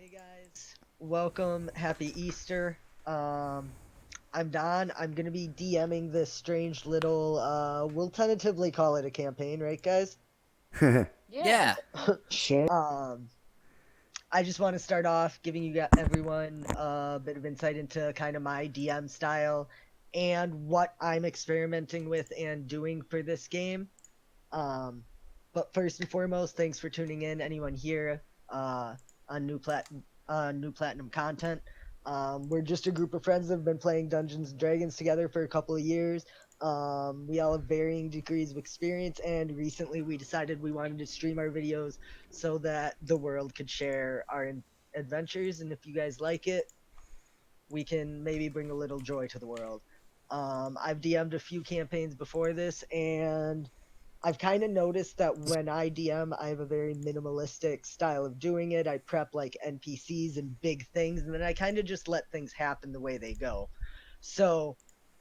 Hey guys, welcome. Happy Easter. Um, I'm Don. I'm gonna be DMing this strange little. We'll tentatively call it a campaign, right, guys? Yeah. Yeah. Sure. um, I just want to start off giving everyone a bit of insight into kind of my DM style and what I'm experimenting with and doing for this game. Um, but first and foremost, thanks for tuning in, anyone here on New Platinum content. We're just a group of friends that have been playing Dungeons and Dragons together for a couple of years. We all have varying degrees of experience, and recently we decided we wanted to stream our videos so that the world could share our adventures. And if you guys like it, we can maybe bring a little joy to the world. I've DM'd a few campaigns before this, and I've kind of noticed that when I DM, I have a very minimalistic style of doing it. I prep like NPCs and big things, and then I kind of just let things happen the way they go. So,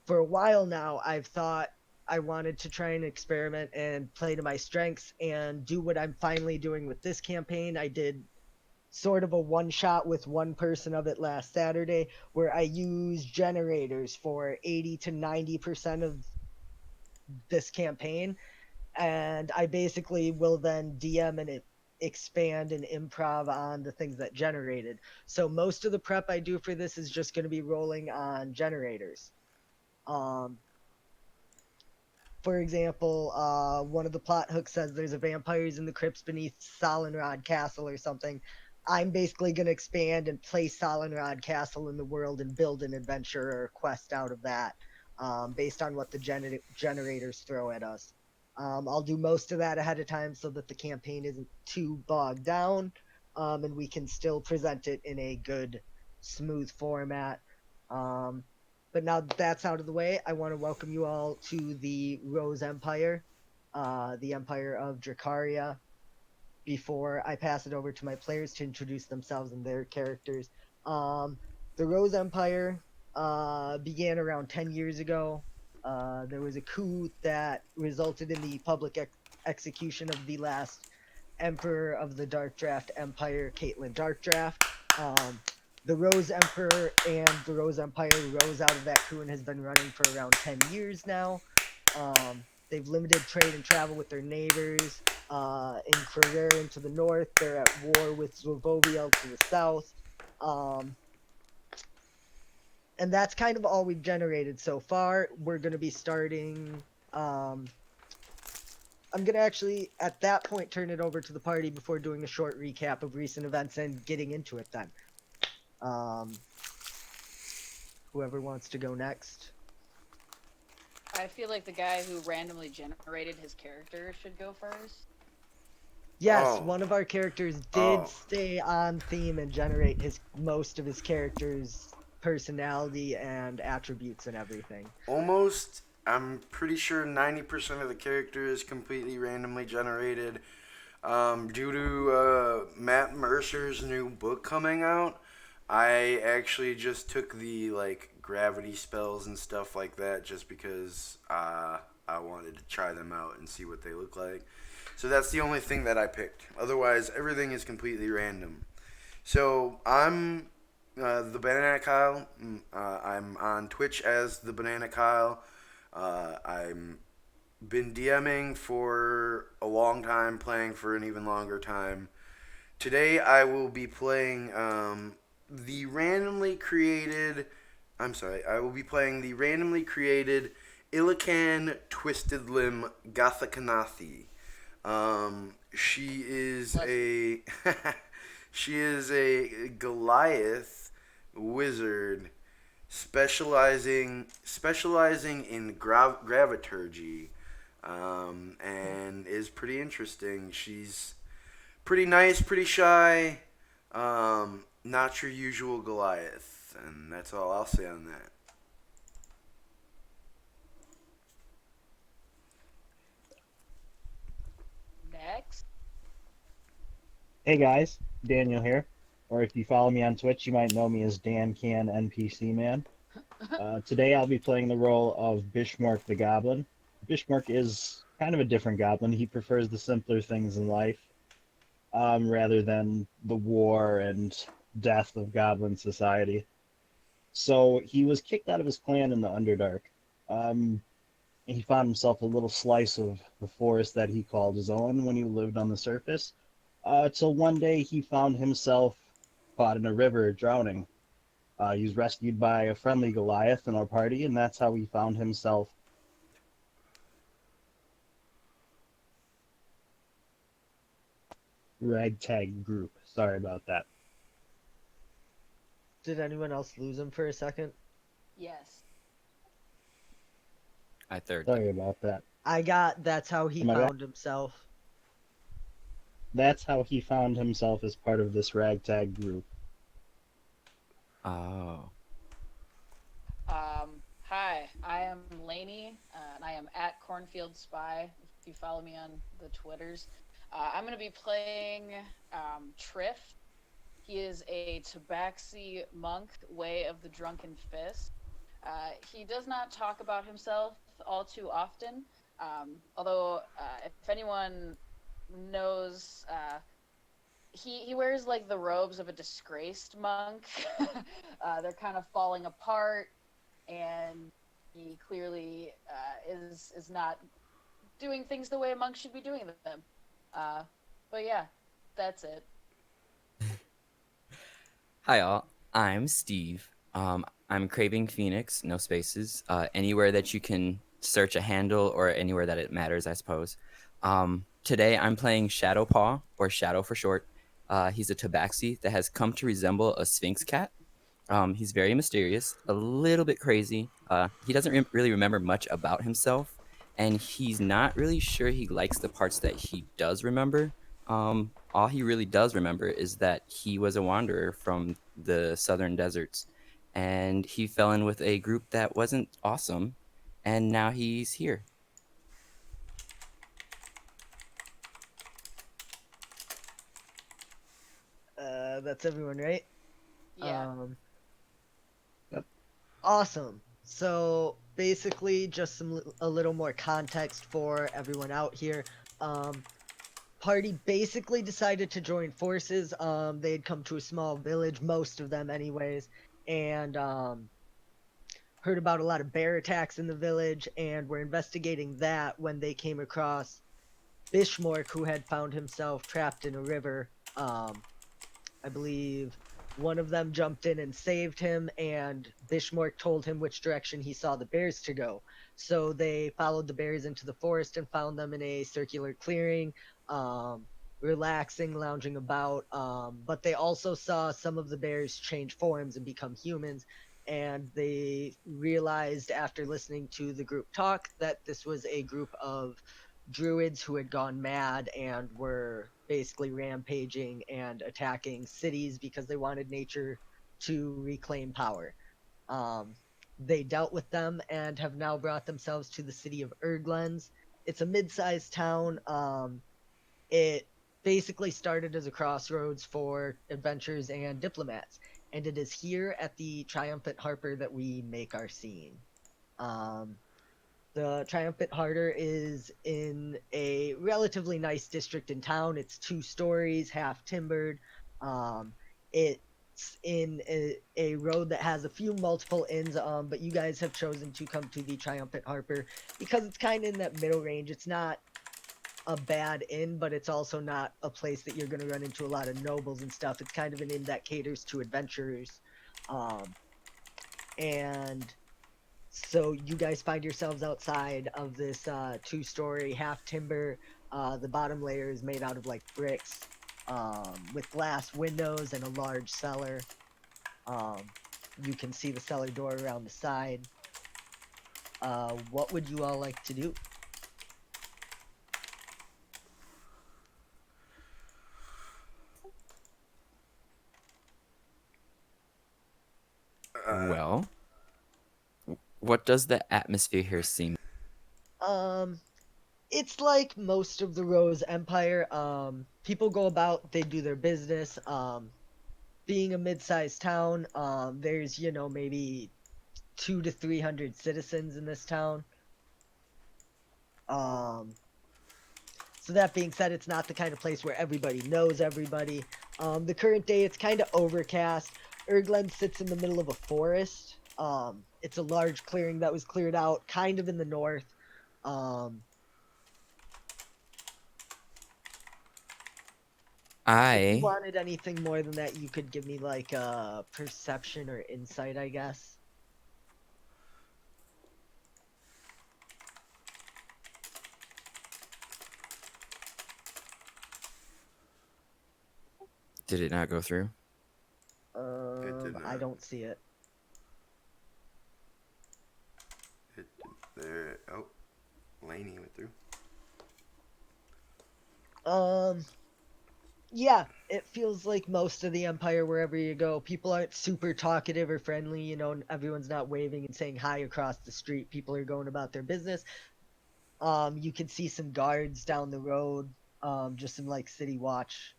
for a while now, I've thought I wanted to try and experiment and play to my strengths and do what I'm finally doing with this campaign. I did sort of a one shot with one person of it last Saturday where I used generators for 80 to 90% of this campaign, and I basically will then DM and expand and improv on the things that generated. So most of the prep I do for this is just going to be rolling on generators. Um, for example, one of the plot hooks says there's a vampires in the crypts beneath Solenrod Castle or something. I'm basically going to expand and place Solenrod Castle in the world and build an adventure or quest out of that, based on what the generators throw at us. I'll do most of that ahead of time so that the campaign isn't too bogged down, and we can still present it in a good, smooth format. Um, but now that that's out of the way, I want to welcome you all to the Rose Empire, the Empire of Drekherian. Before I pass it over to my players to introduce themselves and their characters, um, the Rose Empire began around 10 years ago. There was a coup that resulted in the public execution of the last Emperor of the Darkdraft Empire, Caitlin Darkdraft. The Rose Emperor and the Rose Empire rose out of that coup and has been running for around 10 years now. They've limited trade and travel with their neighbors. In Drekherian to the north, they're at war with Zwovoviel to the south. Um, and that's kind of all we've generated so far. We're going to be starting. I'm going to actually, at that point, turn it over to the party before doing a short recap of recent events and getting into it then. Um, whoever wants to go next. I feel like the guy who randomly generated his character should go first. Yes, Oh, one of our characters did oh, stay on theme and generate his most of his character's personality and attributes and everything. almost. I'm pretty sure 90% of the character is completely randomly generated. Due to Matt Mercer's new book coming out, I actually just took the gravity spells and stuff like that just because I wanted to try them out and see what they look like. So that's the only thing that I picked. Otherwise, everything is completely random. So I'm the Banana Kyle. I'm on Twitch as the Banana Kyle. I'm been DMing for a long time, playing for an even longer time. Today I will be playing the randomly created. I'm sorry. I will be playing the randomly created Illican Twisted Limb Gothakanathi. She is Bless you. a she is a Goliath wizard specializing in graviturgy, and is pretty interesting. She's pretty nice, pretty shy, not your usual Goliath, and that's all I'll say on that. Next. Hey guys, Daniel here. Or if you follow me on Twitch, you might know me as Dan Can NPC Man. Today I'll be playing the role of Bishmork the Goblin. Bishmork is kind of a different goblin. He prefers the simpler things in life, rather than the war and death of Goblin society. So he was kicked out of his clan in the Underdark. Um, he found himself a little slice of the forest that he called his own when he lived on the surface. Till one day he found himself caught in a river drowning. He was rescued by a friendly Goliath in our party, and that's how he found himself ragtag group. Sorry about that. Did anyone else lose him for a second? Yes. I third that. Sorry about that. I got that's how he Am I back? found himself. That's how he found himself as part of this ragtag group. Oh. Hi, I am Lainey, and I am at Cornfield Spy. If you follow me on the Twitters, I'm going to be playing Triff. He is a Tabaxi monk, Way of the Drunken Fist. He does not talk about himself all too often, although if anyone knows, he wears like the robes of a disgraced monk. They're kind of falling apart, and he clearly is not doing things the way a monk should be doing them. But yeah, that's it. Hi, all. I'm Steve. I'm Craving Phoenix, no spaces. Anywhere that you can search a handle or anywhere that it matters, I suppose. Today I'm playing Shadowpaw, or Shadow for short. He's a tabaxi that has come to resemble a sphinx cat. He's very mysterious, a little bit crazy. He doesn't really remember much about himself, and he's not really sure he likes the parts that he does remember. All he really does remember is that he was a wanderer from the southern deserts, and he fell in with a group that wasn't awesome, and now he's here. That's everyone, right? Yeah. Yep. Awesome. So basically, just a little more context for everyone out here. Party basically decided to join forces. They had come to a small village, most of them, anyways, and heard about a lot of bear attacks in the village, and were investigating that when they came across Bishmork, who had found himself trapped in a river. I believe one of them jumped in and saved him, and Bishmork told him which direction he saw the bears to go. So they followed the bears into the forest and found them in a circular clearing, relaxing, lounging about. But they also saw some of the bears change forms and become humans. And they realized after listening to the group talk that this was a group of druids who had gone mad and were basically rampaging and attacking cities because they wanted nature to reclaim power. Um, they dealt with them and have now brought themselves to the city of Erglens. It's a mid-sized town. It basically started as a crossroads for adventurers and diplomats, and it is here at the Triumphant Harper that we make our scene. Um, the Triumphant Harder is in a relatively nice district in town. It's 2 stories, half timbered. It's in a road that has a few multiple inns, but you guys have chosen to come to the Triumphant Harper because it's kind of in that middle range. It's not a bad inn, but it's also not a place that you're going to run into a lot of nobles and stuff. It's kind of an inn that caters to adventurers. And so you guys find yourselves outside of this 2 story half timber. The bottom layer is made out of like bricks, with glass windows and a large cellar. You can see the cellar door around the side. What would you all like to do? Well, what does the atmosphere here seem? Um, it's like most of the Rose Empire. People go about, they do their business. Being a mid-sized town, there's maybe 200 to 300 citizens in this town. Um, So that being said, it's not the kind of place where everybody knows everybody. The current day, it's kind of overcast. Erglen sits in the middle of a forest. It's a large clearing that was cleared out kind of in the north. If you wanted anything more than that, you could give me like a perception or insight, I guess. Did it not go through? did I not. don't see it. There. Oh, Laney went through. Yeah, it feels like most of the Empire, wherever you go, people aren't super talkative or friendly. You know, everyone's not waving and saying hi across the street. People are going about their business. You can see some guards down the road, just some like city watch.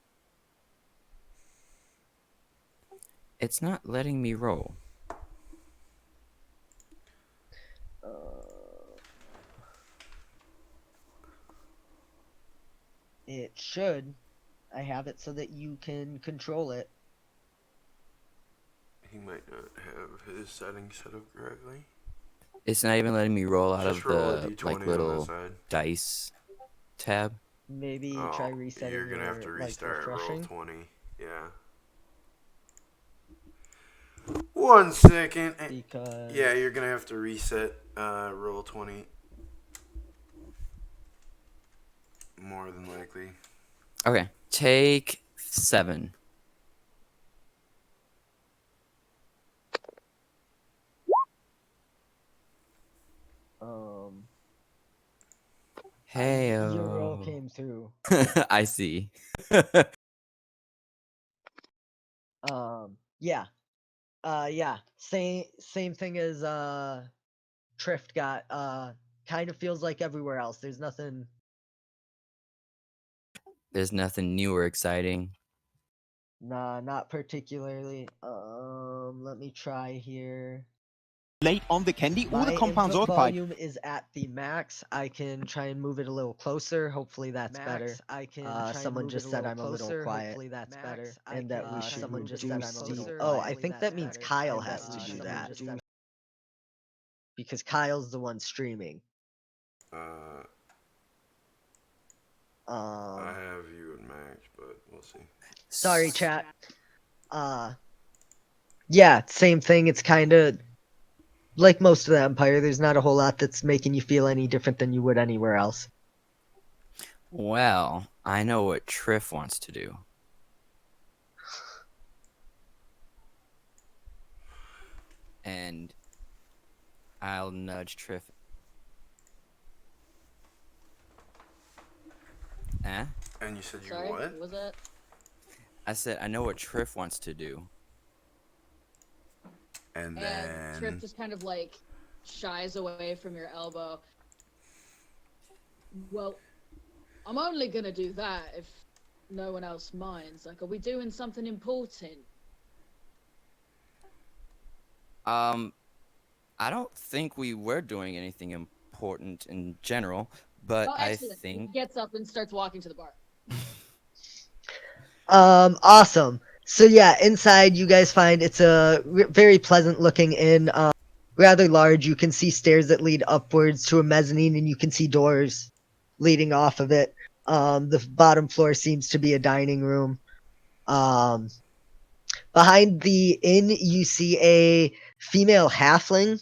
It's not letting me roll. It should. I have it so that you can control it. He might not have his settings set up correctly. It's not even letting me roll out Just of roll a the d20 like on that little side. dice tab. Maybe Oh, try resetting you're gonna have to your, restart like, refreshing. roll 20. Yeah. 1 second. Because Yeah, you're gonna have to reset roll 20. More than likely. Okay, take 7. Hey, your roll came through. I see. Yeah. Yeah. Same thing as Trift got. Kind of feels like everywhere else. There's nothing. There's nothing new or exciting. Nah, not particularly. Let me try here. Late on the candy My oder input kompensort volume is at the max. I can try and move it a little closer. Hopefully that's better. I can try Someone and move just it a said little I'm a little closer. quiet. Hopefully that's better. And that we should someone just reduce said I'm a the. little Oh, I quiet. think that means Kyle has to do that because Kyle's the one streaming. I Um, have you at max, but we'll see. sorry, chat. Yeah, same thing. It's kind of like most of the Empire. There's not a whole lot that's making you feel any different than you would anywhere else. Well, I know what Triff wants to do. And I'll nudge Triff. Eh? And you said you Sorry, what? was that? I said I know what Triff wants to do. And And then Trip just kind of like shies away from your elbow. Well, I'm only gonna do that if no one else minds. Like, are we doing something important? I don't think we were doing anything important in general, but Oh, I excellent. He think gets up and starts walking to the bar. Awesome. So yeah, inside you guys find it's a very pleasant looking inn. Rather large. You can see stairs that lead upwards to a mezzanine, and you can see doors leading off of it. The bottom floor seems to be a dining room. Behind the inn, you see a female halfling.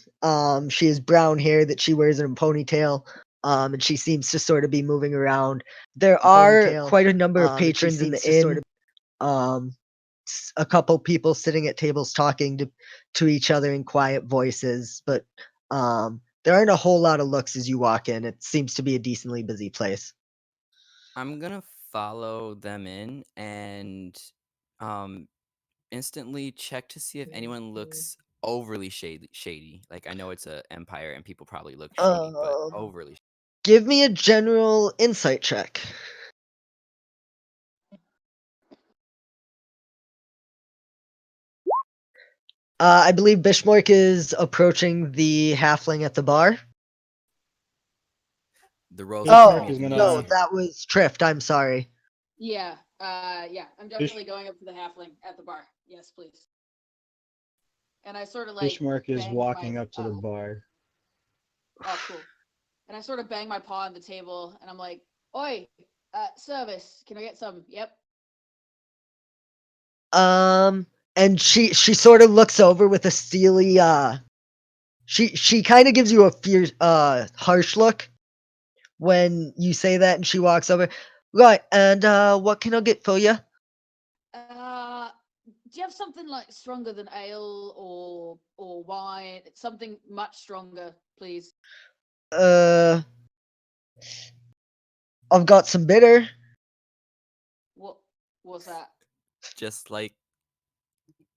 She has brown hair that she wears in a ponytail. And she seems to sort of be moving around. There are quite a number of patrons in the inn. A couple people sitting at tables talking to each other in quiet voices, but there aren't a whole lot of looks as you walk in. It seems to be a decently busy place. I'm gonna follow them in and instantly check to see if anyone looks overly shady. Like I know it's a empire and people probably look shady, but overly. Give me a general insight check. I believe Bishmork is approaching the halfling at the bar. The roles Bishmark for Oh, me is to be gonna- no, easier. that was Trift. I'm sorry. Yeah, yeah. I'm definitely going up to the halfling at the bar. Yes, please. And I sort of like Bishmark is bang walking my up to the bar. oh cool. And I sort of bang my paw on the table and I'm like, "Oi, service. Can I get some?" Yep. And she sort of looks over with a steely she kind of gives you a fierce harsh look when you say that, and she walks over. Right, and what can I get for you? Do you have something like stronger than ale or wine? Something much stronger, please. Uh, I've got some bitter. What what's that? Just like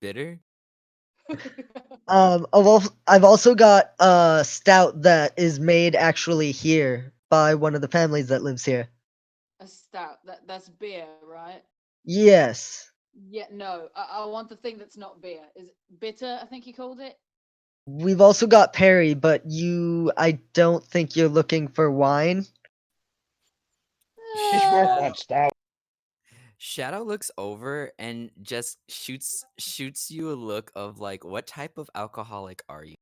bitter. I've also got a stout that is made actually here by one of the families that lives here. A stout. That's beer, right? Yes. Yeah, no. I want the thing that's not beer. Is it bitter? I think you called it. We've also got Perry, but I don't think you're looking for wine. Bishmark Uh, wants stout. Shadow looks over and just shoots you a look of like, what type of alcoholic are you?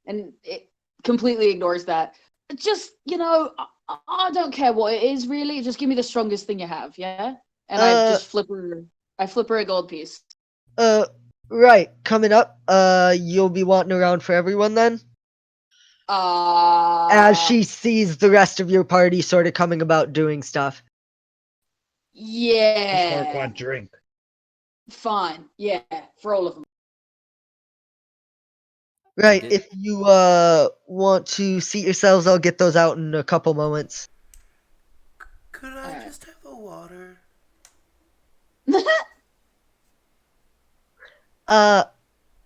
and it completely ignores that. Just I don't care what it is really. Just give me the strongest thing you have, yeah. And I Uh, just flip her. I flip her a gold piece. uh, right. Coming up. You'll be wanting around for everyone then? As Uh she sees the rest of your party sort of coming about doing stuff. Bishmark yeah. want drink. Fine. Yeah, for all of them. Right. Did If you want to seat yourselves, I'll get those out in a couple moments. Could All I right. just have a water? Uh,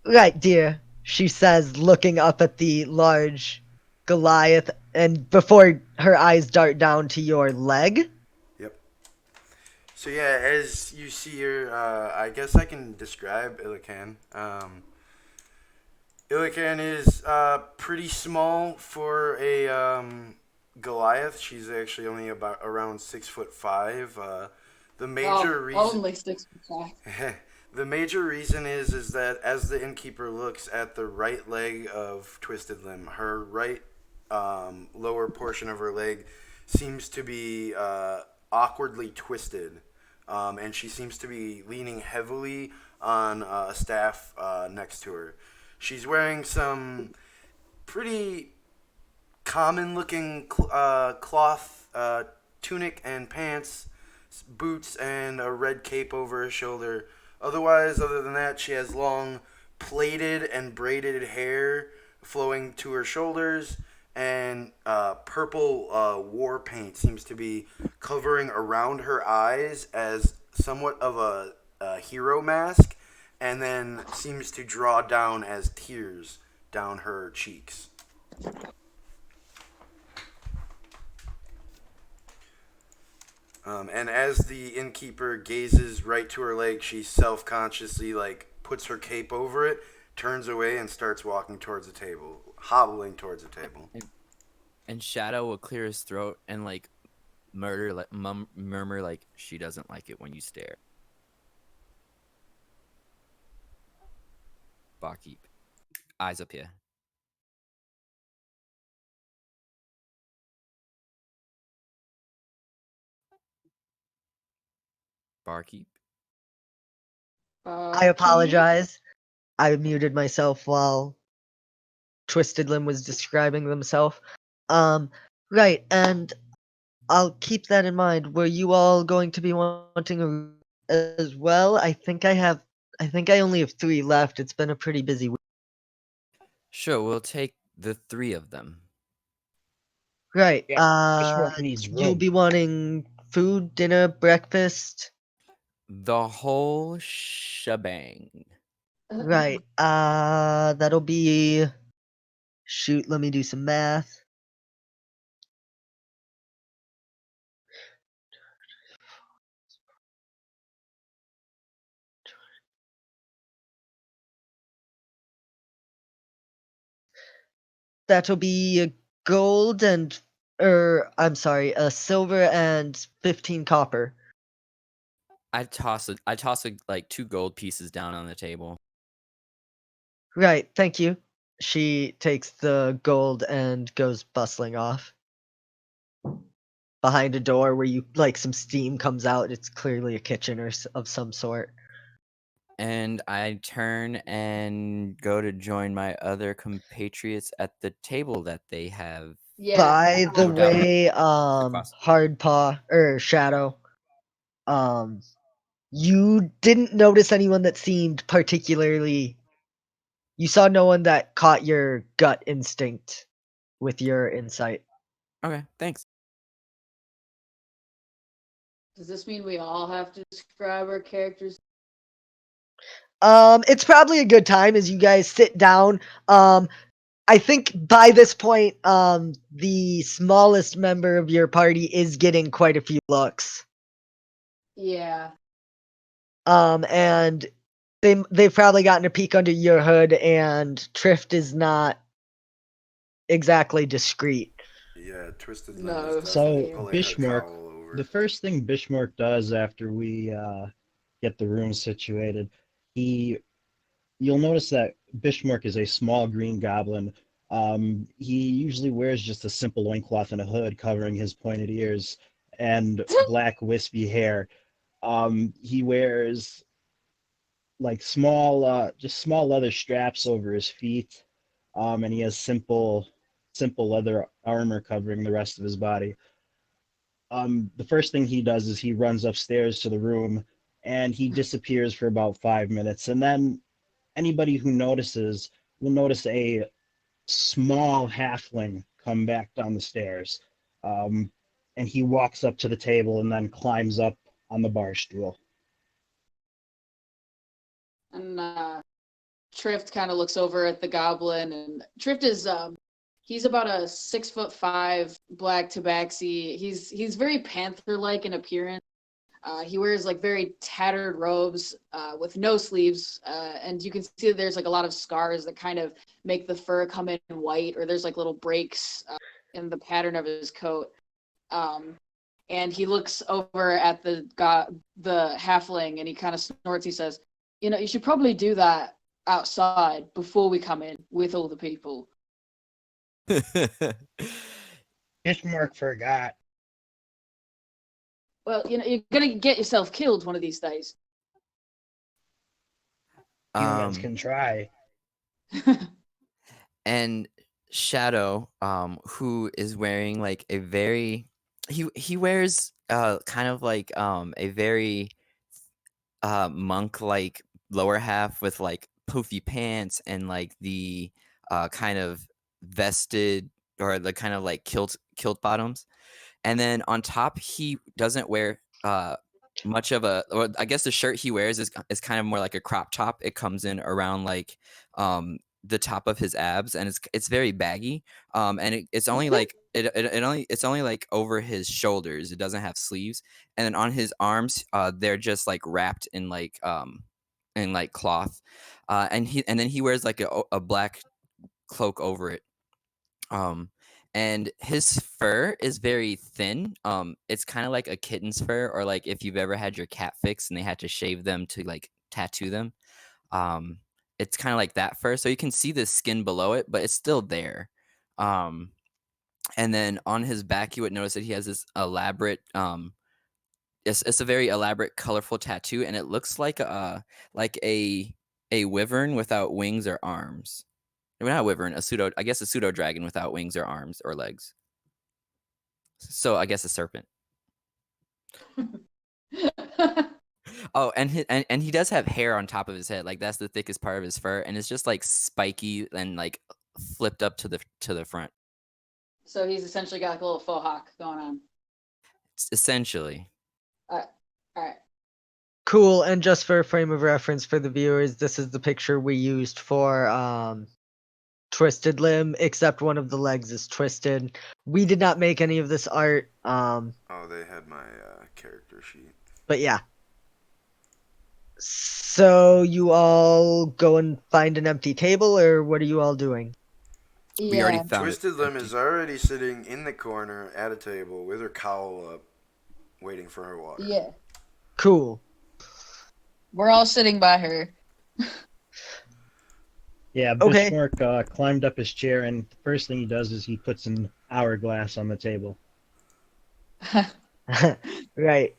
right, dear, she says, looking up at the large Goliath, and before her eyes dart down to your leg. Yep. So yeah, as you see here, I guess I can describe Illican. Illican is pretty small for a Goliath. She's actually only about around 6'5". The Oh, major reason only 6 foot 5. the major reason is that as the innkeeper looks at the right leg of Twisted Limb, her right lower portion of her leg seems to be awkwardly twisted, and she seems to be leaning heavily on a staff next to her. She's wearing some pretty common looking cloth tunic and pants, boots, and a red cape over her shoulder. Other than that, she has long plaited and braided hair flowing to her shoulders, and purple war paint seems to be covering around her eyes as somewhat of a hero mask, and then seems to draw down as tears down her cheeks. And as the innkeeper gazes right to her leg, she self-consciously like puts her cape over it, turns away, and starts walking towards the table, hobbling towards the table. and Shadow will clear his throat and like murmur like, she doesn't like it when you stare. Barkeep, eyes up here. Barkeep. I apologize. I muted myself while Twisted Limb was describing themselves. Um, right, and I'll keep that in mind. Were you all going to be wanting as well? I think I only have 3 left. It's been a pretty busy week. Sure, we'll take the 3 of them. Right. Yeah, Bishmark needs You'll room. be wanting food, dinner, breakfast. The whole shebang. Right. That'll be. Shoot, let me do some math. That'll be gold and, I'm sorry, a silver and 15 copper. I toss like 2 gold pieces down on the table. Right, thank you. She takes the gold and goes bustling off. Behind a door where some steam comes out. It's clearly a kitchen of some sort. And I turn and go to join my other compatriots at the table that they have. Yeah. By the No doubt. way, Across. Hardpaw or Shadow, um, you didn't notice anyone that seemed particularly. You saw no one that caught your gut instinct with your insight. Okay, thanks. Does this mean we all have to describe our characters? It's probably a good time as you guys sit down. I think by this point, the smallest member of your party is getting quite a few looks. Yeah. And they've probably gotten a peek under your hood, and Trift is not exactly discreet. Yeah, Twisted Limb is No. definitely So, Same. pulling her Bishmark, cowl over. the first thing Bishmark does after we get the room situated, he you'll notice that Bishmark is a small green goblin. He usually wears just a simple loincloth and a hood covering his pointed ears and black wispy hair. He wears like just small leather straps over his feet, and he has simple leather armor covering the rest of his body. The first thing he does is he runs upstairs to the room and he disappears for about 5 minutes, and then anybody who notices will notice a small halfling come back down the stairs. Um, and he walks up to the table and then climbs up on the bar stool. And Trift kind of looks over at the goblin, and Trift is he's about a 6'5" black tabaxi. He's very panther-like in appearance. He wears like very tattered robes with no sleeves, and you can see that there's like a lot of scars that kind of make the fur come in white, or there's like little breaks in the pattern of his coat. Um, and he looks over at the halfling, and he kind of snorts. He says, "You know, you should probably do that outside before we come in with all the people." Ishmark forgot. Well, you know, you're gonna get yourself killed one of these days. Humans um can try. and Shadow, who is wearing like a very he wears kind of like a very monk like lower half with like poofy pants and like the kind of vested or the kind of like kilt bottoms. And then on top, he doesn't wear much of a. Or I guess the shirt he wears is kind of more like a crop top. It comes in around like the top of his abs, and it's very baggy. And it's only like it's only like over his shoulders. It doesn't have sleeves, and then on his arms, they're just like wrapped in like cloth. And then he wears like a black cloak over it. Um, and his fur is very thin. It's kind of like a kitten's fur, or like if you've ever had your cat fixed and they had to shave them to like tattoo them. Um, it's kind of like that fur, so you can see the skin below it, but it's still there. Um, and then on his back, you would notice that he has this elaborate. It's a very elaborate, colorful tattoo, and it looks like a wyvern without wings or arms. Well, not a wyvern, I guess a pseudo dragon without wings or arms or legs. So I guess a serpent. Oh, and he does have hair on top of his head. Like that's the thickest part of his fur, and it's just like spiky and like flipped up to the front. So he's essentially got like a little faux hawk going on. Essentially. All right. All right. Cool, and just for a frame of reference for the viewers, this is the picture we used for Twisted Limb, except one of the legs is twisted. We did not make any of this art, Oh, they had my character sheet. but yeah. So you all go and find an empty table, or what are you all doing? We already Yeah. found it. Twisted Limb empty. is already sitting in the corner at a table with her cowl up, waiting for her water. Yeah. Cool. We're all sitting by her. Yeah, Okay. Bishmork climbed up his chair, and the first thing he does is he puts an hourglass on the table. Right.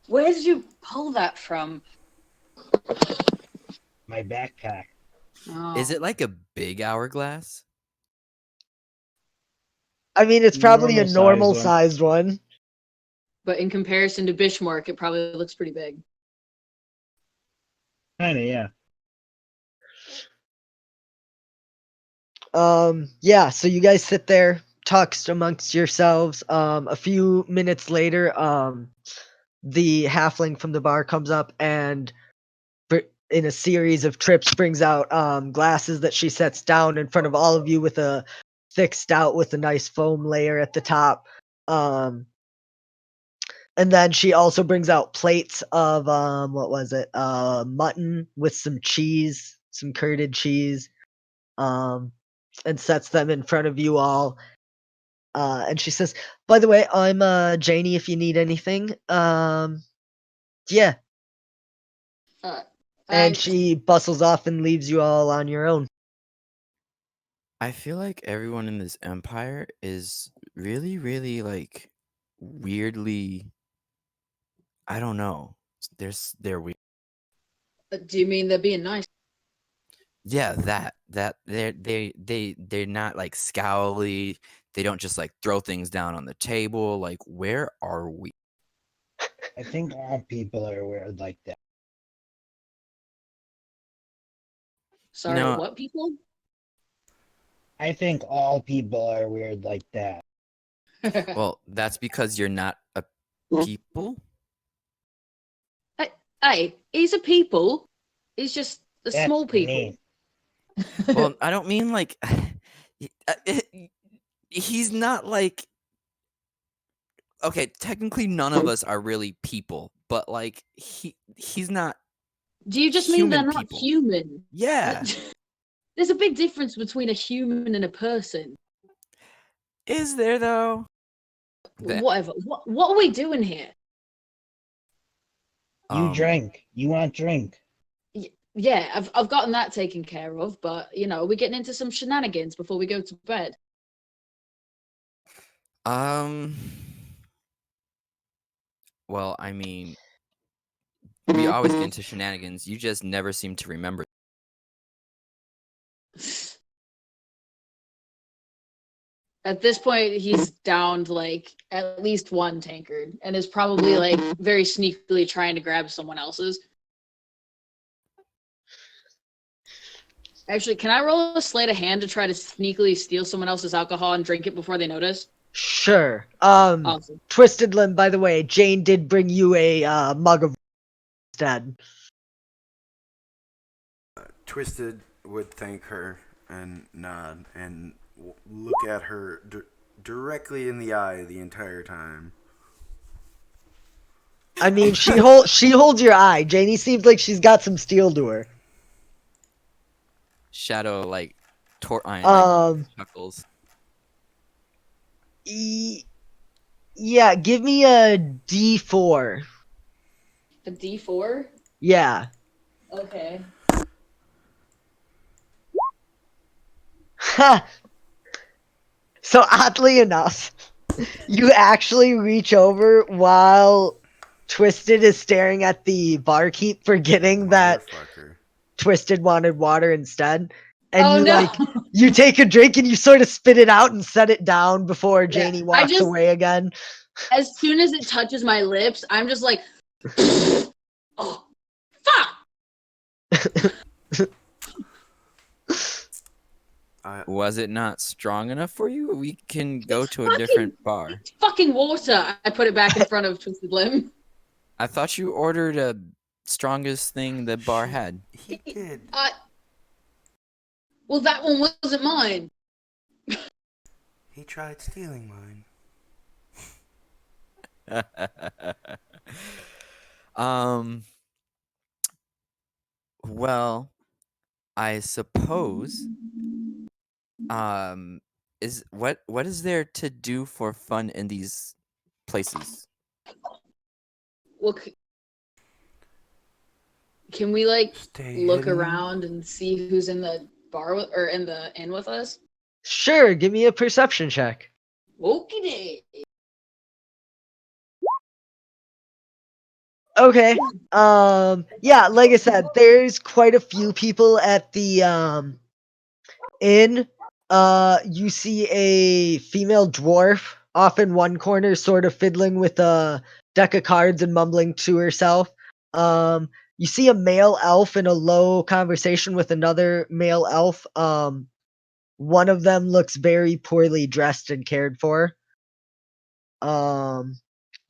Where did you pull that from? My backpack. Oh. Is it like a big hourglass? I mean, it's probably a normal Normal-sized one. sized one. But in comparison to Bishmark, it probably looks pretty big. Kinda, yeah. Yeah, so you guys sit there, talks amongst yourselves. A few minutes later, the halfling from the bar comes up and in a series of trips brings out glasses that she sets down in front of all of you with a thick stout with a nice foam layer at the top. And then she also brings out plates of what was it? Mutton with some cheese, some curded cheese. And sets them in front of you all. And she says, "By the way, I'm Janie. If you need anything, yeah." Uh, And thanks. she bustles off and leaves you all on your own. I feel like everyone in this empire is really, really like weirdly. I don't know. They're weird. Do you mean they're being nice? Yeah, that they're not like scowly. They don't just like throw things down on the table. Like, where are we? I think all people are weird like that. Sorry, No, what people? I think all people are weird like that. well, that's because you're not a people. Hey, he's a people. He's just a That's small people. me. Well, I don't mean like he's not like okay, technically none of us are really people, but like he's not Do you just mean they're human not people. human? Yeah. There's a big difference between a human and a person. Is there though? That Whatever. What are we doing here? You drink. You want drink. Yeah, I've gotten that taken care of, but you know, we're getting into some shenanigans before we go to bed. Well, I mean, we always get into shenanigans. You just never seem to remember. At this point, he's downed like at least one tankard and is probably like very sneakily trying to grab someone else's. Actually, can I roll a sleight of hand to try to sneakily steal someone else's alcohol and drink it before they notice? Sure. Awesome. Twisted Limb, by the way, Jane did bring you a mug of instead. Twisted would thank her and nod and look at her directly in the eye the entire time. I mean, she holds your eye. Janie seems like she's got some steel to her. Shadow like chuckles. Yeah, give me a D4. A D4? Yeah. Okay. Ha! So oddly enough, you actually reach over while Twisted is staring at the barkeep, forgetting that Motherfucker. Twisted wanted water instead. And Oh you no! you take a drink and you sort of spit it out and set it down before Janie I walks just- away again. As soon as it touches my lips, I'm just like, oh, fuck! Was it not strong enough for you? We can go It's to a different bar. It's fucking water. I put it back in front of Twisted Limb. I thought you ordered a strongest thing the bar had. He did. Well, that one wasn't mine. He tried stealing mine. Well, I suppose Is what is there to do for fun in these places? Well, can we like Stay look hidden. around and see who's in the bar or in the inn with us? Sure, give me a perception check. Okie Okay. Yeah, like I said, there's quite a few people at the inn. You see a female dwarf off in one corner, sort of fiddling with a deck of cards and mumbling to herself. You see a male elf in a low conversation with another male elf. One of them looks very poorly dressed and cared for.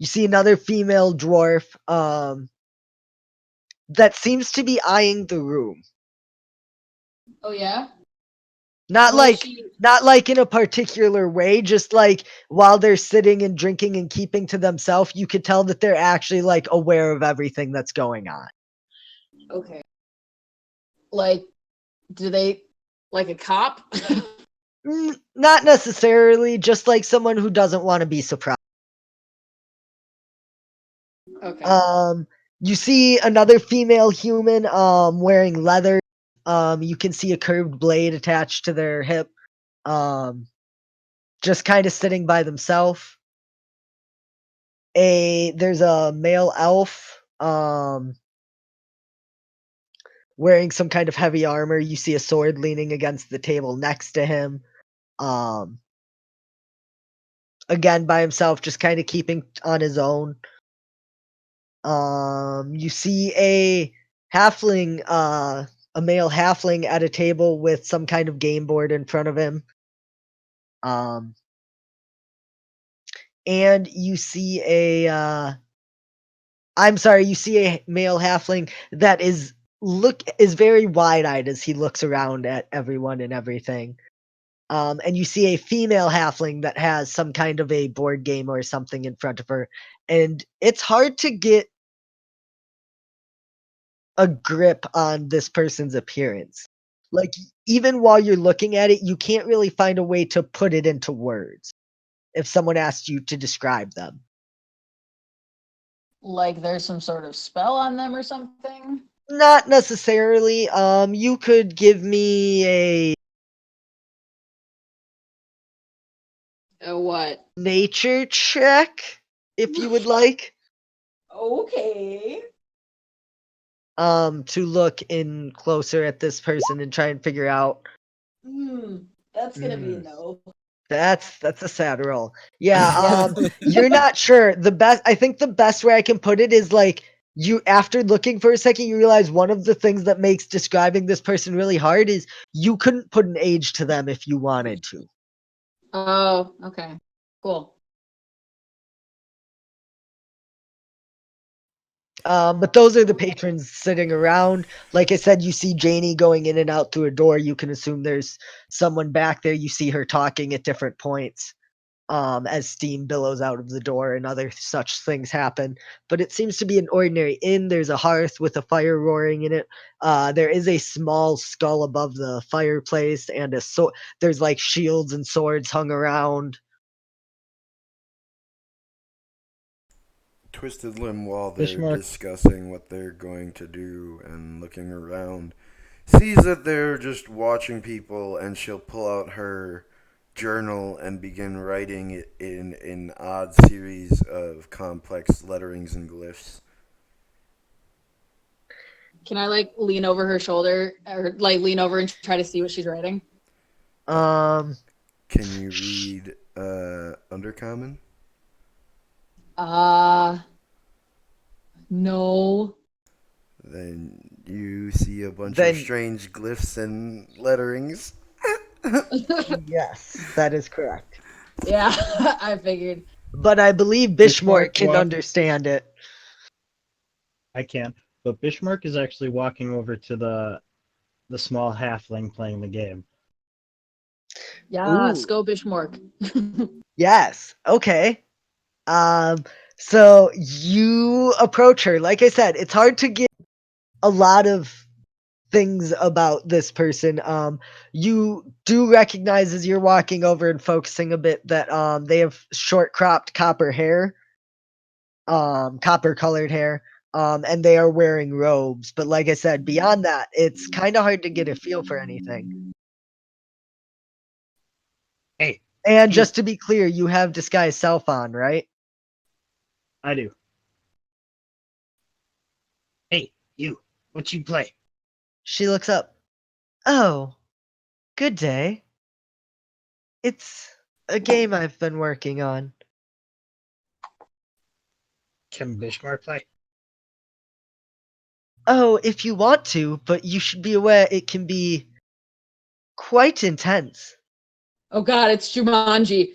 You see another female dwarf that seems to be eyeing the room. Oh yeah. Not Well, like not like in a particular way, just like while they're sitting and drinking and keeping to themselves, you could tell that they're actually like aware of everything that's going on. Okay. Like, do they like a cop? Not necessarily, just like someone who doesn't want to be surprised. Okay. You see another female human wearing leather. You can see a curved blade attached to their hip. Just kind of sitting by themselves. There's a male elf wearing some kind of heavy armor. You see a sword leaning against the table next to him. Um Again by himself, just kind of keeping on his own. You see a male halfling at a table with some kind of game board in front of him. Um and you see you see a male halfling that is very wide-eyed as he looks around at everyone and everything. And you see a female halfling that has some kind of a board game or something in front of her, and it's hard to get a grip on this person's appearance. Like, even while you're looking at it, you can't really find a way to put it into words if someone asked you to describe them. Like there's some sort of spell on them or something? Not necessarily. You could give me a What? nature check if you would like. Okay. To look in closer at this person and try and figure out. That's gonna be a Mm, no. that's a sad roll. Yeah, Yeah. you're not sure. I think the best way I can put it is like you after looking for a second, you realize one of the things that makes describing this person really hard is you couldn't put an age to them if you wanted to. Oh, okay. Cool. But those are the patrons sitting around. Like I said, you see Janie going in and out through a door. You can assume there's someone back there. You see her talking at different points as steam billows out of the door and other such things happen. But it seems to be an ordinary inn. There's a hearth with a fire roaring in it. There is a small skull above the fireplace, and there's like shields and swords hung around. Twisted Limb, while they're Bishmark. discussing what they're going to do and looking around, sees that they're just watching people, and she'll pull out her journal and begin writing it in an odd series of complex letterings and glyphs. Can I like lean over her shoulder or like lean over and try to see what she's writing? Um, Can you read Undercommon? No. Then you see a bunch of then strange glyphs and letterings. yes, that is correct. Yeah, I figured. But I believe Bishmore Bishmark can walk- understand it. I can. But Bishmark is actually walking over to the small halfling playing the game. Yeah, Ooh. Scobish Mork. Yes. Okay. Um, so you approach her. Like I said, it's hard to get a lot of things about this person. You do recognize as you're walking over and focusing a bit that they have short cropped copper hair, copper colored hair, and they are wearing robes. But like I said, beyond that, it's kind of hard to get a feel for anything. Hey, And you. just to be clear, you have disguise self on, right? I do. Hey, you. What you play? She looks up. Oh, good day. It's a game I've been working on. Can Bishmar play? Oh, if you want to, but you should be aware it can be quite intense. Oh God, it's Jumanji.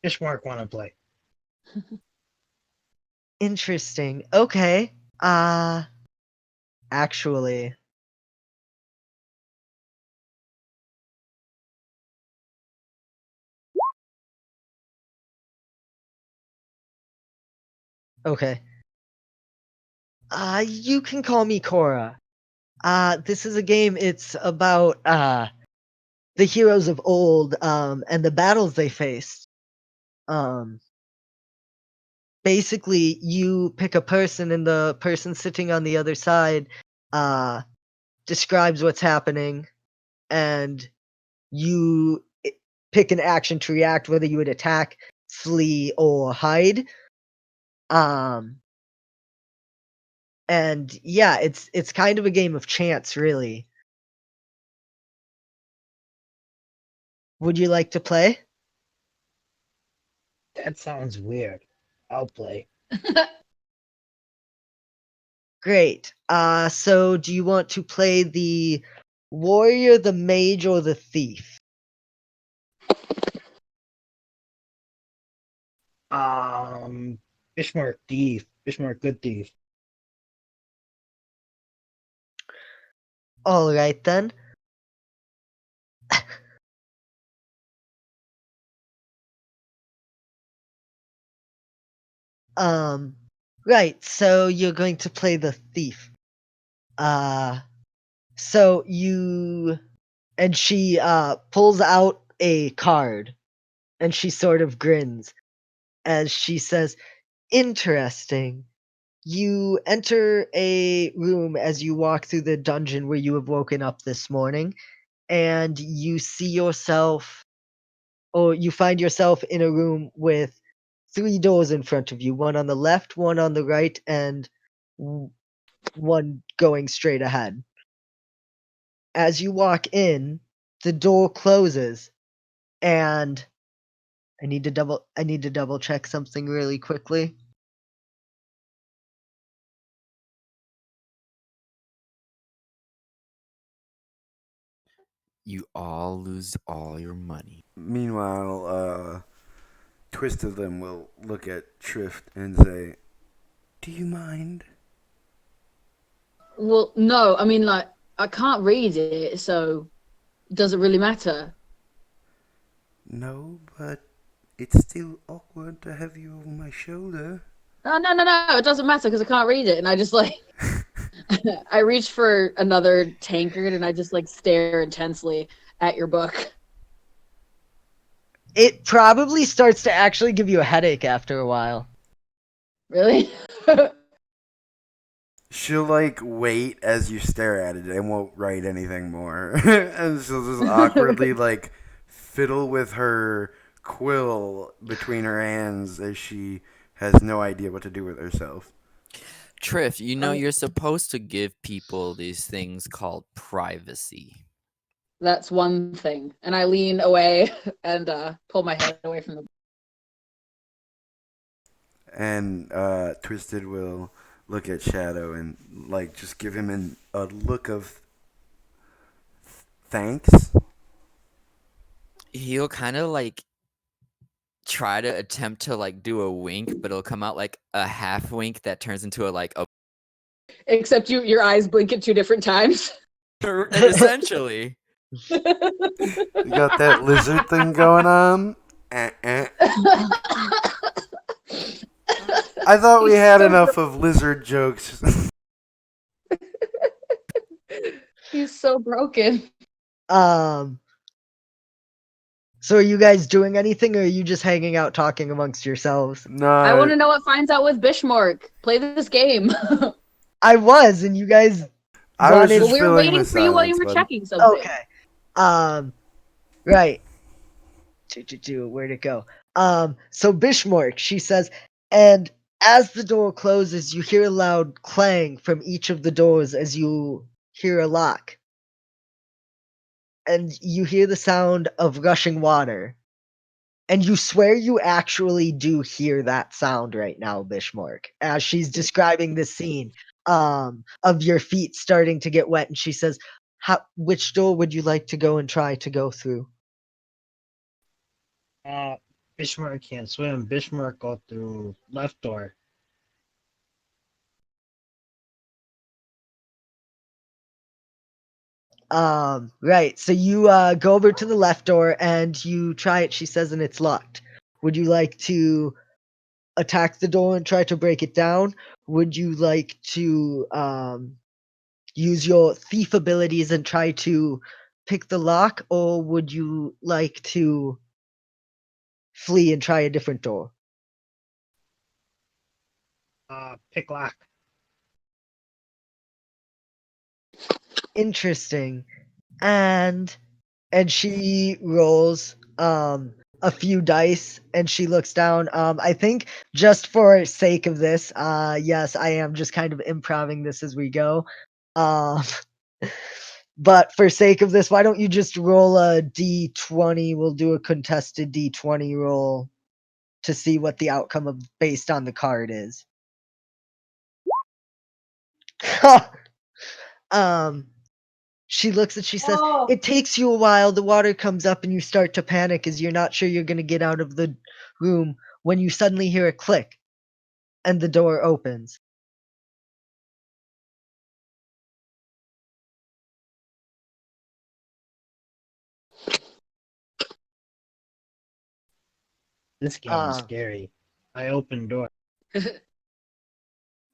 Bishmar wanna play. Interesting. Okay. Actually. Okay. You can call me Cora. This is a game, it's about, the heroes of old, and the battles they faced. Um, Basically, you pick a person, and the person sitting on the other side, uh, describes what's happening, and you pick an action to react, whether you would attack, flee, or hide. Um, and yeah, it's kind of a game of chance, really. Would you like to play? That sounds weird. I'll play. Great. So do you want to play the warrior, the mage, or the thief? Bishmar thief. Bishmar good thief. All right then. Um, right. So you're going to play the thief. Uh, so you and she pulls out a card, and she sort of grins as she says, "Interesting. You enter a room as you walk through the dungeon where you have woken up this morning, and you see yourself, or you find yourself in a room with 3 doors in front of you, one on the left, one on the right, and one going straight ahead. As you walk in, the door closes, and I need to double check something really quickly. You all lose all your money. Meanwhile, Twisted Limb will look at Trift and say, "Do you mind?" Well, no, I mean, like, I can't read it, so does it really matter? No, but it's still awkward to have you over my shoulder. No, no, no, no, it doesn't matter because I can't read it. And I just like, I reach for another tankard and I just like stare intensely at your book. It probably starts to actually give you a headache after a while. Really? She'll like wait as you stare at it and won't write anything more. And she'll just awkwardly like fiddle with her quill between her hands as she has no idea what to do with herself. Triff, you know you're supposed to give people these things called privacy. That's one thing. And I lean away and pull my head away from the. And Twisted will look at Shadow and like just give him a look of thanks. He'll kind of like try to attempt to like do a wink, but it'll come out like a half wink that turns into a Except your eyes blink at 2 different times. essentially. You got that lizard thing going on? I thought we had enough of lizard jokes. He's so broken. So are you guys doing anything, or are you just hanging out talking amongst yourselves? No, I want to know what finds out with Bishmark. Play this game. I was, and you guys I was wanted. Well, just we were filling waiting the for you while you silence, were bud. checking something. Okay. Right. Where'd it go? So Bishmork, she says, and as the door closes, you hear a loud clang from each of the doors as you hear a lock. And you hear the sound of rushing water. And you swear you actually do hear that sound right now, Bishmork, as she's describing this scene of your feet starting to get wet. And she says, which door would you like to go and try to go through? Bismarck can't swim. Bismarck go through left door. Right. So you go over to the left door and you try it, she says, and it's locked. Would you like to attack the door and try to break it down? Would you like to use your thief abilities and try to pick the lock, or would you like to flee and try a different door? Pick lock. Interesting. And she rolls a few dice and she looks down. I think just for sake of this, yes, I am just kind of improving this as we go. But for sake of this, why don't you just roll a d20? We'll do a contested d20 roll to see what the outcome of based on the card is. She looks and she says, Oh. it takes you a while. The water comes up and you start to panic as you're not sure you're going to get out of the room when you suddenly hear a click and the door opens. This game is scary. I open door.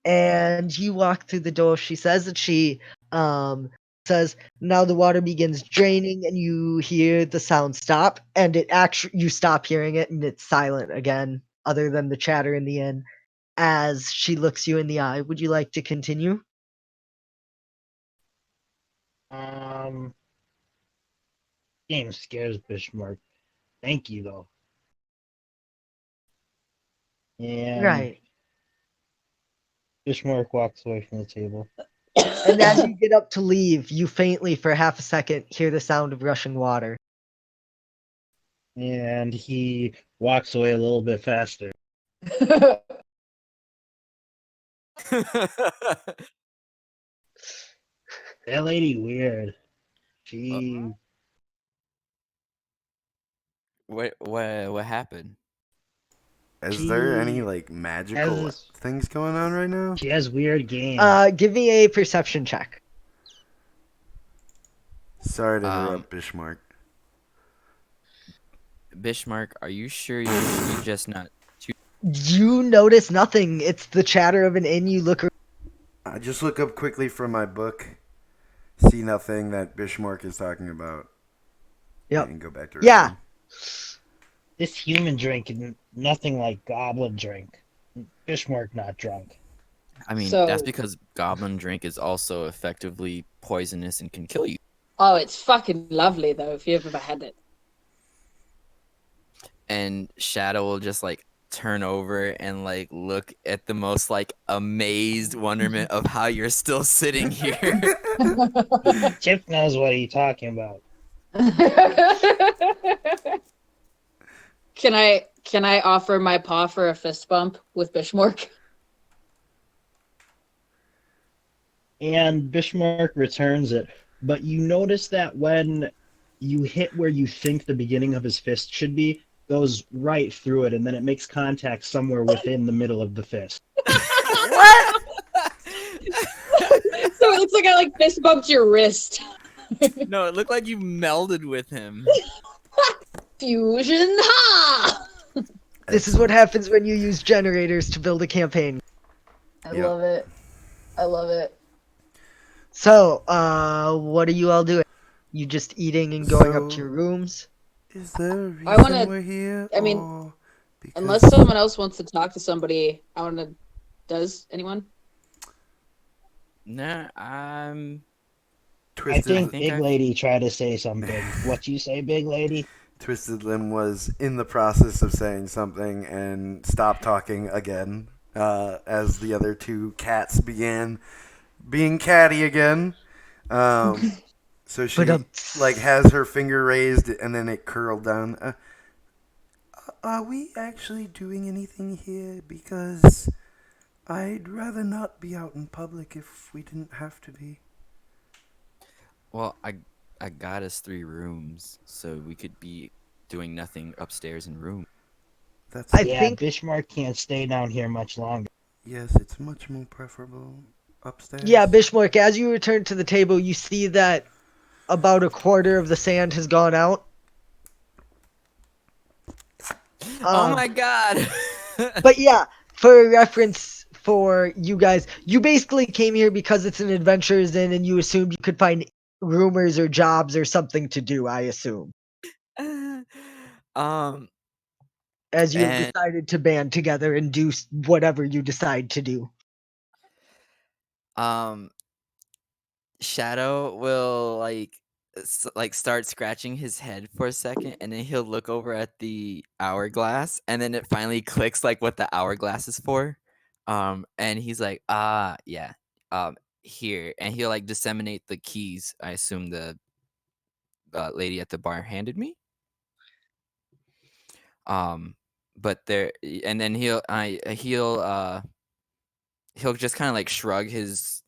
And you walk through the door, she says, and she says, now the water begins draining and you hear the sound stop, and it actually, you stop hearing it and it's silent again, other than the chatter in the inn. As she looks you in the eye, would you like to continue? Game scares Bismarck. Thank you though. And Right. Bismarck walks away from the table. And as you get up to leave, you faintly, for half a second, hear the sound of rushing water. And he walks away a little bit faster. That lady weird. She What happened? Is there any She like magical has things going on right now? she has weird games. Give me a perception check. Sorry to interrupt, Bishmark. Bishmark, are you sure you're just not too? You notice nothing. It's the chatter of an inn. You look around. I just look up quickly from my book, see nothing that Bishmark is talking about. Yep. And go back to Yeah. reading. This human drink is nothing like goblin drink. Bismarck not drunk. I mean, So- that's because goblin drink is also effectively poisonous and can kill you. Oh, it's fucking lovely though. If you've ever had it. And Shadow will just like turn over and like look at the most like amazed wonderment of how you're still sitting here. Chip knows what he's talking about. Can I offer my paw for a fist bump with Bishmark? And Bismarck returns it. But you notice that when you hit where you think the beginning of his fist should be, goes right through it, and then it makes contact somewhere within the middle of the fist. What? So it looks like I like fist bumped your wrist. No, it looked like you melded with him. Fusion ha! This is what happens when you use generators to build a campaign. I Yep. love it. I love it. So, what are you all doing? You just eating and going up to So, your rooms? is there a I want reason to. we're here, I mean, or unless because someone else wants to talk to somebody, I want to. Does anyone? Nah, I Twisted I think think Big I've. Lady tried to say something. What you say, Big Lady? Twisted Limb was in the process of saying something and stopped talking again as the other two cats began being catty again. So But she like has her finger raised and then it curled down. Are we actually doing anything here? Because I'd rather not be out in public if we didn't have to be. Well, I got us 3 rooms, so we could be doing nothing upstairs in room. That's I Yeah, think, Bishmark can't stay down here much longer. yes, it's much more preferable yeah, upstairs. Bishmark, as you return to the table, you see that about a quarter of the sand has gone out. Oh Um, my god! but yeah, for reference for you guys, you basically came here because it's an adventurer's inn and you assumed you could find rumors or jobs or something to do, I assume, um, as you have and decided to band together and do whatever you decide to do. um, Shadow will like start scratching his head for a second, and then he'll look over at the hourglass, and then it finally clicks like what the hourglass is for. And he's like, ah, yeah, here, and he'll like disseminate the keys. I assume the lady at the bar handed me. But there, and then he'll just kind of like shrug his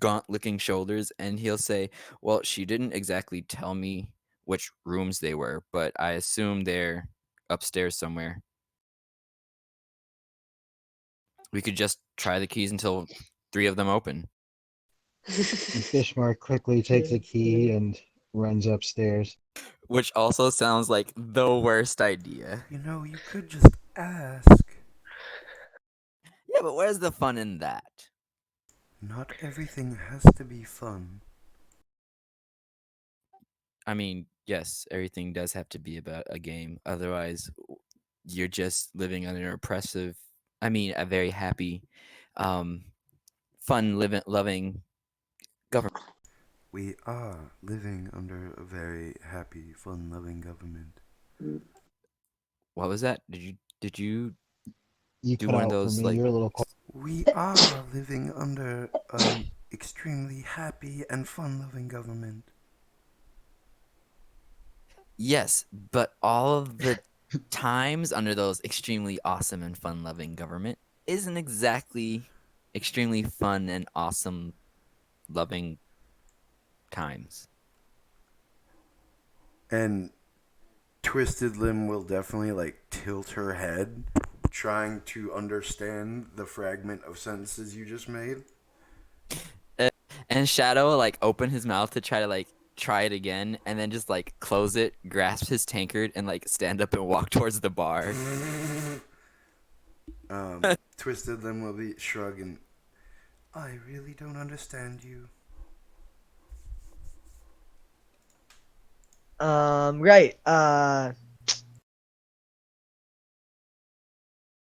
gaunt-looking shoulders, and he'll say, "Well, she didn't exactly tell me which rooms they were, but I assume they're upstairs somewhere. We could just try the keys until 3 of them open." Bishmark quickly takes a key and runs upstairs. Which also sounds like the worst idea. You know, you could just ask. Yeah, but where's the fun in that? Not everything has to be fun. I mean, yes, everything does have to be about a game. Otherwise, you're just living under an oppressive, I mean, a very happy, um, fun, living, loving government. We are living under a very happy, fun loving government. What was that? Did you You do cut one of out for those me. like? You're a little quiet. We are living under an extremely happy and fun loving government. Yes, but all of the times under those extremely awesome and fun-loving government isn't exactly extremely fun and awesome loving times. And Twisted Limb will definitely like tilt her head, trying to understand the fragment of sentences you just made. And Shadow will, like open his mouth to try to like try it again, and then just like close it, grasp his tankard, and like stand up and walk towards the bar. Twisted Limb will be shrugging. I really don't understand you. Right.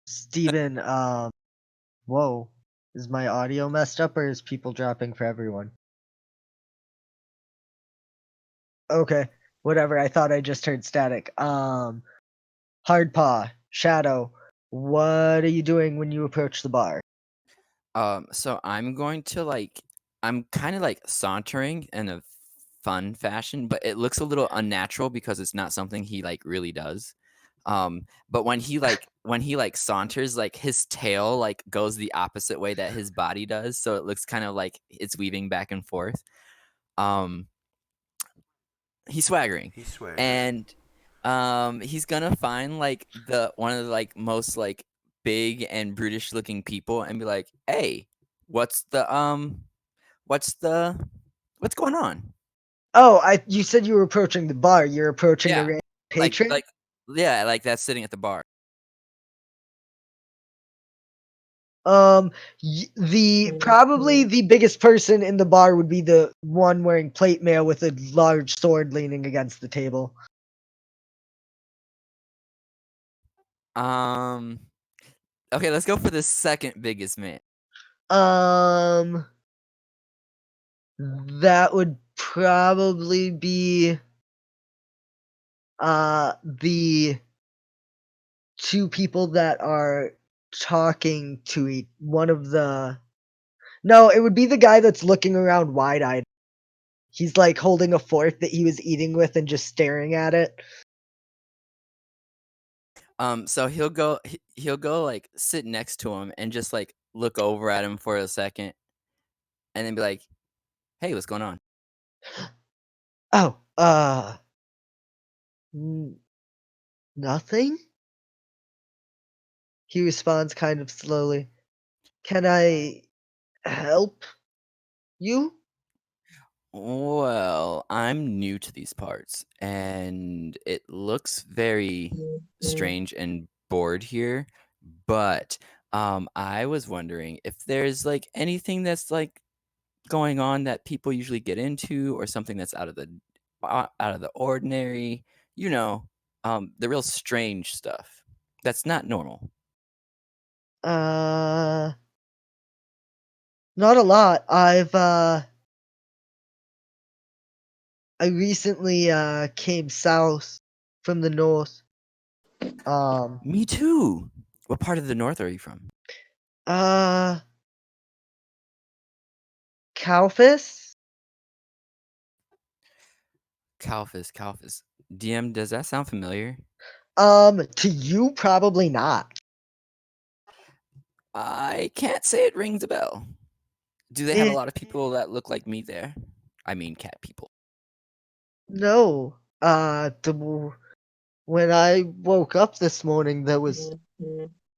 Steven, whoa. Is my audio messed up or is people dropping for everyone? Okay. Whatever. I thought I just heard static. Hardpaw, Shadow, what are you doing when you approach the bar? So I'm going to like I'm kind of like sauntering in a fun fashion, but it looks a little unnatural because it's not something he like really does. But when he like saunters, like his tail like goes the opposite way that his body does, so it looks kind of like it's weaving back and forth. Um, he's swaggering, He's swaggering. and he's gonna find like the one of the like most like big and brutish looking people and be like, "Hey, what's the what's the what's going on?" Oh, you said you were approaching the bar. You're approaching a Yeah, random like patron? like yeah, like that's sitting at the bar. Probably the biggest person in the bar would be the one wearing plate mail with a large sword leaning against the table. Okay, let's go for the second biggest man. That would probably be the two people that are talking to one of the. No, it would be the guy that's looking around wide-eyed. He's like holding a fork that he was eating with and just staring at it. So he'll go like sit next to him and just like look over at him for a second, and then be like, "Hey, what's going on?" Oh, nothing? He responds kind of slowly. Can I help you? Well, I'm new to these parts, and it looks very strange and bored here. But I was wondering if there's like anything that's like going on that people usually get into, or something that's out of the ordinary. You know, the real strange stuff that's not normal. Uh, Not a lot. I recently came south from the north. Me too. What part of the north are you from? Uh Calphus? Calphus. DM, does that sound familiar? To you probably not. I can't say it rings a bell. Do they have a It lot of people that look like me there? I mean, cat people. No. When I woke up this morning there was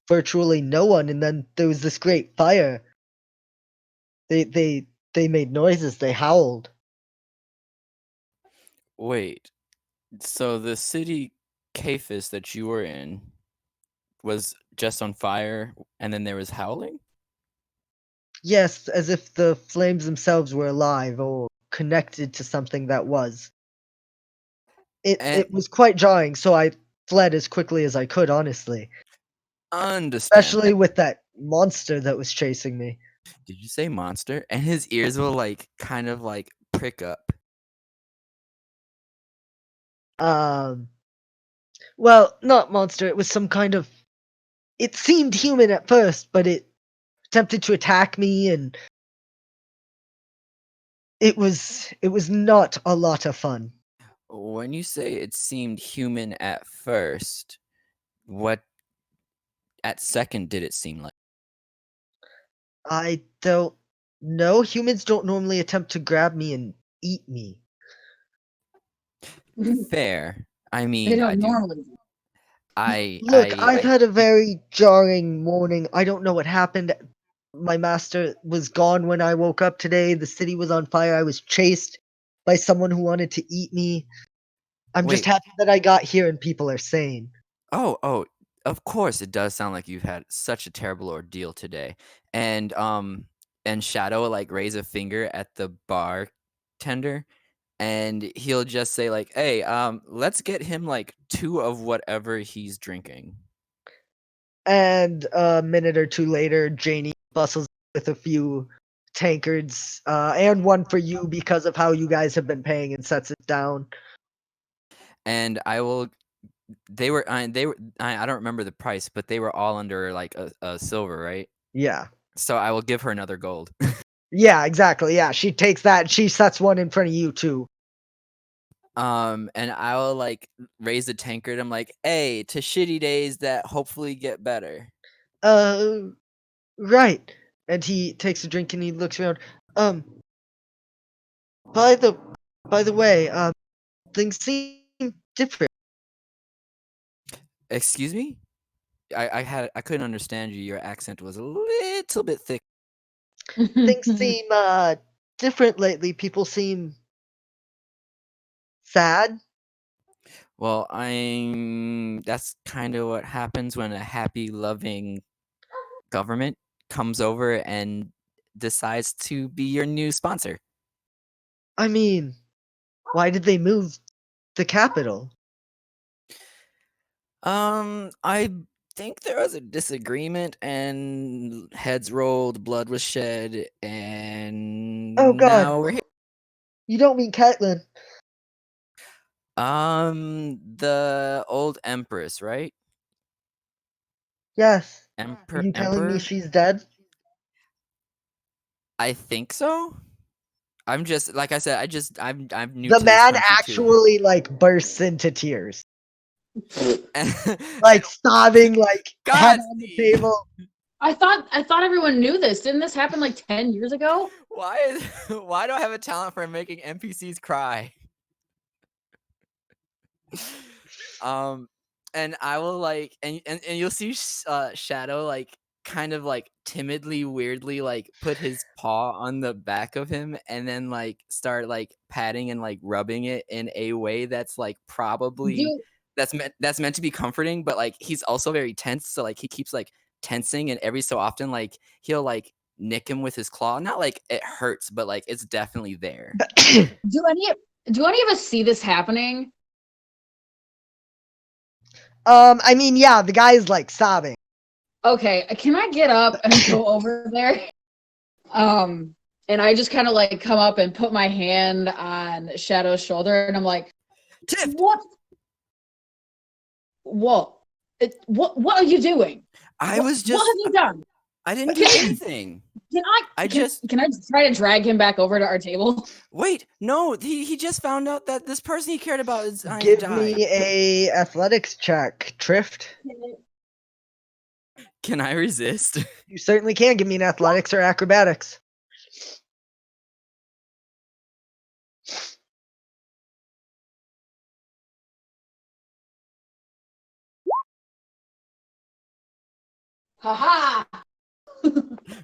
virtually no one, and then there was this great fire. They made noises, they howled. Wait, so the city Caiaphas that you were in was just on fire, and then there was howling? Yes, as if the flames themselves were alive or connected to something that was. And It was quite jarring, so I fled as quickly as I could, honestly. understand. Especially with that monster that was chasing me. Did you say monster? And his ears will like kind of like prick up. Um, well, not monster, it was some kind of. It seemed human at first, but it attempted to attack me, and it was not a lot of fun. When you say it seemed human at first, what at second did it seem like? I don't know. Humans don't normally attempt to grab me and eat me. Fair. I They mean, I don't do. normally. Look, I've I had a very jarring morning. I don't know what happened. My master was gone when I woke up today. The city was on fire. I was chased by someone who wanted to eat me. I'm just wait. happy that I got here and people are sane. Oh, of course it does sound like you've had such a terrible ordeal today. And Shadow will, like, raise a finger at the bartender, and he'll just say like, "Hey, let's get him like 2 of whatever he's drinking." And a minute or two later, Janie bustles with a few tankards, and one for you because of how you guys have been paying, and sets it down. And I will they were I don't remember the price, but they were all under like a silver, right? Yeah. So I will give her another gold. Yeah, exactly. Yeah, she takes that and she sets one in front of you too. And I will like raise the tankard. I'm like, "Hey, to shitty days that hopefully get better." Uh, right. And he takes a drink and he looks around. Um, by the by the way, things seem different. Excuse me? I couldn't understand you. Your accent was a little bit thick. Things seem different lately. People seem sad. Well, that's kind of what happens when a happy, loving government comes over and decides to be your new sponsor. I mean, why did they move the capital? I think there was a disagreement and heads rolled, blood was shed, and Oh God, now we're here. you don't mean Caitlin. The old empress, right? Yes. Are you telling me Emperor? she's dead? I think so. I'm just like I said. I'm new The to this man country actually like bursts into tears, too. like sobbing, like head God, on the Steve. table. I thought everyone knew this. Didn't this happen like 10 years ago? Why do I have a talent for making NPCs cry? And I will like and you'll see Shadow like kind of like timidly, weirdly like put his paw on the back of him and then like start like patting and like rubbing it in a way that's like probably Do that's meant to be comforting, but like he's also very tense, so like he keeps like tensing, and every so often like he'll like nick him with his claw. Not like it hurts, but like it's definitely there. do any of us see this happening? I mean, yeah, the guy is like sobbing. Okay, can I get up and go over there? And I just kind of like come up and put my hand on Shadow's shoulder, and I'm like, Tiff, "What? What? What are you doing? I was What just have you done? I didn't do anything. Can I I try to drag him back over to our table? Wait, no, he just found out that this person he cared about is Give died. me a athletics check, Trift. Can I resist? You certainly can. Give me an athletics or acrobatics. Haha!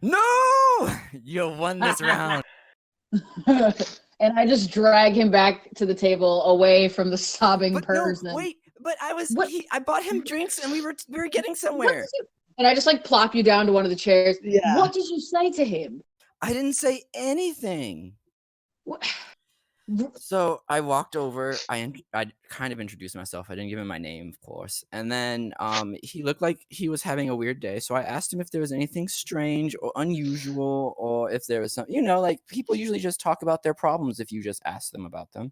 No! You won this round. And I just drag him back to the table away from the sobbing But person. no, wait, but What? I bought him drinks and we were getting What somewhere. did you? And I just like plop you down to one of the chairs. Yeah. What did you say to him? I didn't say anything. What? So I walked over. I kind of introduced myself. I didn't give him my name, of course. And then he looked like he was having a weird day. So I asked him if there was anything strange or unusual, or if there was some, like people usually just talk about their problems if you just ask them about them.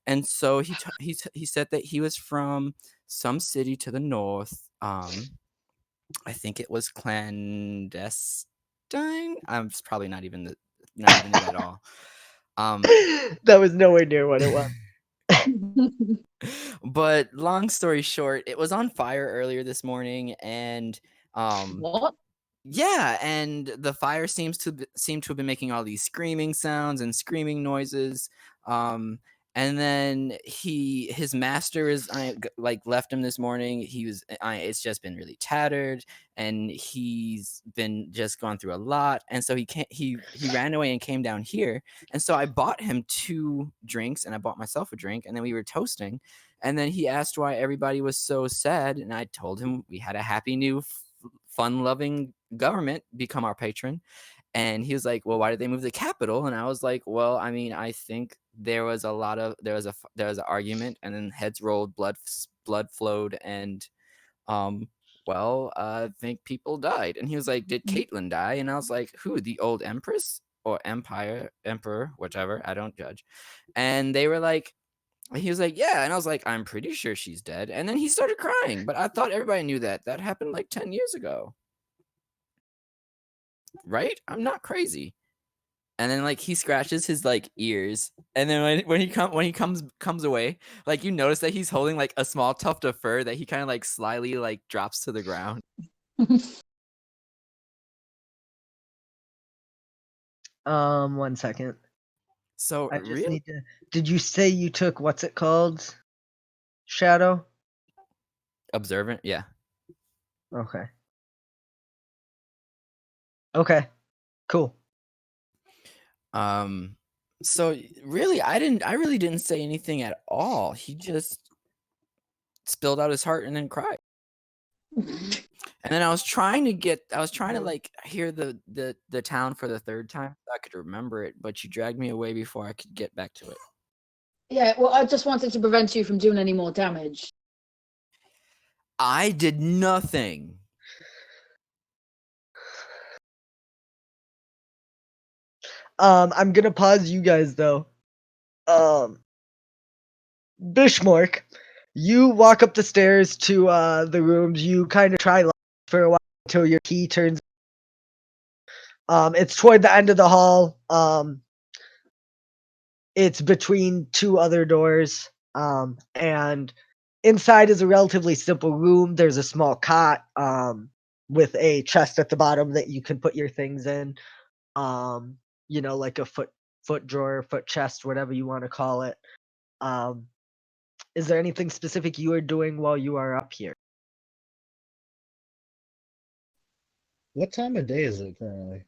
And so he said that he was from some city to the north. I think it was clandestine. I'm probably not even it at all. That was nowhere near what it was. But long story short, it was on fire earlier this morning, and What? yeah, and the fire seem to have been making all these screaming sounds and screaming noises. And then his master is like left him this morning. It's just been really tattered, and he's been just gone through a lot. And so he ran away and came down here. And so I bought him 2 drinks, and I bought myself a drink, and then we were toasting. And then he asked why everybody was so sad, and I told him we had a happy new fun-loving government become our patron. And he was like, well, why did they move the capital? And I was like, well, I mean, I think there was an argument, and then heads rolled, blood flowed, and I think people died. And he was like, did Caitlin die? And I was like, who? The old empress or emperor, whichever, I don't judge. And they were like, he was like, yeah. And I was like, I'm pretty sure she's dead. And then he started crying, but I thought everybody knew that happened like 10 years ago. Right? I'm not crazy. And then like he scratches his like ears, and then when he comes away, like you notice that he's holding like a small tuft of fur that he kind of like slyly like drops to the ground. 1 second. So I just really, need to. Did you say you took what's it called? Shadow? observant, yeah. Okay. Okay. Cool. So really, I really didn't say anything at all. He just spilled out his heart and then cried. And then I was trying to like hear the town for the third time so I could remember it, but you dragged me away before I could get back to it. Yeah, well, I just wanted to prevent you from doing any more damage. I did nothing. I'm gonna pause you guys though. Bishmark, you walk up the stairs to the rooms. You kind of try for a while until your key turns. It's toward the end of the hall. It's between two other doors. And inside is a relatively simple room. There's a small cot with a chest at the bottom that you can put your things in. Like a foot drawer, foot chest, whatever you want to call it. Is there anything specific you are doing while you are up here? What time of day is it currently?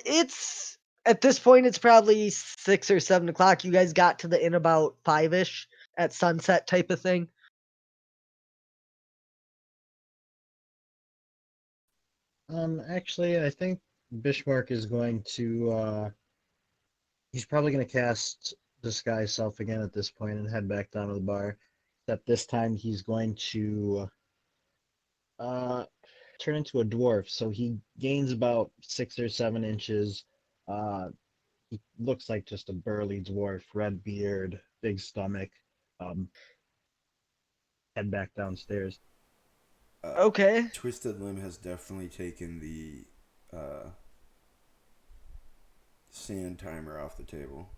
It's at this point it's probably 6 or 7 o'clock. You guys got to the inn about 5ish at sunset type of thing. Actually, I think Bishmark is going to he's probably going to cast Disguise Self again at this point and head back down to the bar. Except this time he's going to uh turn into a dwarf, so he gains about 6 or 7 inches. Uh, he looks like just a burly dwarf, red beard, big stomach. Um, head back downstairs. Okay. Twisted Limb has definitely taken the sand timer off the table.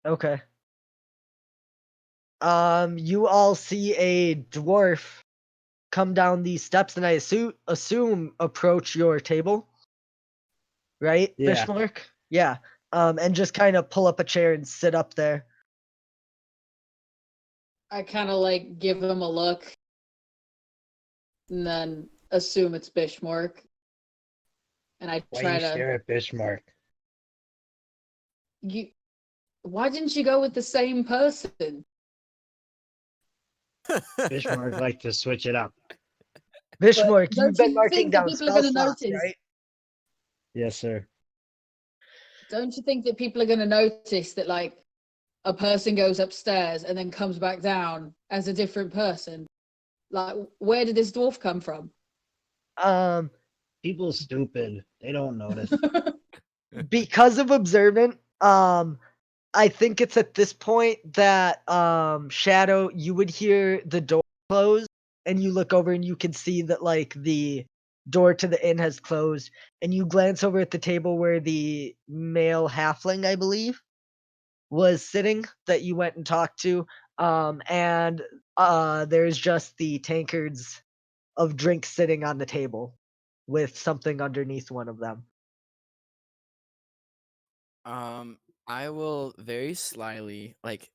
Okay. You all see a dwarf come down these steps, and I assume approach your table, right, Yeah. Bishmark? Yeah. And just kind of pull up a chair and sit up there. I kind of like give him a look and then assume it's Bishmark. And I Why try you to. stare at Bishmark? Why didn't you go with the same person? Bishmark like to switch it up. Bishmark, you've Don't been you marking think that down people are spell going to slots, notice? right? Yes, sir. Don't you think that people are going to notice that, like, a person goes upstairs and then comes back down as a different person? Like, where did this dwarf come from? People stupid. They don't notice. Because of observant, I think it's at this point that Shadow, you would hear the door close, and you look over and you can see that like the door to the inn has closed, and you glance over at the table where the male halfling, I believe, was sitting that you went and talked to. And there's just the tankards of drinks sitting on the table with something underneath one of them. I will very slyly like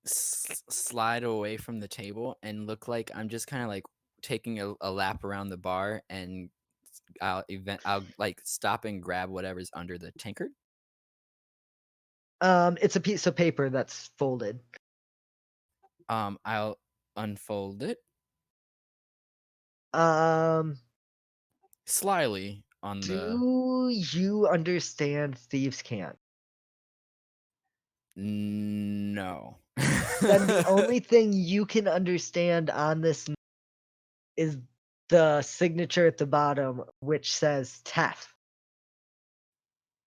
slide away from the table and look like I'm just kind of like taking a lap around the bar, and I'll like stop and grab whatever's under the tankard. It's a piece of paper that's folded. I'll unfold it Um, slyly on the. do you understand thieves can't? No. Then the only thing you can understand on this is the signature at the bottom, which says TEF.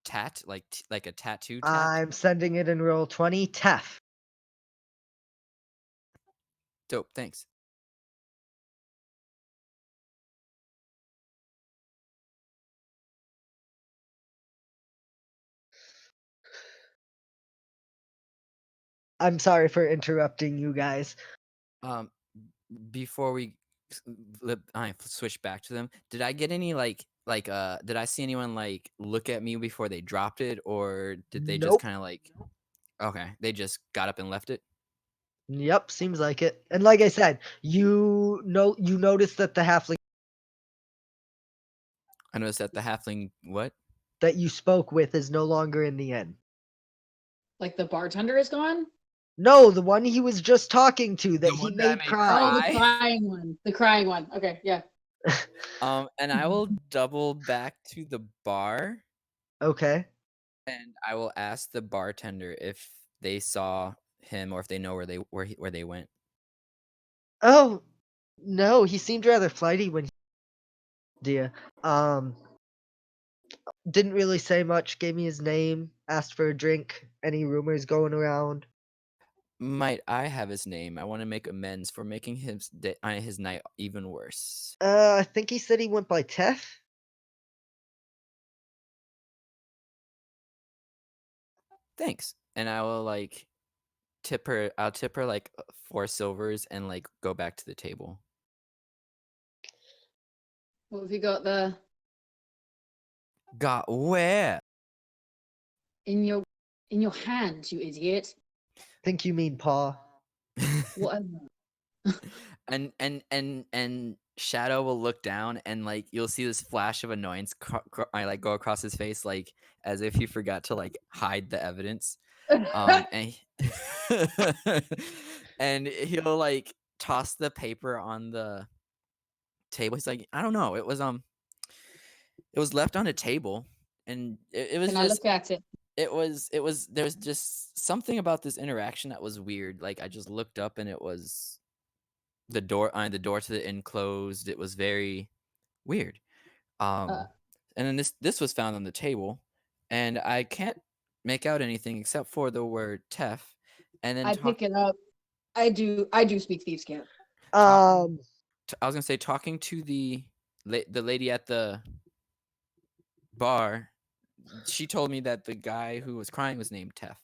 Tat, like a tattoo tat. I'm sending it in roll 20. TEF. Dope. Thanks. I'm sorry for interrupting you guys. Before we I switch back to them, did I get any did I see anyone like look at me before they dropped it, or did they just Nope. kind of like, okay, they just got up and left it? Yep, seems like it. And like I said, you noticed that the halfling I noticed that the halfling what? that you spoke with is no longer in the inn. Like, the bartender is gone? No, the one he was just talking to that The he one that I made made cry. Oh, the cry. crying one. The crying one. Okay, yeah. And I will double back to the bar, Okay. and I will ask the bartender if they saw him or if they know where they went. Oh, no, he seemed rather flighty when dear. Didn't really say much, gave me his name, asked for a drink, any rumors going around. Might I have his name? I want to make amends for making his night even worse. I think he said he went by Tef. Thanks. And I will like tip her. I'll tip her like 4 silvers and like go back to the table. What have you got there? Got where? In your hands, you idiot. Think you mean paw. Whatever. and Shadow will look down and like you'll see this flash of annoyance I like go across his face, like as if he forgot to like hide the evidence. And and he'll like toss the paper on the table. He's like, I don't know. It was left on a table, and it was Can I just look at it? there's just something about this interaction that was weird. Like I just looked up and it was the door to the inn closed. It was very weird. Uh, And then this was found on the table, and I can't make out anything except for the word Tef. And then I pick it up. I do speak thieves' cant. Um, I was gonna say talking to the lady at the bar. She told me that the guy who was crying was named Tef.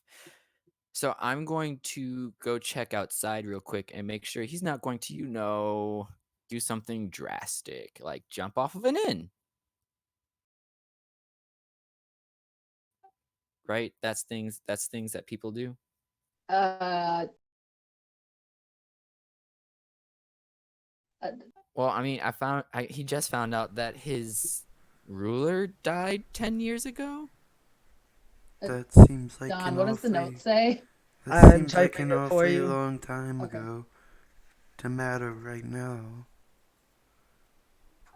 So I'm going to go check outside real quick and make sure he's not going to, do something drastic, like jump off of an inn. Right? That's things that people do. Uh, Well, I mean, he just found out that his ruler died 10 years ago. That seems like Don, an what does the awfully. note say? That I'm seems like typing an it for awfully you. long time Okay. ago to matter right now.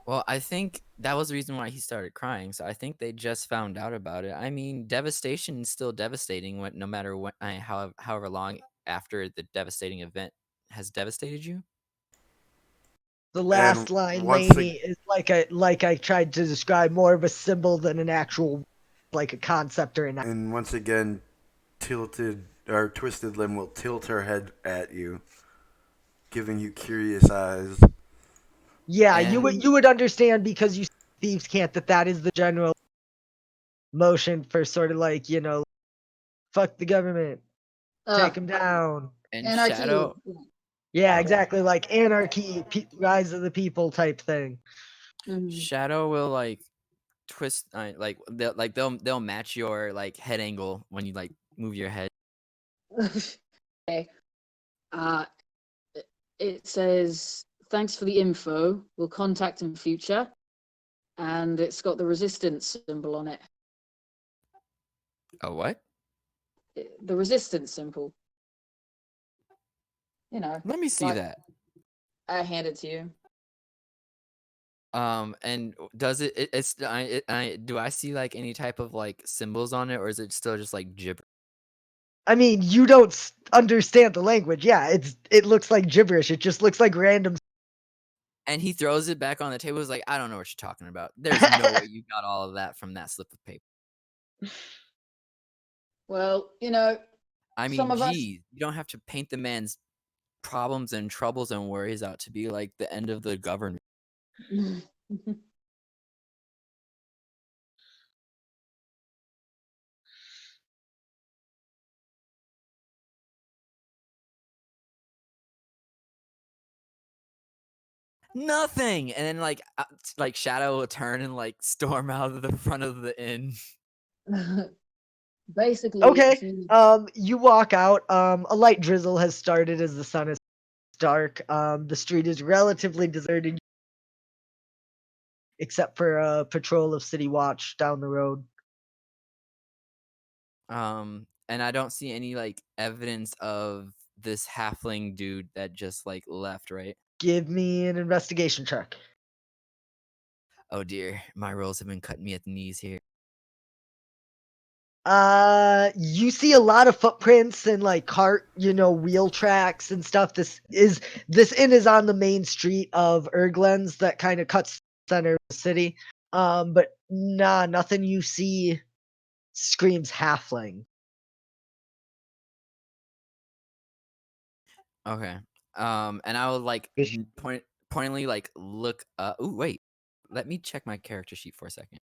Well, I think that was the reason why he started crying. So I think they just found out about it. I mean, devastation is still devastating no matter what, however long after the devastating event has devastated you. The And last line, once Laney, is like I tried to describe, more of a symbol than an actual, like a concept or an. and once again, tilted or twisted limb will tilt her head at you, giving you curious eyes. Yeah, And you would understand because you thieves can't that is the general motion for sort of like fuck the government, take them down. Anarchy. Shadow Yeah, exactly, like anarchy, rise of the people type thing. Mhm. Shadow will like twist like they'll match your like head angle when you like move your head. Okay. Uh, it says, thanks for the info. We'll contact in future. And it's got the resistance symbol on it. Oh, what? The resistance symbol. Let me see Like, that. I hand it to you. And does it's do I see like any type of like symbols on it, or is it still just like gibberish? I mean, you don't understand the language. Yeah, it looks like gibberish. It just looks like random. And he throws it back on the table. He's like, I don't know what you're talking about. There's no way you got all of that from that slip of paper. Well, I some mean, of us. geez, you don't have to paint the man's problems and troubles and worries out to be like the end of the government. Nothing. And then like Shadow will turn and like storm out of the front of the inn. Basically, Okay. You walk out. A light drizzle has started as the sun is dark. The street is relatively deserted, except for a patrol of city watch down the road. And And I don't see any like evidence of this halfling dude that just like left, right? Give me an investigation check. Oh dear, my rolls have been cutting me at the knees here. You see a lot of footprints and like cart, wheel tracks and stuff. This inn is on the main street of Erglens that kind of cuts the center of the city. But nah, nothing you see screams halfling. Okay. And I will like Bish- pointedly like look. Ooh, wait. Let me check my character sheet for a second.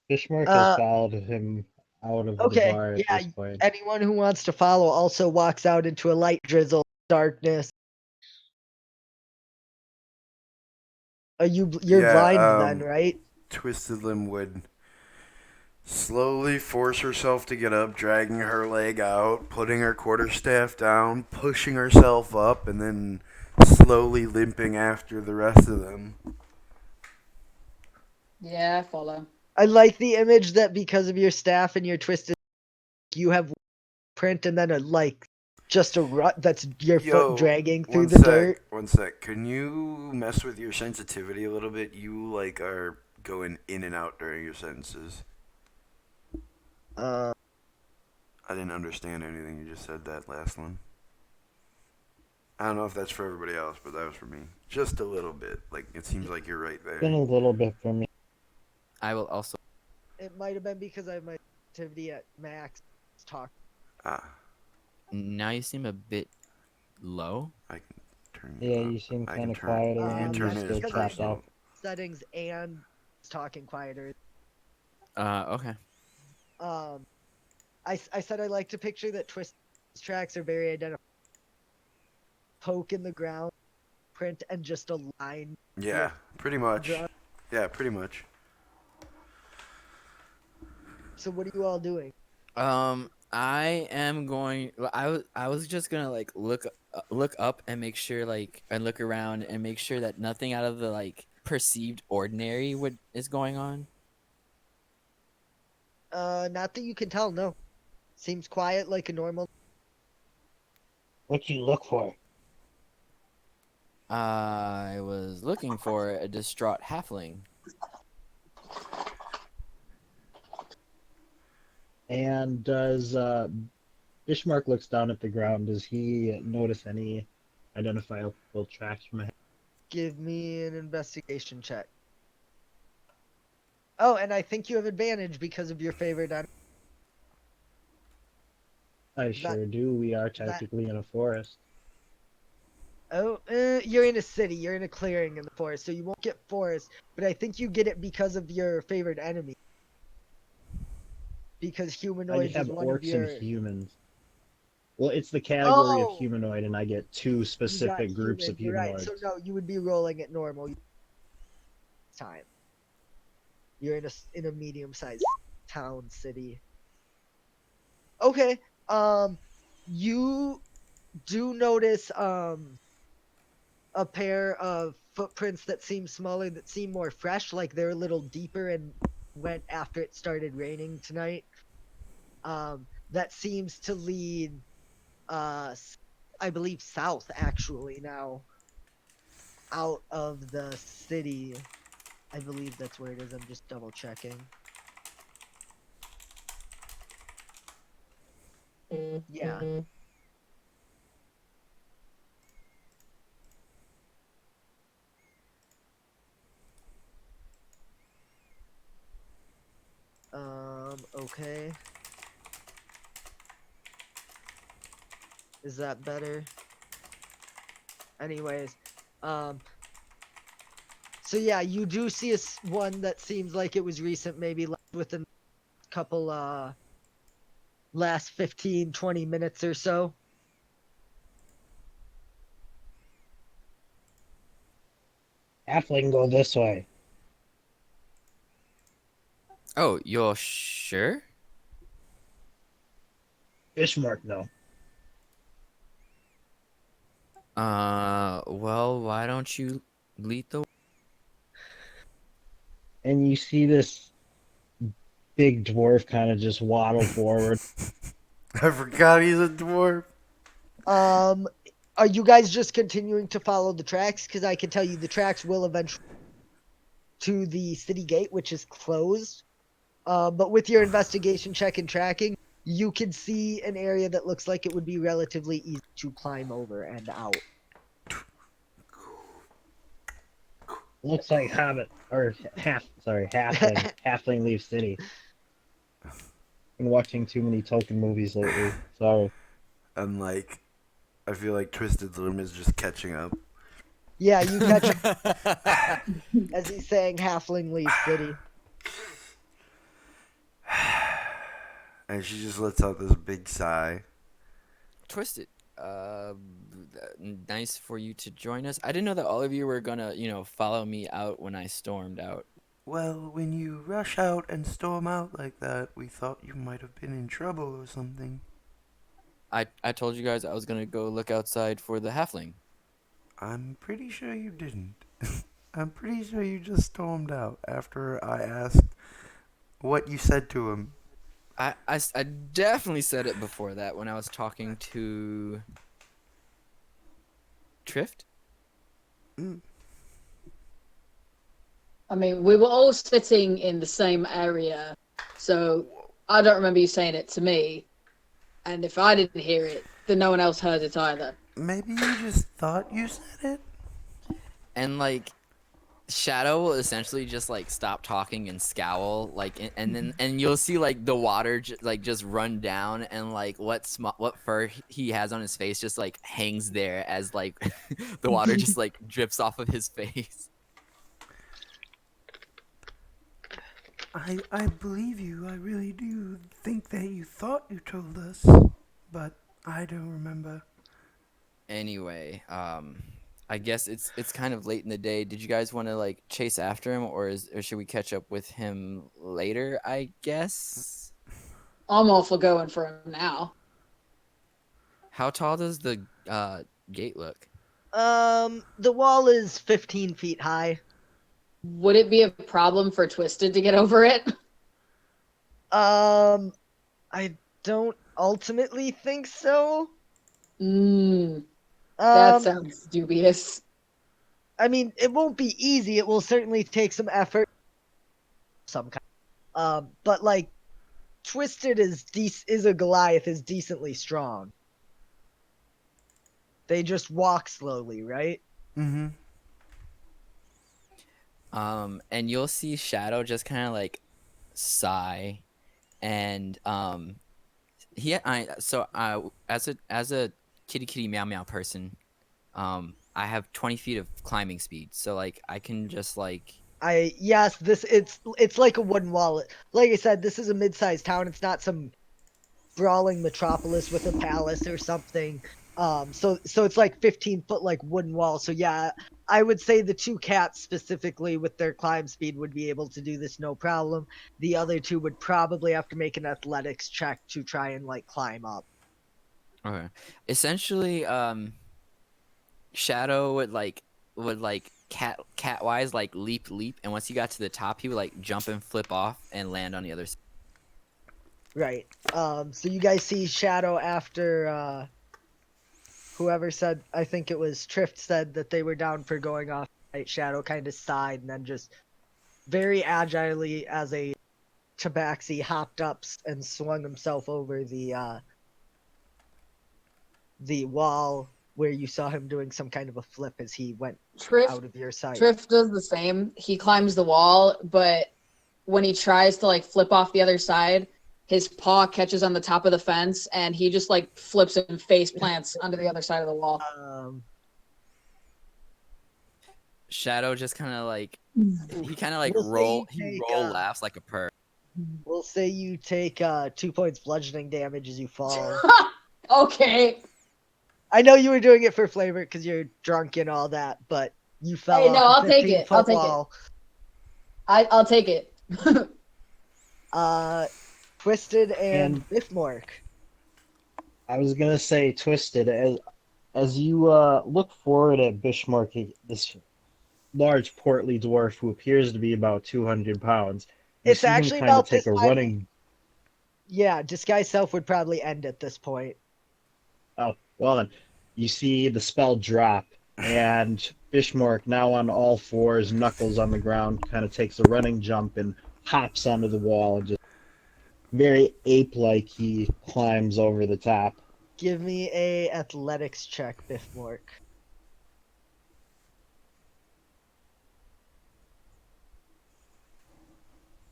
Bishmark has Uh, followed him out of the okay, bar at yeah. this point. Anyone who wants to follow also walks out into a light drizzle, darkness. You're blind Yeah, then, right? Twisted Limb would slowly force herself to get up, dragging her leg out, putting her quarterstaff down, pushing herself up, and then slowly limping after the rest of them. Yeah, I follow. I like the image that because of your staff and your twisted, you have print and then just a rut that's your foot Yo, dragging through the dirt. one sec. Can you mess with your sensitivity a little bit? You like are going in and out during your sentences. Uh, I didn't understand anything you just said that last one. I don't know if that's for everybody else, but that was for me. Just a little bit. Like it seems like you're right Been there. a little bit for me. I will also. it might have been because I have my sensitivity at max. Talk. Ah, Now you seem a bit low. I can turn you Yeah, up. you seem I kind can of turn. quiet I can around. You turn That's it as still because I have chopped personal. off. settings and talking quieter. Okay. Um, I said I like to picture that twist tracks are very identifiable. Poke in the ground, print, and just a line. Yeah, pretty much. Drawn. Yeah, pretty much. So what are you all doing? I am going. I was just gonna like look up and make sure like and look around and make sure that nothing out of the like perceived ordinary is going on. Not that you can tell. No, seems quiet like a normal. What you look for? I was looking for a distraught halfling. And does Bishmark looks down at the ground? Does he notice any identifiable tracks from ahead? Give me an investigation check. Oh, and I think you have advantage because of your favorite. I That sure do. We are that. technically in a forest. Oh, you're in a city. You're in a clearing in the forest, so you won't get forest. But I think you get it because of your favorite enemy. Because I humanoids is have one of orcs and your. humans. Well, it's the category of Oh, humanoid, and I get two you got specific groups human. of You're right. So humanoids. no, you would be rolling at normal time. You're in a medium sized town city. Okay. You do notice a pair of footprints that seem smaller, that seem more fresh, like they're a little deeper and went after it started raining tonight. That seems to lead, I believe, south actually now, out of the city. I believe that's where it is. I'm just double checking. Yeah. Okay. Is that better? Anyways, um, so yeah, you do see one that seems like it was recent, maybe within a couple, last 15, 20 minutes or so. Halfling go this way. Oh, you're sure? Bishmark no. Well, why don't you lead the? And you see this big dwarf kind of just waddle forward. I forgot he's a dwarf. Are you guys just continuing to follow the tracks? Because I can tell you the tracks will eventually to the city gate, which is closed. But with your investigation check and tracking, you can see an area that looks like it would be relatively easy to climb over and out. Looks like Hobbit or Halfling leaves city. Been watching too many Tolkien movies lately. Sorry. And like, I feel like Twisted's limb is just catching up. Yeah, you catch as he's saying halfling leaves city. And she just lets out this big sigh. Twisted. Nice for you to join us. I didn't know that all of you were gonna, follow me out when I stormed out. Well, when you rush out and storm out like that, we thought you might have been in trouble or something. I told you guys I was gonna go look outside for the halfling. I'm pretty sure you didn't. I'm pretty sure you just stormed out after I asked what you said to him. I definitely said it before that when I was talking to Trift. I mean, we were all sitting in the same area, so I don't remember you saying it to me. And if I didn't hear it, then no one else heard it either. Maybe you just thought you said it? And like Shadow will essentially just like stop talking and scowl, like, and you'll see like the water just run down, and like what fur he has on his face just like hangs there as like the water just like drips off of his face. I believe you. I really do think that you thought you told us, but I don't remember. Anyway, I guess it's kind of late in the day. Did you guys want to like chase after him, or should we catch up with him later? I guess. I'm all for going for him now. How tall does the gate look? The wall is 15 feet high. Would it be a problem for Twisted to get over it? I don't ultimately think so. That sounds dubious. I mean, it won't be easy. It will certainly take some effort, some kind. But like, Twisted is a Goliath is decently strong. They just walk slowly, right? Mm-hmm. And you'll see Shadow just kind of like sigh, and as a kitty meow meow person, I have 20 feet of climbing speed, so like I can just like. It's like a wooden wall. Like I said, this is a mid-sized town. It's not some brawling metropolis with a palace or something. So it's like 15-foot like wooden wall. So yeah, I would say the two cats specifically with their climb speed would be able to do this no problem. The other two would probably have to make an athletics check to try and like climb up. Okay. Essentially, Shadow would cat wise like leap, and once he got to the top, he would like jump and flip off and land on the other side. Right. So you guys see Shadow after whoever said, I think it was Trift, said that they were down for going off. Right? Shadow kind of sighed and then just very agilely as a tabaxi hopped up and swung himself over the wall where you saw him doing some kind of a flip as he went out of your sight. Triff does the same. He climbs the wall, but when he tries to like flip off the other side, his paw catches on the top of the fence, and he just like flips and face plants under the other side of the wall. Shadow just kind of like laughs like a purr. We'll say you take 2 points bludgeoning damage as you fall. Okay. I know you were doing it for flavor because you're drunk and all that, but you fell Hey, no, off I'll take it. I'll take wall. it. I'll take it. Twisted and Biffmork. I was gonna say Twisted as you look forward at Bishmark, this large portly dwarf who appears to be about 200 pounds, You It's see him actually kind of about take this a time. running. Yeah, disguise self would probably end at this point. Oh, well then, you see the spell drop, and Fishmark, now on all fours, knuckles on the ground, kind of takes a running jump and hops onto the wall, just very ape-like. He climbs over the top. Give me a athletics check, Biffmork.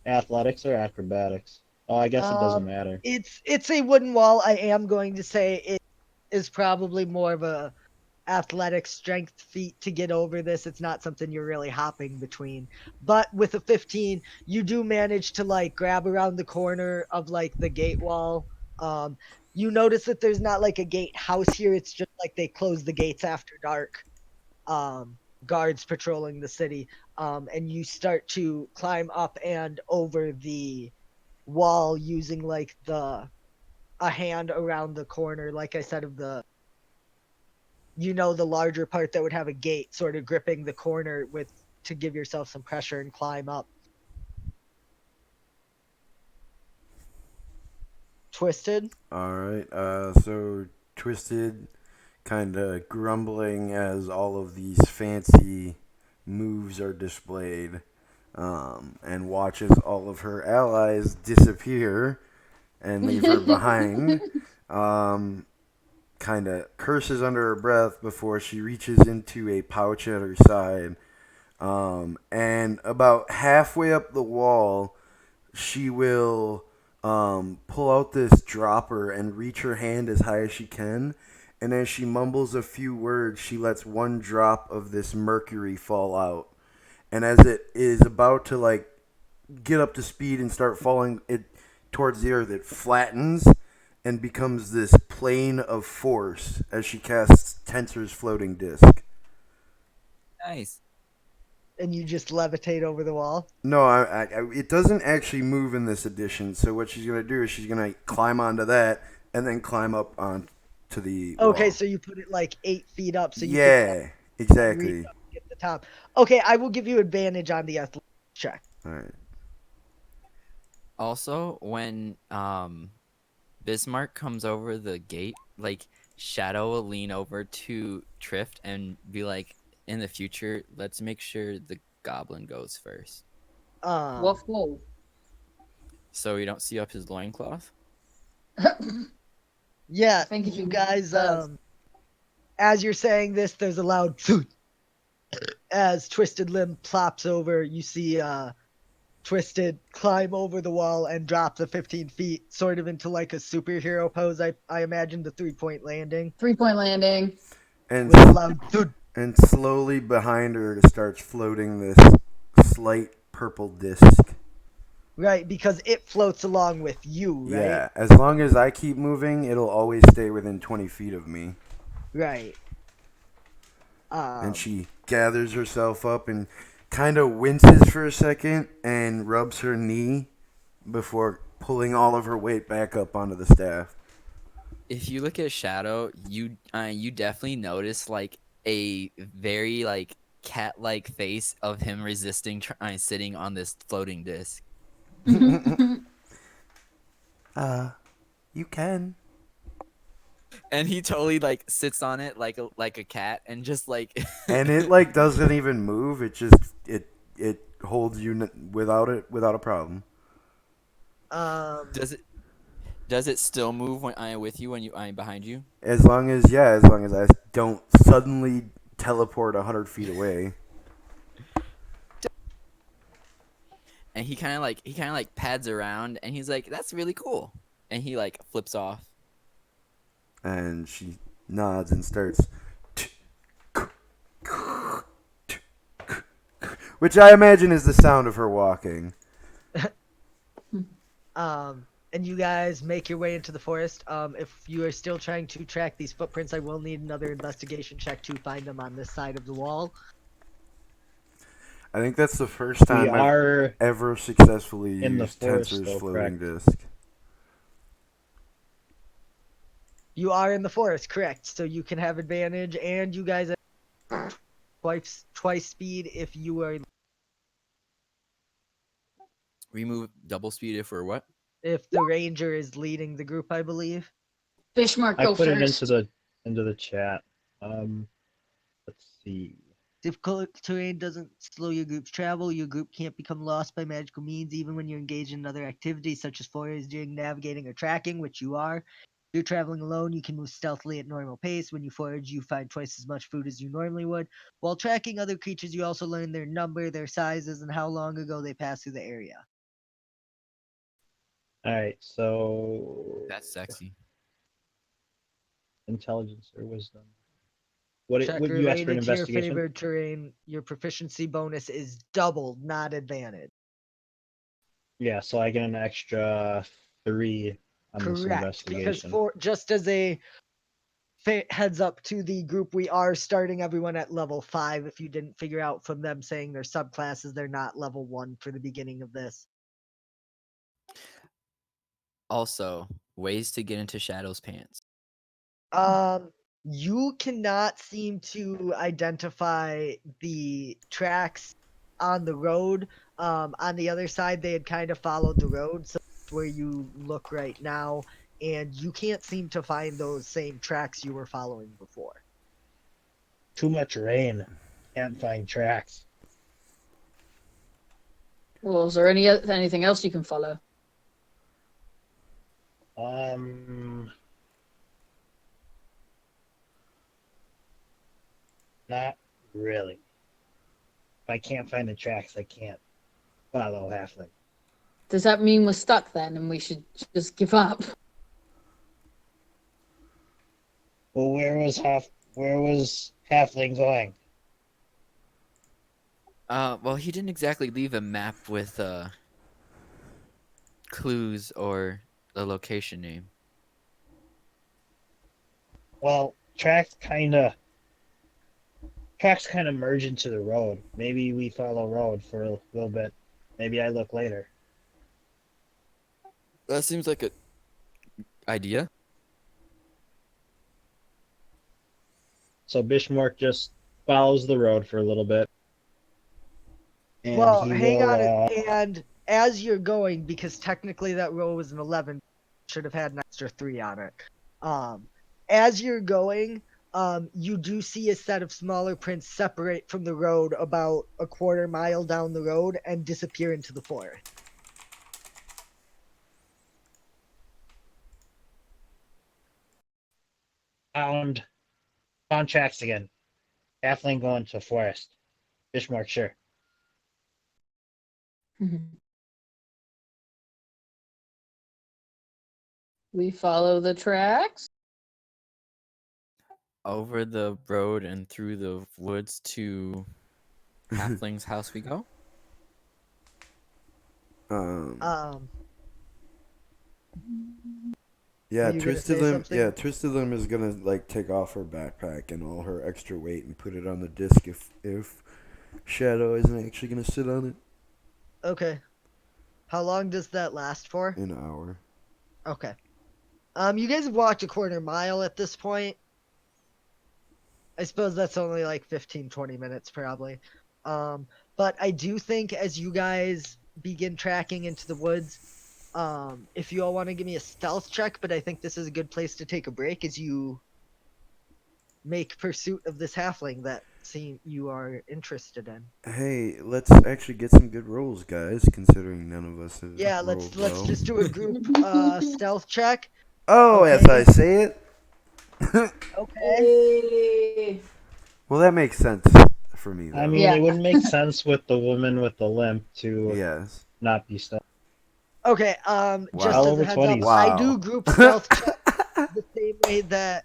Athletics or acrobatics? Oh, I guess it doesn't Um, matter. it's a wooden wall. I am going to say it is probably more of a athletic strength feat to get over this. It's not something you're really hopping between. But with a 15, you do manage to like grab around the corner of like the gate wall. Um, you notice that there's not like a gate house here. It's just like they close the gates after dark. Um, Guards patrolling the city. And you start to climb up and over the wall using like a hand around the corner, like I said, of the the larger part that would have a gate sort of gripping the corner with to give yourself some pressure and climb up. Twisted. All right. So Twisted, kind of grumbling as all of these fancy moves are displayed, and watches all of her allies disappear and leave her behind. Um, kind of curses under her breath before she reaches into a pouch at her side. And about halfway up the wall, she will pull out this dropper and reach her hand as high as she can. And as she mumbles a few words, she lets one drop of this mercury fall out. And as it is about to like get up to speed and start falling it towards the earth, it flattens and becomes this plane of force as she casts Tensor's floating disc. Nice. And you just levitate over the wall. No, it doesn't actually move in this edition. So what she's gonna do is she's gonna climb onto that and then climb up on to the Okay, wall. so you put it like 8 feet up, so you can Yeah, reach exactly. up and get the top. Okay, I will give you advantage on the athletic check. All right. Also, when Bismarck comes over the gate, like Shadow will lean over to Trift and be like, in the future, let's make sure the goblin goes first. Woof woof. So we don't see up his loincloth. Yeah, I think you he guys. does. As you're saying this, there's a loud "Phoot" as Twisted Limb plops over. You see Twisted climb over the wall and drop the 15 feet, sort of into like a superhero pose. I imagine the 3-point landing 3-point landing. And with a loud "Thud." and slowly behind her starts floating this slight purple disc. Right, because it floats along with you, right? Yeah, as long as I keep moving, it'll always stay within 20 feet of me. Right. And she gathers herself up and kind of winces for a second and rubs her knee before pulling all of her weight back up onto the staff. If you look at Shadow, you definitely notice like a very like cat-like face of him resisting sitting on this floating disc. You can. And he totally like sits on it like a cat and just like And it like doesn't even move. It just it holds you without a problem. does it still move when I'm with you when I'm behind you? As long as I don't suddenly teleport 100 feet away. And he kind of like pads around and he's like, that's really cool, and he like flips off. And she nods and starts, which I imagine is the sound of her walking. And you guys make your way into the forest. If you are still trying to track these footprints, I will need another investigation check to find them on this side of the wall. I think that's the first time I've ever successfully in the used forest, Tensor's though, floating correct? disc. You are in the forest, correct? So you can have advantage, and you guys have twice speed if you are. We move double speed if we're what? If the ranger is leading the group, I believe. Fishmark, I go put it first. into the chat. Let's see. Difficult terrain doesn't slow your group's travel. Your group can't become lost by magical means, even when you're engaged in other activities such as foraging, navigating, or tracking, which you are. If you're traveling alone, you can move stealthily at normal pace. When you forage, you find twice as much food as you normally would. While tracking other creatures, you also learn their number, their sizes, and how long ago they passed through the area. All right, so That's sexy. intelligence or wisdom. What Check would you ask for an related to your investigation? favored terrain. Your proficiency bonus is doubled, not advantage. Yeah, so I get an extra 3 on this Correct, because investigation. for just as a heads up to the group, we are starting everyone at level 5. If you didn't figure out from them saying their subclasses, they're not level 1 for the beginning of this. Also, ways to get into Shadow's pants. You cannot seem to identify the tracks on the road. On the other side, they had kind of followed the road, so that's where you look right now, and you can't seem to find those same tracks you were following before. Too much rain. Can't find tracks. Well, is there anything else you can follow? Not really. If I can't find the tracks, I can't follow halfling. Does that mean we're stuck then, and we should just give up? Well, where was halfling going? Well, he didn't exactly leave a map with clues or the location name. Well, tracks kind of merge into the road. Maybe we follow road for a little bit. Maybe I look later. That seems like a idea. So Bishmark just follows the road for a little bit. And Well, he hang on, will, and as you're going, because technically that roll was an 11, should have had an extra 3 on it. As you're going, you do see a set of smaller prints separate from the road about a quarter mile down the road and disappear into the forest. found tracks again. Halfling going to forest. Bishmark, sure. We follow the tracks. Over the road and through the woods to Halfling's house we go. Yeah, Were you gonna say something? Yeah, Twisted Limb is gonna like take off her backpack and all her extra weight and put it on the disc if Shadow isn't actually gonna sit on it. Okay. How long does that last for? In an hour. Okay. You guys have walked a quarter mile at this point. I suppose that's only like 15, 20 minutes probably. But I do think as you guys begin tracking into the woods, if you all want to give me a stealth check, but I think this is a good place to take a break as you make pursuit of this halfling that you are interested in. Hey, let's actually get some good rolls, guys. Considering none of us have Yeah, rolled let's well. just do a group stealth check. Oh, Okay. as I say it. Okay. Well, that makes sense for me, though. I mean, Yeah. it wouldn't make sense with the woman with the limp to Yes. not be stealth. Okay, just as Over a heads up, 20s. I Wow. do group stealth check the same way that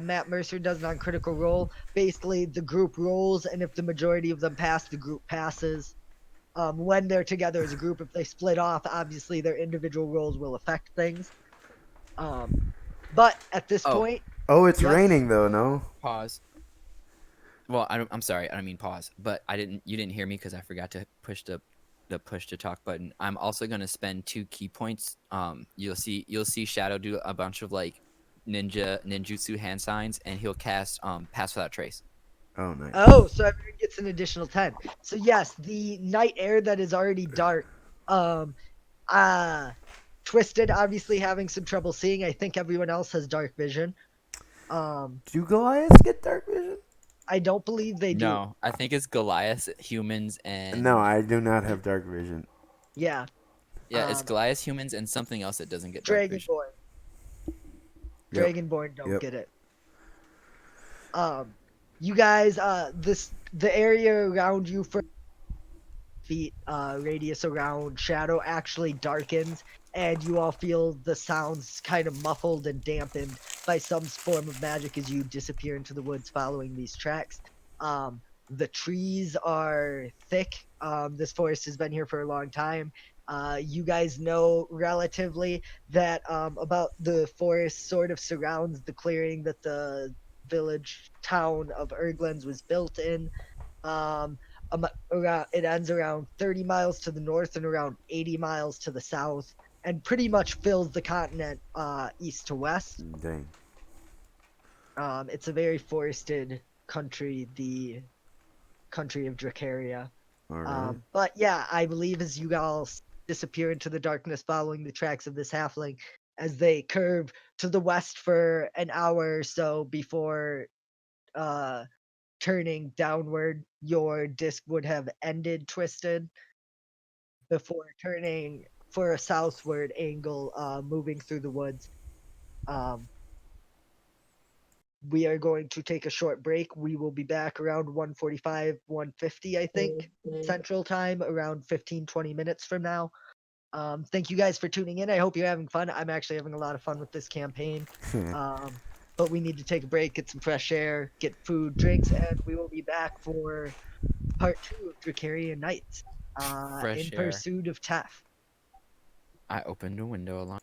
Matt Mercer does on Critical Role. Basically, the group rolls, and if the majority of them pass, the group passes. When they're together as a group, if they split off, obviously their individual roles will affect things. But at this point, Oh, it's yes. raining though. No. Pause. Well, I'm sorry. I don't mean pause, but you didn't hear me because I forgot to push the push to talk button. I'm also gonna spend 2 key points. You'll see Shadow do a bunch of like ninjutsu hand signs, and he'll cast Pass Without Trace. Oh, nice. Oh, so everyone gets an additional 10. So yes, the night air that is already dark Um, uh, Twisted obviously having some trouble seeing. I think everyone else has dark vision. Do Goliaths get dark vision? I don't believe they do. No, I think it's Goliath, humans, No, and I do not have dark vision. Yeah. yeah, it's Goliath, humans, and something else that doesn't get dark vision. Dragonborn. Yep. Dragonborn don't Yep. get it. You guys, the area around you for feet radius around shadow actually darkens, and you all feel the sounds kind of muffled and dampened by some form of magic as you disappear into the woods following these tracks. The trees are thick. This forest has been here for a long time. You guys know relatively that about the forest sort of surrounds the clearing that the village town of Erglands was built in. Um, around it ends around 30 miles to the north and around 80 miles to the south, and pretty much fills the continent east to west. Dang. It's a very forested country, the country of Drekeria. All right. But yeah, I believe as you all disappear into the darkness following the tracks of this halfling, as they curve to the west for an hour or so before turning downward, your disc would have ended twisted before turning for a southward angle, moving through the woods. Um, we are going to take a short break. We will be back around 1:45, 1:50, I think, Central Time, around 15-20 minutes from now. Thank you guys for tuning in. I hope you're having fun. I'm actually having a lot of fun with this campaign. But we need to take a break, get some fresh air, get food, drinks, and we will be back for part 2 of Drekherian Nights, Fresh in air. pursuit of Tef. I opened a window along.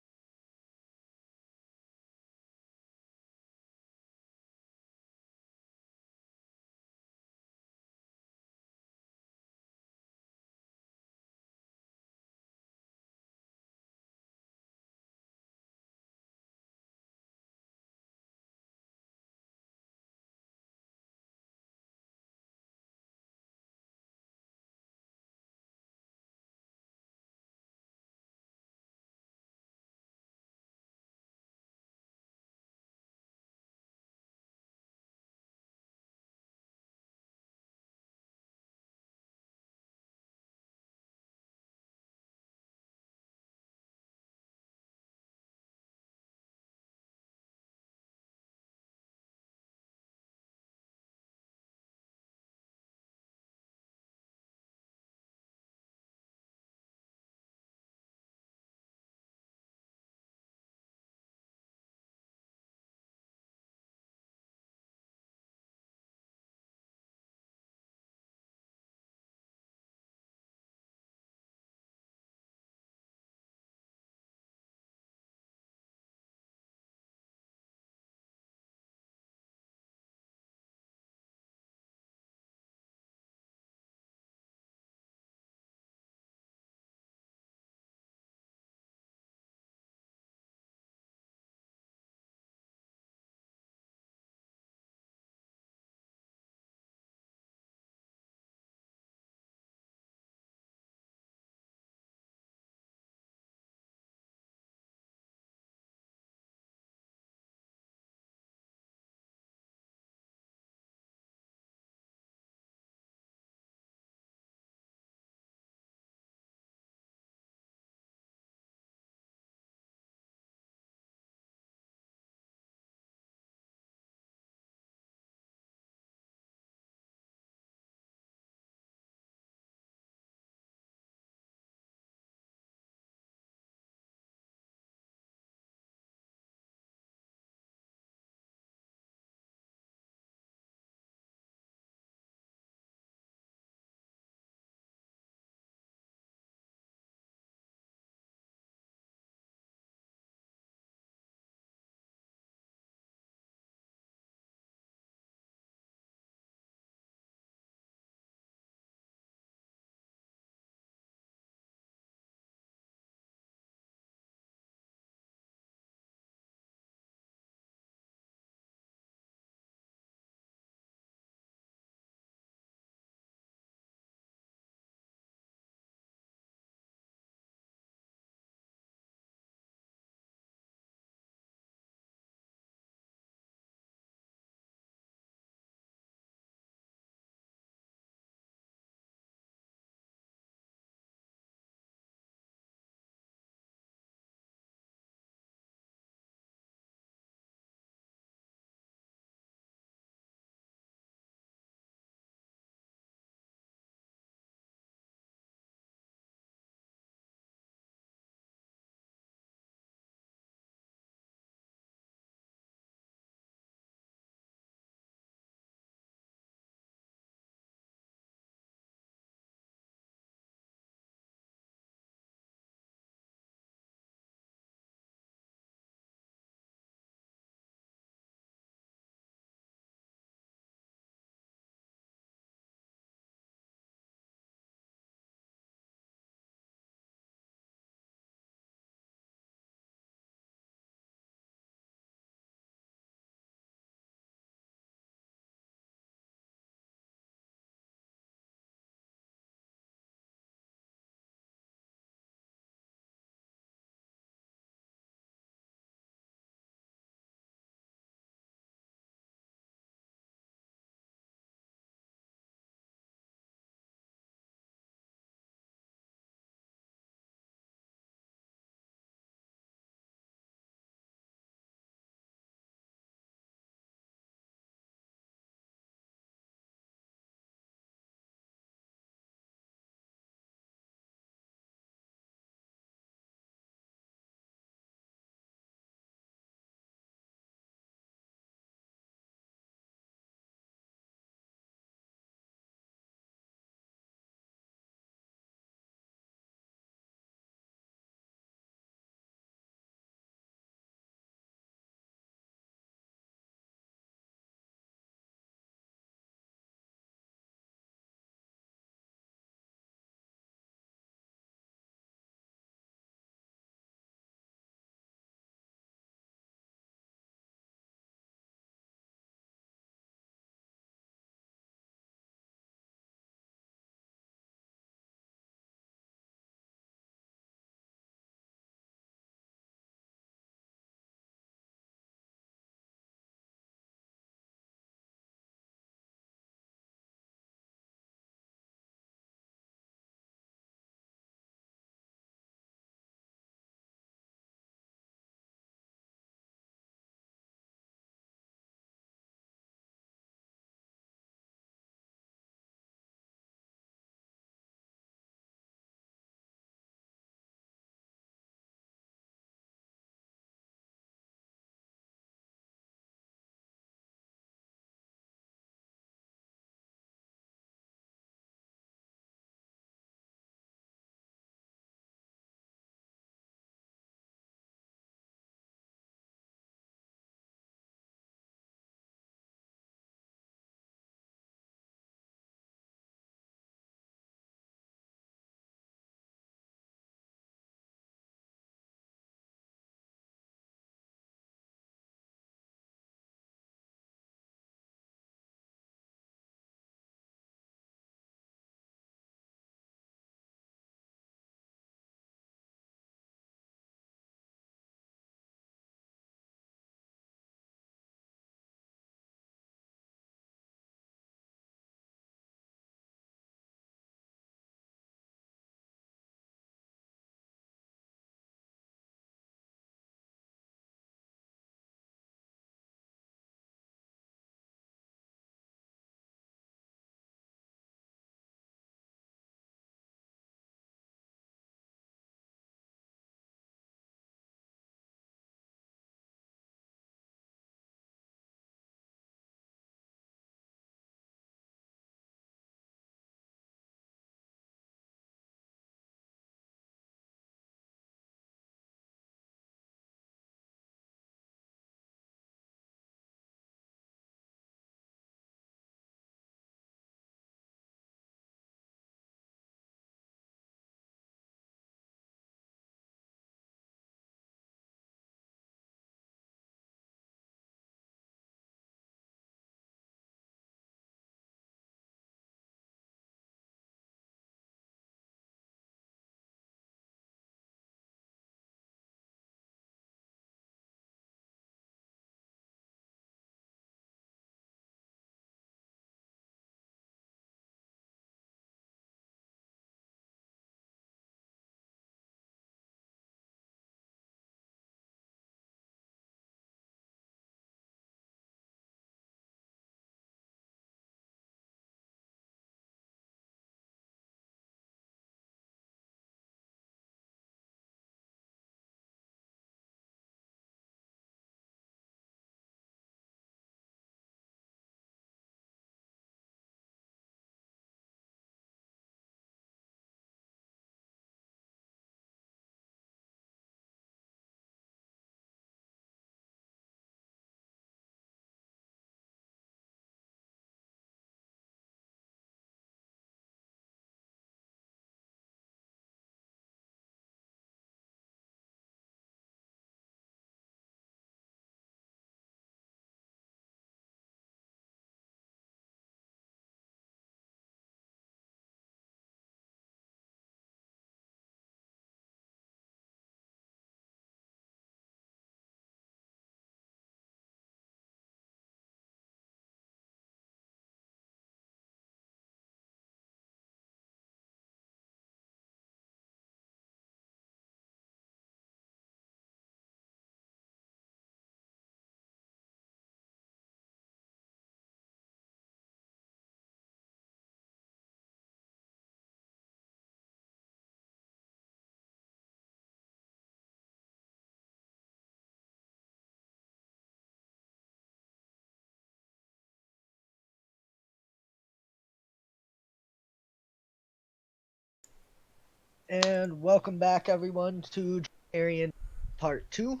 And welcome back, everyone, to Drekherian Part 2.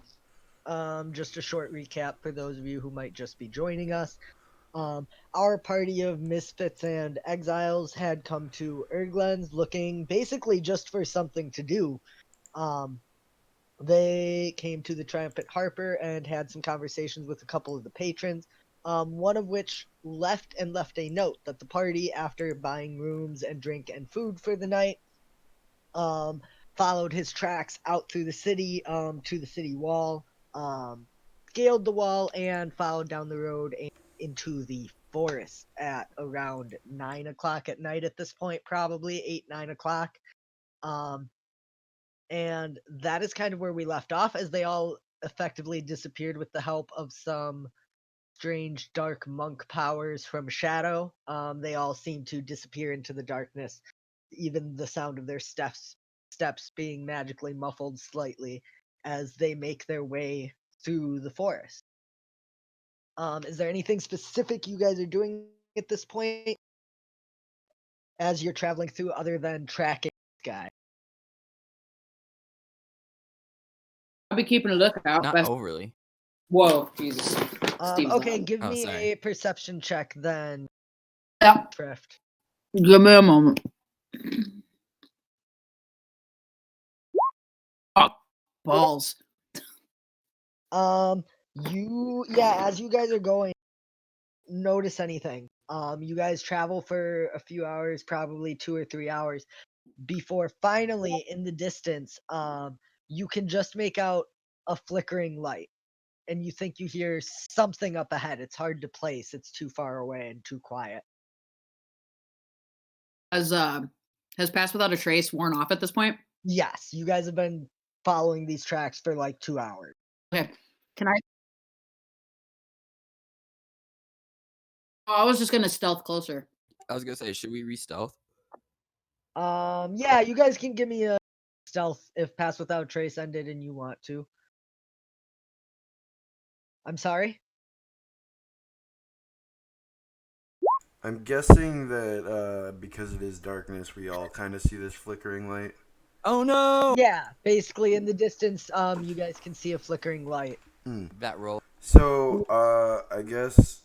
Just a short recap for those of you who might just be joining us. Our party of misfits and exiles had come to Erglen's looking basically just for something to do. They came to the Triumphant Harper and had some conversations with a couple of the patrons, one of which left a note that the party, after buying rooms and drink and food for the night, um, followed his tracks out through the city to the city wall, scaled the wall, and followed down the road and into the forest at around 9 o'clock at night at this point, probably 8, 9 o'clock. Um, and that is kind of where we left off, as they all effectively disappeared with the help of some strange dark monk powers from Shadow. They all seem to disappear into the darkness, even the sound of their steps being magically muffled slightly as they make their way through the forest. Is there anything specific you guys are doing at this point as you're traveling through other than tracking this guy? I'll be keeping a lookout. Not overly. Whoa, Jesus. Steve's Okay, on. give Oh, me sorry. a perception check then, Yeah, Drift. give me a moment. Oh, balls. As you guys are going, notice anything. You guys travel for a few hours, probably 2 or 3 hours, before finally in the distance, you can just make out a flickering light. And you think you hear something up ahead. It's hard to place. It's too far away and too quiet. Has Pass Without a Trace worn off at this point? Yes, you guys have been following these tracks for like 2 hours. Okay. Can I? Oh, I was just gonna stealth closer. I was gonna say, should we re-stealth? Yeah, you guys can give me a stealth if Pass Without Trace ended and you want to. I'm sorry? I'm guessing that because it is darkness, we all kind of see this flickering light. Oh no! Yeah, basically in the distance, you guys can see a flickering light. That roll. So, I guess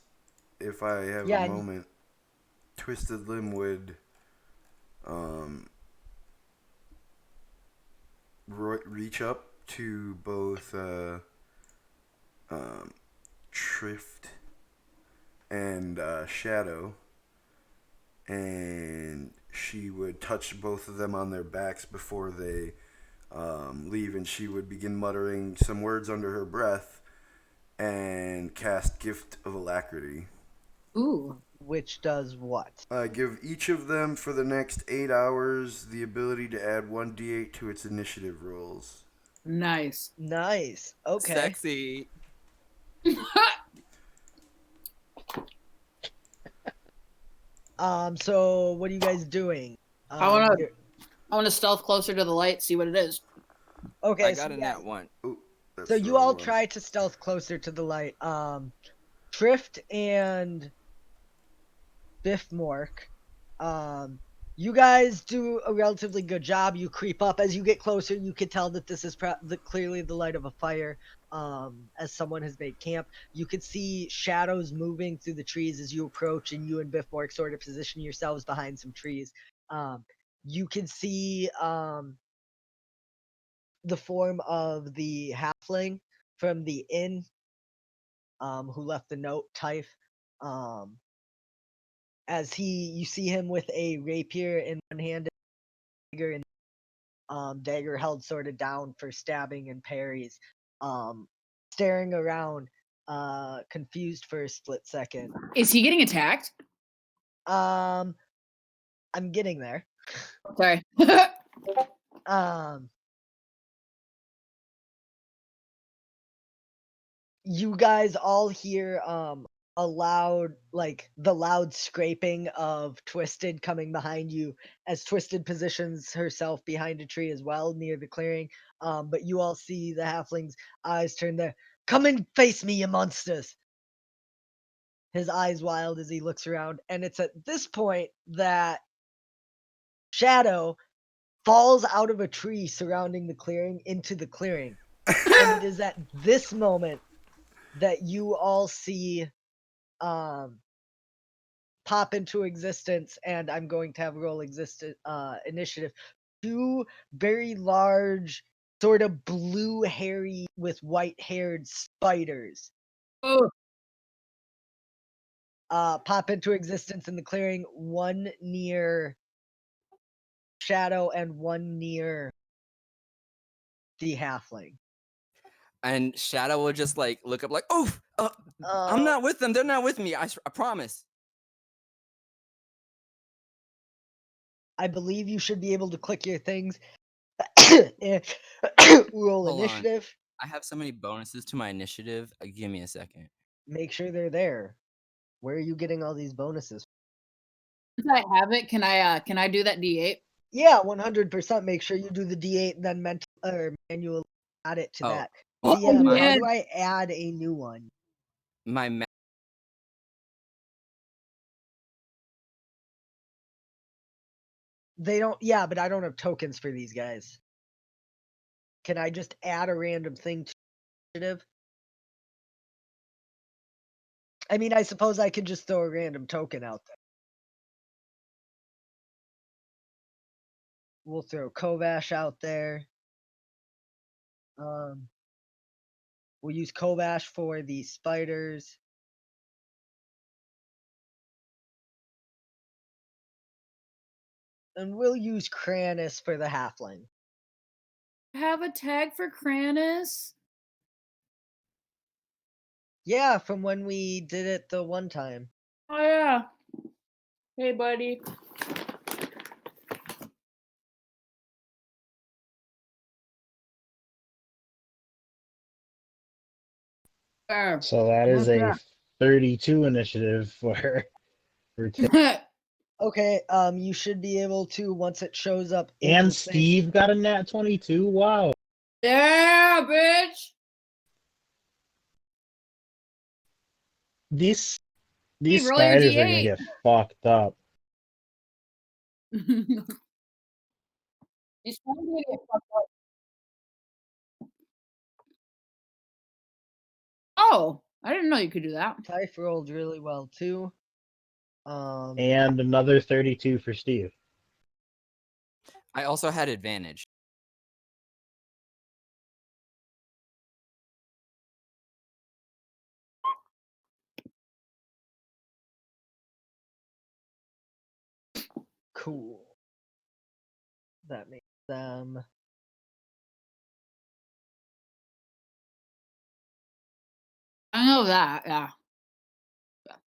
if I have Yeah, a moment, Twisted Limb would reach up to both Trift and Shadow, and she would touch both of them on their backs before they leave, and she would begin muttering some words under her breath and cast Gift of Alacrity. Ooh. which does what? Give each of them for the next 8 hours the ability to add 1d8 to its initiative rolls. Nice. Nice. Okay. Sexy. So what are you guys doing? I wanna stealth closer to the light, see what it is. Okay, I got a nat one. Ooh, that's so the you wrong all one. try to stealth closer to the light. Trift and Biffmork, you guys do a relatively good job. You creep up. As you get closer, you can tell that this is clearly the light of a fire. As someone has made camp, you can see shadows moving through the trees as you approach, and you and Biffmork sort of position yourselves behind some trees. You can see the form of the halfling from the inn, who left the note, Typh. As you see him with a rapier in one hand, dagger in dagger held sort of down for stabbing and parries, staring around, confused for a split second. Is he getting attacked? I'm getting there. Sorry. You guys all hear a loud, like the loud scraping of Twisted coming behind you as Twisted positions herself behind a tree as well near the clearing. But you all see the halfling's eyes turn there. Come and face me, you monsters! His eyes wild as he looks around, and it's at this point that Shadow falls out of a tree surrounding the clearing into the clearing. And it is at this moment that you all see pop into existence, and I'm going to have roll initiative. 2 very large, sort of blue, hairy with white-haired spiders Oh, pop into existence in the clearing. 1 near Shadow and 1 near the halfling. And Shadow will just like look up like, oh, I'm not with them. They're not with me. I promise. I believe you should be able to click your things and roll Hold on. initiative. I have so many bonuses to my initiative. Give me a second. Make sure they're there. Where are you getting all these bonuses? since I have it, can I do that D8? Yeah, 100%. Make sure you do the D8 and then manually add it to Oh. that. Oh, DM, how man. do I add a new one? They don't. Yeah, but I don't have tokens for these guys. Can I just add a random thing to initiative? I mean, I suppose I could just throw a random token out there. We'll throw Kovash out there. We'll use Kovash for the spiders. And we'll use Kranis for the halfling. Have a tag for Kranis? Yeah, from when we did it the one time. Oh yeah. Hey, buddy. So that is a 32 initiative for Okay, you should be able to once it shows up. And Steve got a nat 22. Wow. Yeah, bitch. These Steve, roll your spiders are gonna D8. get fucked up. These spiders are gonna get fucked up. Oh, I didn't know you could do that. Typh rolled really well too. And another 32 for Steve. I also had advantage. Cool. That makes them. I know that, yeah.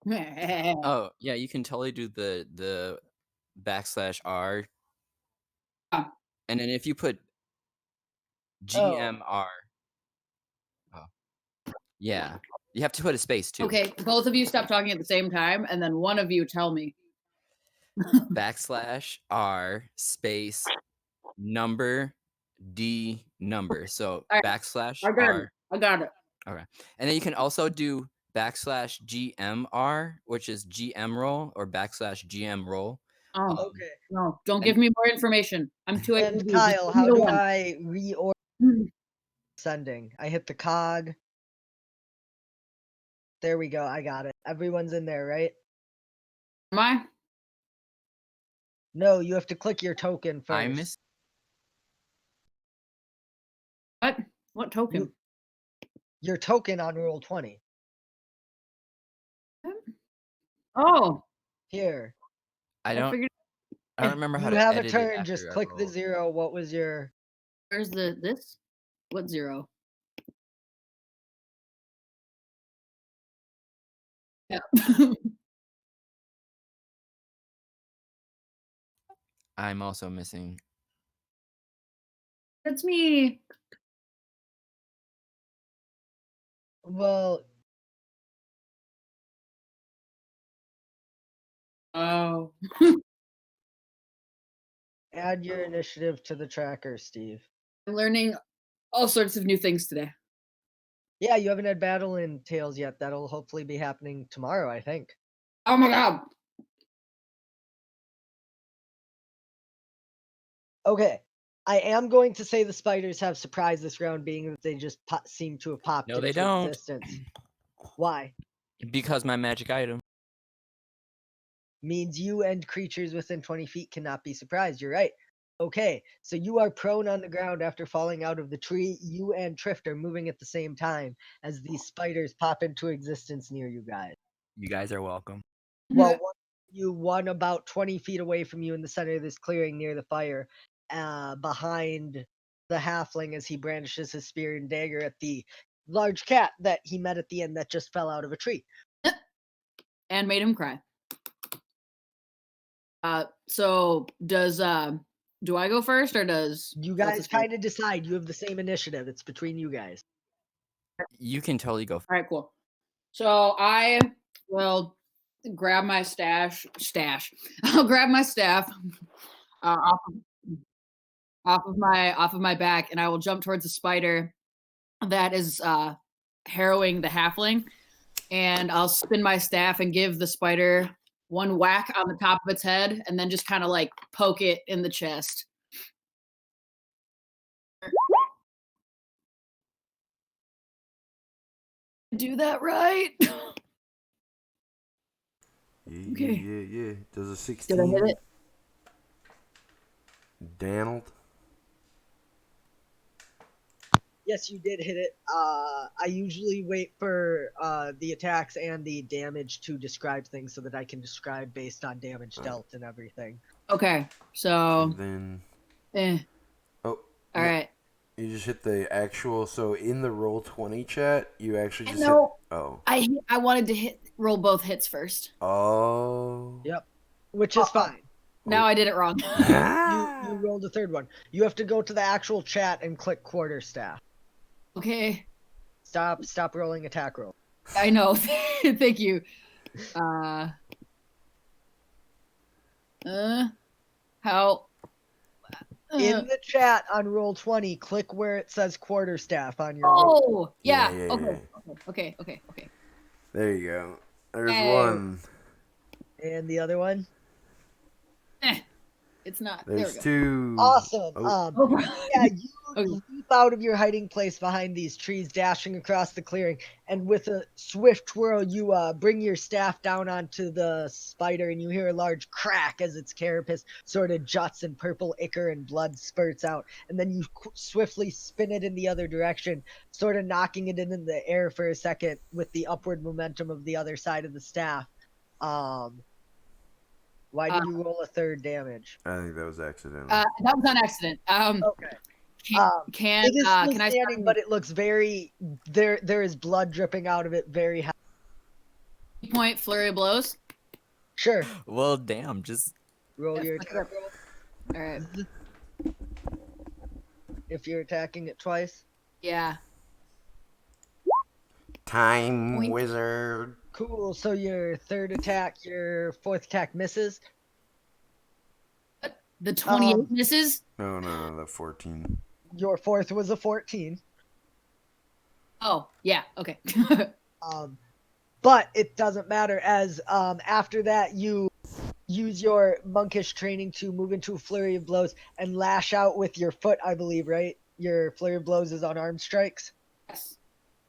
Oh yeah, you can totally do the /R, Yeah. and then if you put GMR, yeah, you have to put a space too. Okay, both of you stop talking at the same time, and then one of you tell me. /R space number D number. So All right, /R. I got it. Okay, and then you can also do /GMR, which is GM roll, or /GM roll. Oh, Okay. no, don't give me more information. I'm too And ADD. Kyle, how do I reorder sending? I hit the cog. There we go. I got it. Everyone's in there, right? Am I? No, you have to click your token first. I miss. What? What token? Your token on roll 20. Oh, Here. I don't remember how You to have a edit it turn. after Just I click the roll. 0. What was your? Where's this? What 0? Yeah. I'm also missing. That's me. Well. Oh. Add your initiative to the tracker, Steve. I'm learning all sorts of new things today. Yeah, you haven't had battle in Tales yet. That'll hopefully be happening tomorrow, I think. Oh my god. Okay. I am going to say the spiders have surprised this round, being that they just seem to have popped No, they into don't. existence. Why? Because my magic item. Means you and creatures within 20 feet cannot be surprised. You're right. Okay, so you are prone on the ground after falling out of the tree. You and Trift are moving at the same time as these spiders pop into existence near you guys. You guys are welcome. Well, one about 20 feet away from you in the center of this clearing near the fire, behind the halfling as he brandishes his spear and dagger at the large cat that he met at the end that just fell out of a tree. And made him cry. So does do I go first or does You what's guys his face? kind of decide. You have the same initiative. It's between you guys. You can totally go. All right, cool. So I will grab my stash. I'll grab my staff off of my back, and I will jump towards the spider that is harrowing the halfling, and I'll spin my staff and give the spider one whack on the top of its head, and then just kind of like poke it in the chest. Do that right? Okay. Yeah. Does a Did I 16 hit it? Donald? Yes, you did hit it. I usually wait for the attacks and the damage to describe things so that I can describe based on damage dealt and everything. Okay, so Then all oh, right. you just hit the actual. So in the roll 20 chat, you actually just No, hit. Oh. I wanted to roll both hits first. Oh. Yep, which is fine. Now I did it wrong. You rolled a third one. You have to go to the actual chat and click quarterstaff. Okay, Stop rolling attack roll. I know. Thank you. How? In the chat on roll 20, click where it says quarterstaff on your roll. Oh, yeah. Yeah. Okay. There you go. There's Hey. one. And the other one? It's not. There's there we go. two. Awesome. Oh, Yeah, you Okay. leap out of your hiding place behind these trees, dashing across the clearing, and with a swift twirl, you bring your staff down onto the spider, and you hear a large crack as its carapace sort of juts, and purple ichor and blood spurts out, and then you swiftly spin it in the other direction, sort of knocking it in the air for a second with the upward momentum of the other side of the staff. Why did you roll a third damage? I think that was accidental. that was on accident. Okay. Can It is still can I standing, but it looks very there is blood dripping out of it very high. point flurry of blows? Sure. Well, damn, just Roll Yeah, your fuck it attack up. roll. All right. If you're attacking it twice. Yeah. Time Boink. wizard. Cool. So your third attack, your fourth attack misses. The 28 Um, misses? No, the 14. Your fourth was a 14. Oh, yeah. Okay. But it doesn't matter as after that you use your monkish training to move into a flurry of blows and lash out with your foot, I believe, right? Your flurry of blows is unarmed strikes. Yes.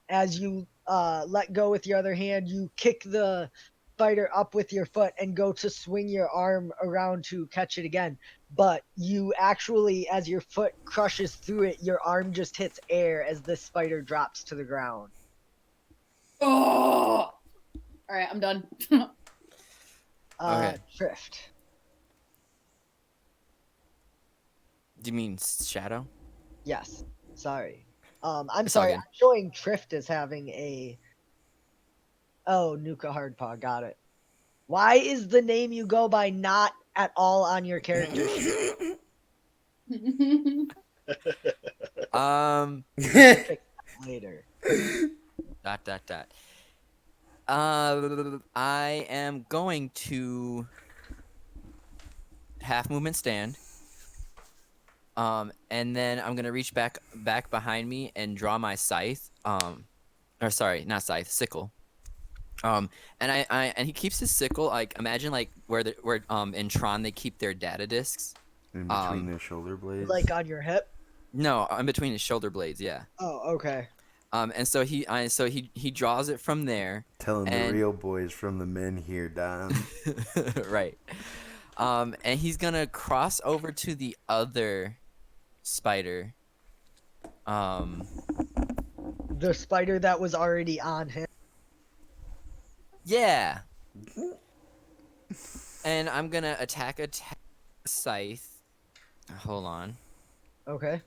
As you let go with your other hand, you kick the spider up with your foot and go to swing your arm around to catch it again. But you actually, as your foot crushes through it, your arm just hits air as the spider drops to the ground. Oh! All right, I'm done. Okay. Drift. do you mean shadow? Yes. Sorry. I'm It's all sorry. good. I'm showing Trift as having a. Oh, Nuka Hardpaw. Got it. Why is the name you go by not at all on your character sheet? Fix that later. Dot. I am going to half movement stand. And then I'm gonna reach back behind me and draw my scythe. Or sorry, not scythe, sickle. And and he keeps his sickle like imagine like where in Tron they keep their data discs. In between their shoulder blades. Like on your hip? No, in between his shoulder blades. Yeah. Oh, okay. And so he draws it from there. Telling the and real boys from the men here, Don. right. And he's gonna cross over to the other spider. The spider that was already on him. Yeah. And I'm gonna attack scythe. Hold on. Okay.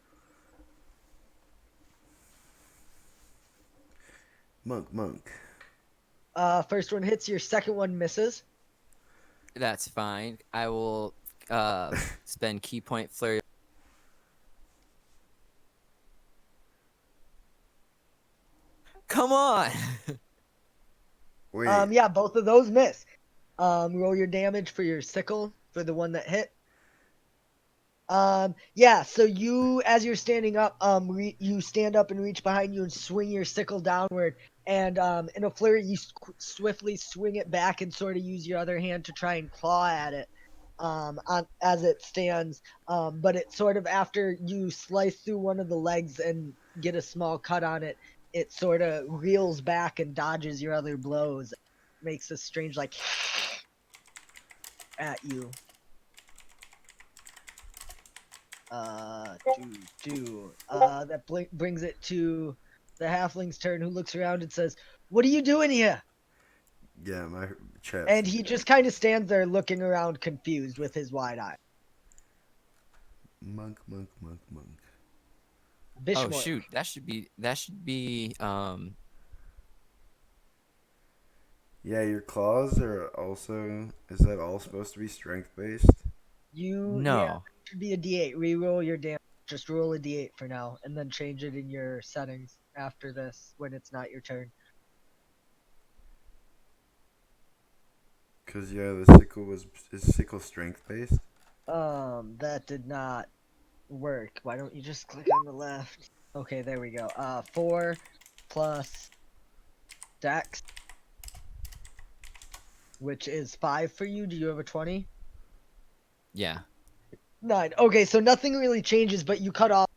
Monk. First one hits, your second one misses. That's fine. I will spend key point flurry. Come on. Wait. Yeah, both of those miss. Roll your damage for your sickle for the one that hit. Yeah, so you, as you're standing up, you stand up and reach behind you and swing your sickle downward, and in a flurry, you swiftly swing it back and sort of use your other hand to try and claw at it, as it stands. But it sort of, after you slice through one of the legs and get a small cut on it, it sort of reels back and dodges your other blows, makes a strange like at you. That brings it to the halfling's turn, who looks around and says, "What are you doing here?" Yeah, my chest. And he just kind of stands there looking around confused with his wide eye. Monk. Bishmore. Oh shoot, that should be Yeah, your claws are also. Is that all supposed to be strength based? No. Yeah, it should be a D8. Reroll your damage. Just roll a D8 for now, and then change it in your settings after this when it's not your turn. Cause yeah, the is sickle strength based. That did not work. Why don't you just click on the left? Okay, there we go. 4 plus Dex, which is 5 for you. Do you have a 20? yeah. 9. Okay, so nothing really changes, but you cut off,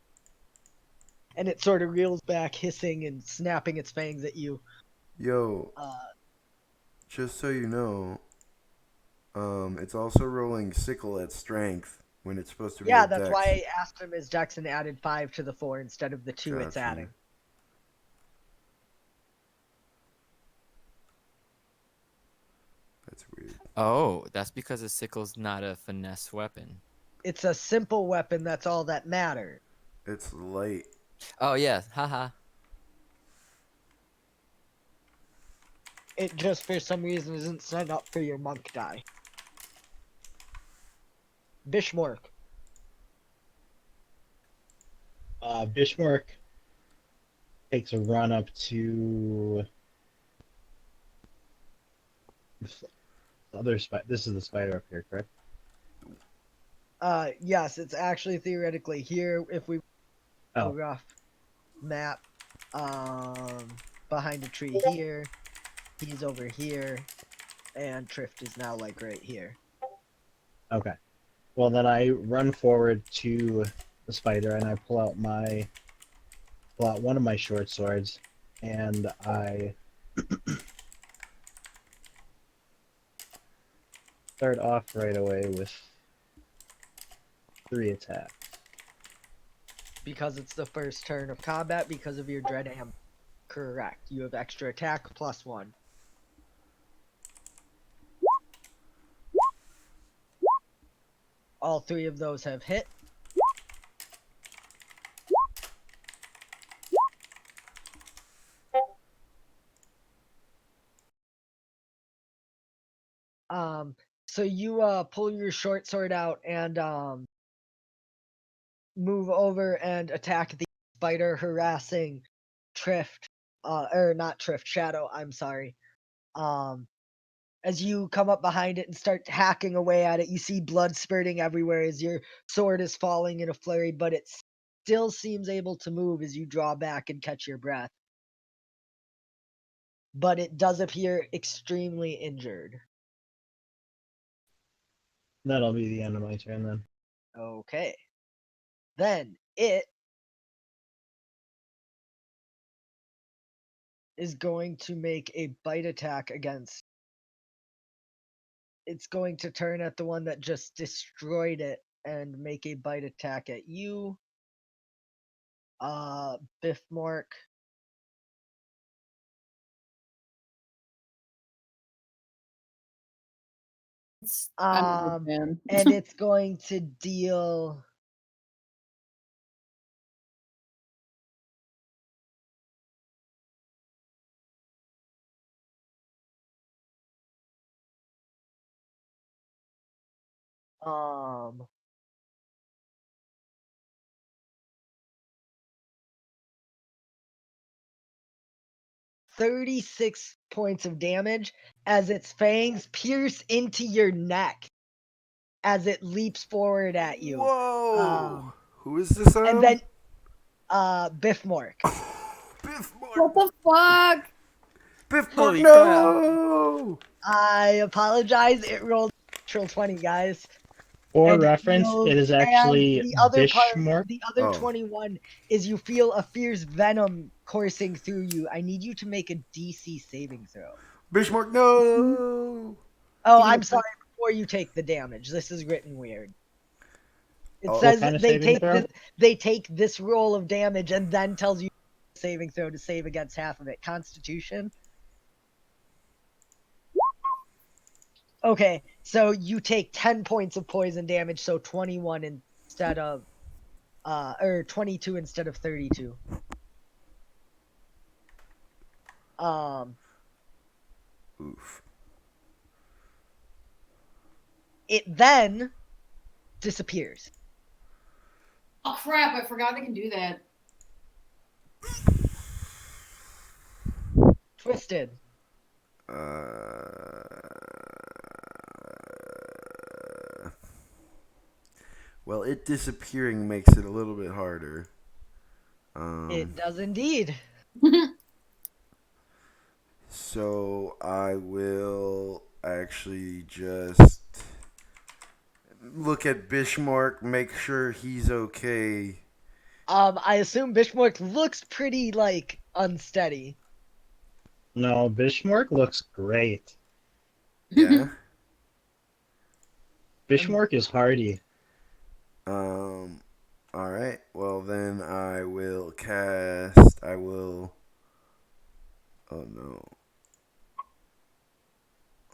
and it sort of reels back, hissing and snapping its fangs at you. Yo, just so you know, it's also rolling sickle at strength when it's supposed to be. Yeah, a that's dex. why I asked him his Dex and added 5 to the 4 instead of the 2 it's Gotcha. adding. That's weird. Oh, that's because a sickle's not a finesse weapon. It's a simple weapon, that's all that matters. It's light. Oh yeah, haha. It just for some reason isn't set up for your monk die. Bishmork. Bishmark takes a run up to this other spider. This is the spider up here, correct? Yes, it's actually theoretically here if we Oh. rough map. Behind a tree here. He's over here. And Trift is now like right here. Okay. Well, then I run forward to the spider and I pull out one of my short swords, and I start off right away with 3 attacks. Because it's the first turn of combat because of your dread am. Correct. You have extra attack plus 1. All 3 of those have hit. So you pull your short sword out and move over and attack the spider harassing Trift, or not Trift, Shadow, I'm sorry. As you come up behind it and start hacking away at it, you see blood spurting everywhere as your sword is falling in a flurry, but it still seems able to move as you draw back and catch your breath. But it does appear extremely injured. That'll be the end of my turn then. Okay. Then it is going to make a bite attack against. It's going to turn at the one that just destroyed it and make a bite attack at you. Biffmork. I'm a big fan. And it's going to deal. Um, 36 points of damage as its fangs pierce into your neck as it leaps forward at you. Whoa! Who is this on? And then Biffmork. Biffmork! What the fuck? Biffmork, Holy no! I apologize. It rolled natural 20, guys. For And reference, it is actually the other part, Bishmork. the other Oh. 21 is you feel a fierce venom coursing through you. I need you to make a DC saving throw. Biffmork, no! Oh, Give me I'm a- sorry. Before you take the damage, this is written weird. It Oh. says What kind of they saving take throw? they take this roll of damage and then tells you saving throw to save against half of it. Constitution. Okay, so you take 10 points of poison damage, so 21 instead of or 22 instead of 32. Oof. It then disappears. Oh crap! I forgot I can do that. Twisted. Well, it disappearing makes it a little bit harder. It does indeed. So I will actually just look at Bishmark, make sure he's okay. I assume Bishmork looks pretty like unsteady. No, Bishmork looks great. Yeah. Bishmork is hardy. All right. Well, then I will cast. I will. Oh no.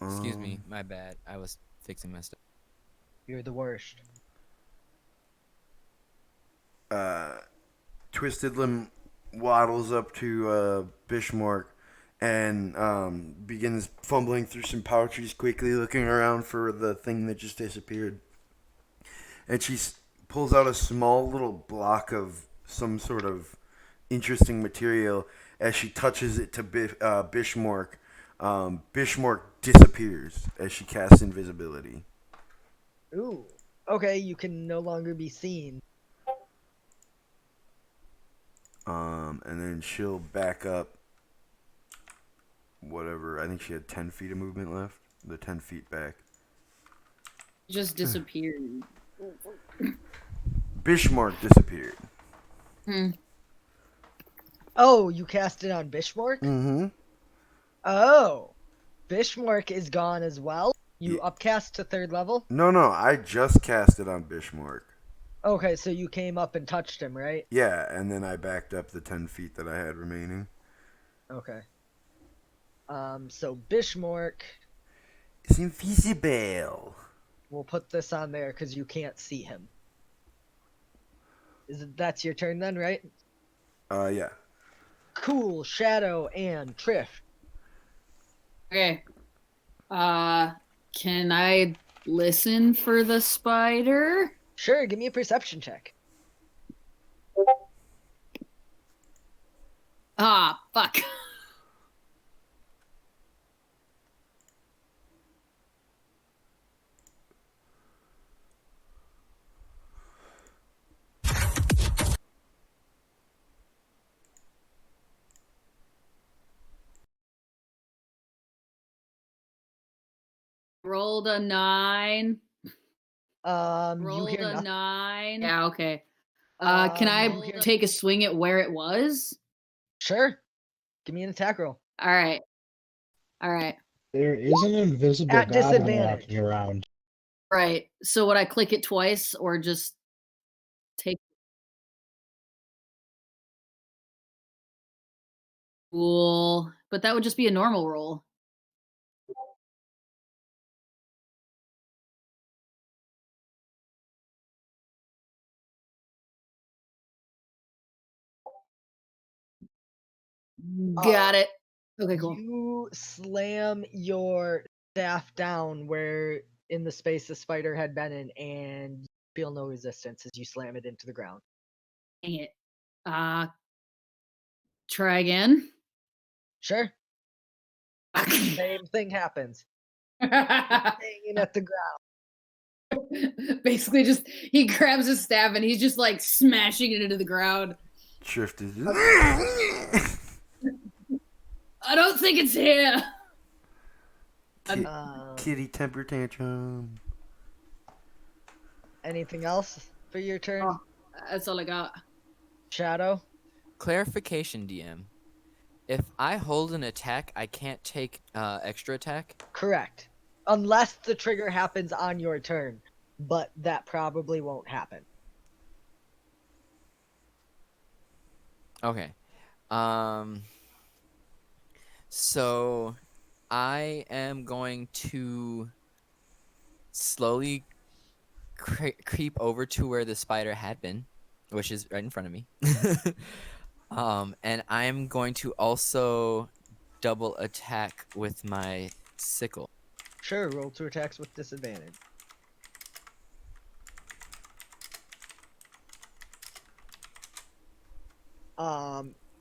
Excuse me, my bad. I was fixing my stuff. You're the worst. Twisted Limb waddles up to Bishmark and begins fumbling through some pouches, quickly looking around for the thing that just disappeared. And she pulls out a small little block of some sort of interesting material. As she touches it to Bishmark, Bishmark disappears as she casts invisibility. Ooh. Okay, you can no longer be seen. And then she'll back up. Whatever. I think she had 10 feet of movement left. The 10 feet back. Just disappeared. Bishmark disappeared. Oh, you cast it on Bishmork? Mm-hmm. Oh. Bishmork is gone as well? You Yeah. upcast to 3rd level? No, I just cast it on Bishmark. Okay, so you came up and touched him, right? Yeah, and then I backed up the 10 feet that I had remaining. Okay. So Bishmork, It's invisible. we'll put this on there because you can't see him. That's your turn then, right? Yeah. Cool, Shadow, and Triff. Okay. Can I listen for the spider? Sure, give me a perception check. Ah, fuck. Rolled a 9. You Rolled hear a nothing. 9. Yeah, okay. Can I take a swing at where it was? Sure. Give me an attack roll. All right. All right. There is an invisible At goblin disadvantage. walking around. Right. So would I click it twice or just take cool? But that would just be a normal roll. Got it. Okay, cool. You slam your staff down where in the space the spider had been in, and you feel no resistance as you slam it into the ground. Dang it. Try again. Sure. Same thing happens. Hanging at the ground. Basically, just he grabs his staff and he's just like smashing it into the ground. Drift is. I don't think it's here. Kitty temper tantrum. Anything else for your turn? Oh, that's all I got. Shadow? Clarification, DM. If I hold an attack, I can't take extra attack? Correct. Unless the trigger happens on your turn, but that probably won't happen. Okay. So I am going to slowly creep over to where the spider had been, which is right in front of me. And I'm going to also double attack with my sickle. Sure, roll 2 attacks with disadvantage.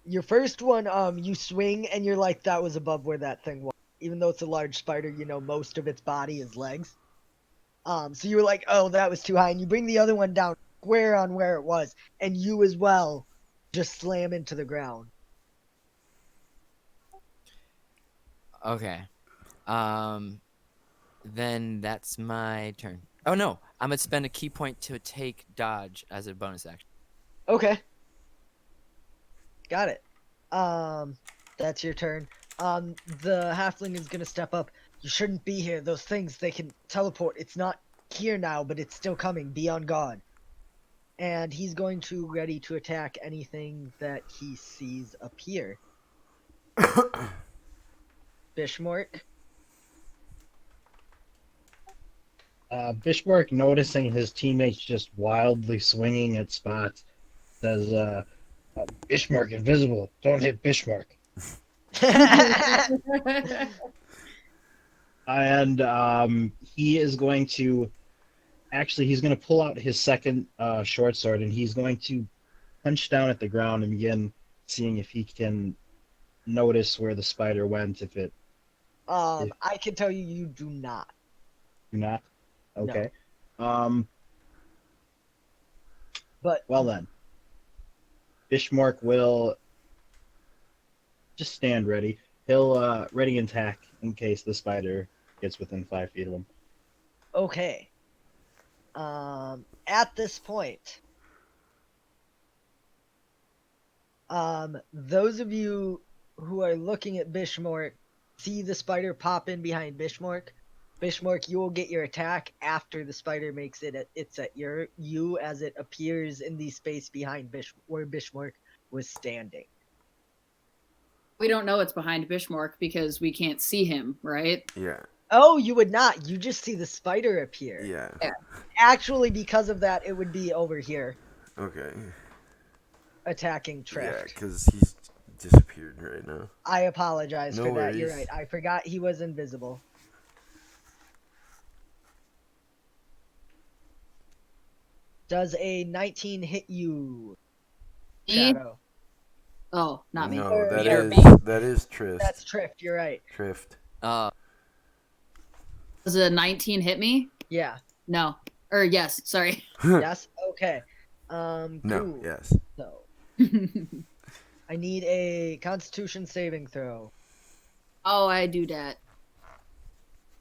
Your first one, you swing and you're like, that was above where that thing was. Even though it's a large spider, you know most of its body is legs. So you were like, oh, that was too high, and you bring the other one down square on where it was, and you as well just slam into the ground. Okay. Then that's my turn. Oh no, I'm gonna spend a key point to take dodge as a bonus action. Okay. Got it. That's your turn. The halfling is gonna step up. You shouldn't be here. Those things, they can teleport. It's not here now, but it's still coming. Be on guard. And he's going to ready to attack anything that he sees appear. Bishmork. Bishmark, noticing his teammates just wildly swinging at spots, says, Bishmark invisible. Don't hit Bishmark. And he is going to he's going to pull out his second short sword, and he's going to punch down at the ground and begin seeing if he can notice where the spider went. I can tell you, you do not. Do not. Okay. No. But well then, Bishmark will just stand ready. He'll ready and attack in case the spider gets within 5 feet of him. Okay. At this point, those of you who are looking at Bishmark see the spider pop in behind Bishmark. Bishmark, you will get your attack after the spider makes it's at you as it appears in the space behind where Bishmark was standing. We don't know it's behind Bishmark because we can't see him, right? Yeah. Oh, you would not. You just see the spider appear. Yeah. Actually, because of that, it would be over here. Okay. Attacking Trift. Yeah, because he's disappeared right now. I apologize No for that. worries. You're right. I forgot he was invisible. Does a 19 hit you, Shadow? Oh, not me. No, that is Trift. That's Trift. You're right. Trift. Does a 19 hit me? Yeah. No. Or yes. Sorry. Yes. Okay. No. Cool. Yes. So I need a Constitution saving throw. Oh, I do that.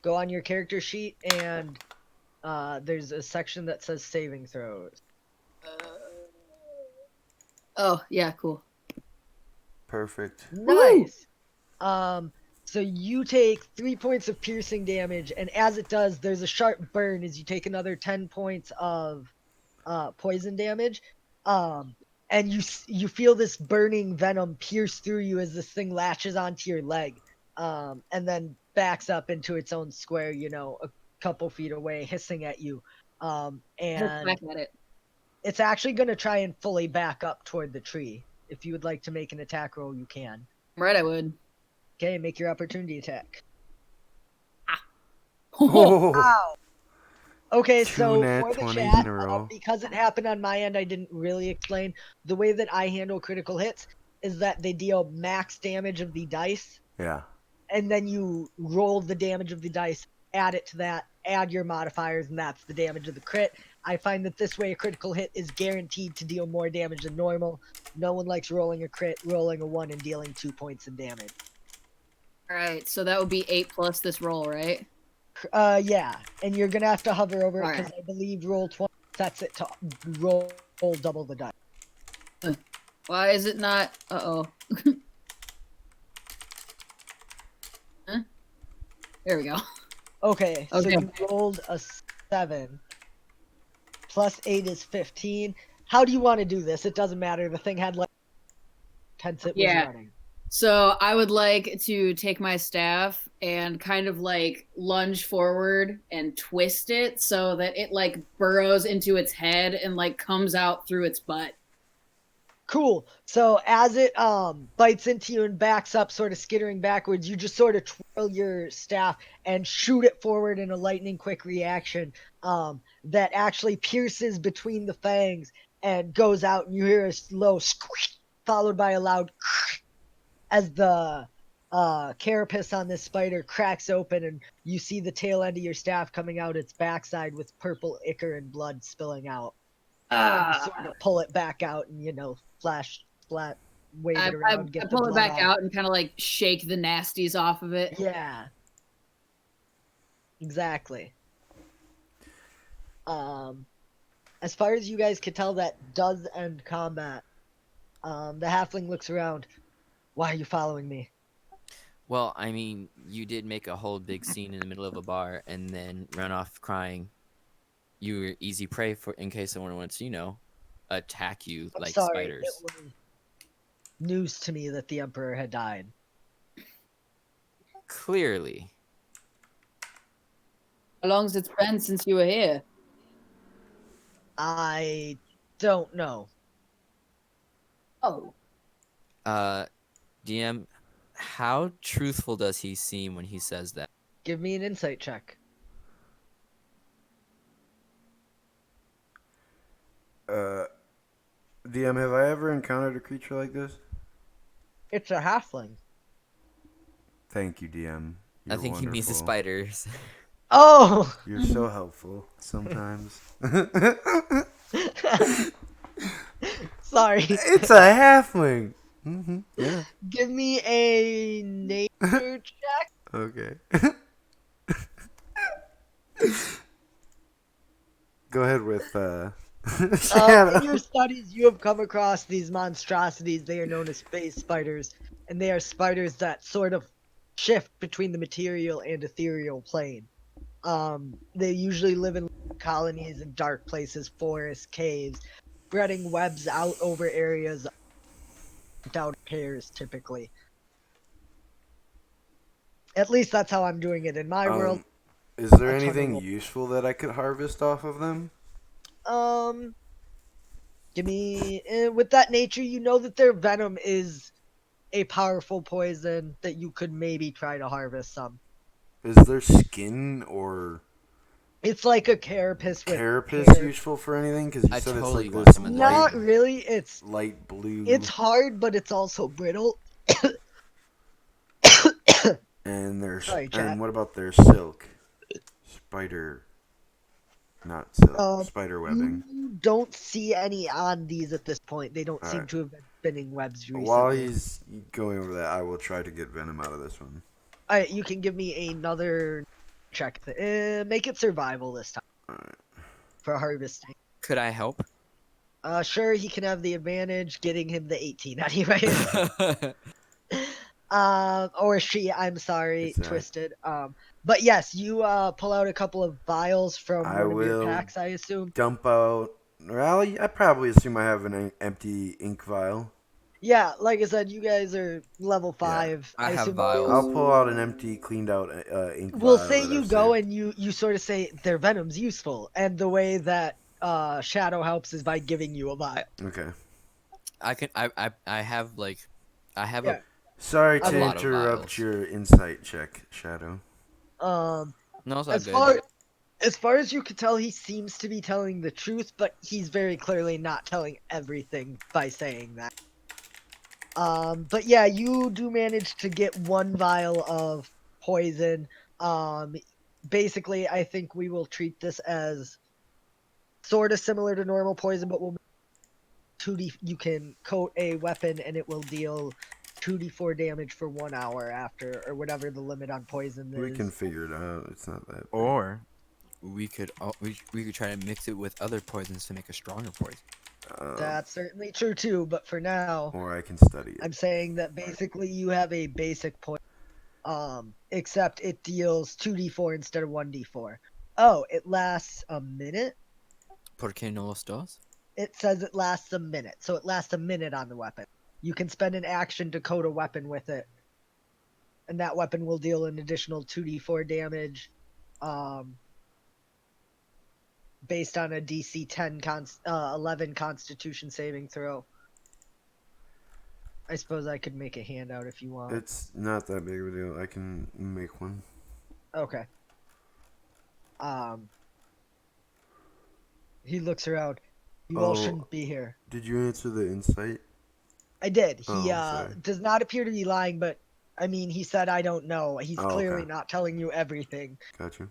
Go on your character sheet and there's a section that says saving throws. Oh, yeah, cool. Perfect. Nice. So you take 3 points of piercing damage, and as it does, there's a sharp burn as you take another 10 points of poison damage. And you feel this burning venom pierce through you as this thing latches onto your leg, and then backs up into its own square, a couple feet away, hissing at you. And Back at it. it's actually going to try and fully back up toward the tree. If you would like to make an attack roll, you can. Right, I would. Okay, make your opportunity attack. Oh, Wow. Okay, Two so nat for the 20s chat, in a row. because it happened on my end, I didn't really explain. The way that I handle critical hits is that they deal max damage of the dice, yeah. and then you roll the damage of the dice, add it to that, add your modifiers, and that's the damage of the crit. I find that this way a critical hit is guaranteed to deal more damage than normal. No one likes rolling a crit, rolling a 1, and dealing 2 points in damage. All right, so that would be 8 plus this roll, right? Yeah, and you're gonna have to hover over it All because right. I believe roll 20 sets it to roll double the dice. Why is it not? Uh-oh. Huh? There we go. Okay, so Okay. you rolled a 7. Plus 8 is 15. How do you want to do this? It doesn't matter. The thing had like tense it was Yeah. running. So I would like to take my staff and kind of like lunge forward and twist it so that it like burrows into its head and like comes out through its butt. Cool. So as it bites into you and backs up, sort of skittering backwards, you just sort of twirl your staff and shoot it forward in a lightning quick reaction that actually pierces between the fangs and goes out, and you hear a slow squish followed by a loud as the carapace on this spider cracks open, and you see the tail end of your staff coming out its backside with purple ichor and blood spilling out. You sort of pull it back out and, flat, wave it around, I get the pull it blood back off. out and kind of like shake the nasties off of it. Yeah. Exactly. As far as you guys could tell, that does end combat. The halfling looks around. Why are you following me? Well, I mean, you did make a whole big scene in the middle of a bar and then run off crying. You were easy prey for in case someone wants to, attack you I'm like sorry, spiders. it was news to me that the Emperor had died. Clearly. How long's it been since you were here? I don't know. Oh. DM, how truthful does he seem when he says that? Give me an insight check. DM, have I ever encountered a creature like this? It's a halfling. Thank you, DM. I think he means the wonderful. spiders. Oh! You're so helpful sometimes. Sorry. It's a halfling. Yeah. Give me a nature check. Okay. Go ahead with In your studies, you have come across these monstrosities. They are known as phase spiders, and they are spiders that sort of shift between the material and ethereal plane. They usually live in colonies in dark places, forests, caves, spreading webs out over areas without pairs, typically. At least that's how I'm doing it in my world. Is there A ton of anything roll. useful that I could harvest off of them? Give me with that nature, you know that their venom is a powerful poison that you could maybe try to harvest some. Is their skin or It's like a carapace with carapace hair. useful for anything? Because you I said totally it's want like this some of that. Not light, really. It's light blue. hard, but it's also brittle. And their Sorry, chat. and what about their silk? Spider, not silk. Spider webbing. You don't see any on these at this point. They don't seem Alright. to have been spinning webs recently. While he's going over that, I will try to get venom out of this one. Alright, you can give me another check. Make it survival this time. for harvesting. Could I help? Sure, he can have the advantage, getting him the 18 anyway. Or she, I'm sorry, It's that. Twisted. But yes, you pull out a couple of vials from I one of your will packs, I assume. dump out. Well, I probably assume I have an empty ink vial. Yeah, like I said, you guys are level Yeah. 5. I have assume vials. I'll pull out an empty, cleaned out ink We'll vial. say that you I've go saved. and you sort of say their venom's useful, and the way that Shadow helps is by giving you a vial. Okay. I have like I have Yeah. Sorry a to lot of interrupt vials. your insight check, Shadow. No, it's all As good. far as you could tell, he seems to be telling the truth, but he's very clearly not telling everything by saying that. But yeah, you do manage to get one vial of poison. Basically, I think we will treat this as sort of similar to normal poison, but we'll 2d. You can coat a weapon and it will deal 2d4 damage for 1 hour after, or whatever the limit on poison is. We can figure it out. It's not that big. Or we could we could try to mix it with other poisons to make a stronger poison. That's certainly true too, but for now, Or I can study it. I'm saying that basically you have a basic poison. Except it deals 2d4 instead of 1d4. Oh, it lasts a minute? ¿Por qué no los dos? It says it lasts a minute, so it lasts a minute on the weapon. You can spend an action to coat a weapon with it, and that weapon will deal an additional 2d4 damage, based on a DC 11 Constitution saving throw. I suppose I could make a handout if you want. It's not that big of a deal. I can make one. Okay. He looks around. You all shouldn't be here. Did you answer the insight? I did. He sorry. does not appear to be lying, but I mean, he said, I don't know. He's clearly okay. not telling you everything. Gotcha.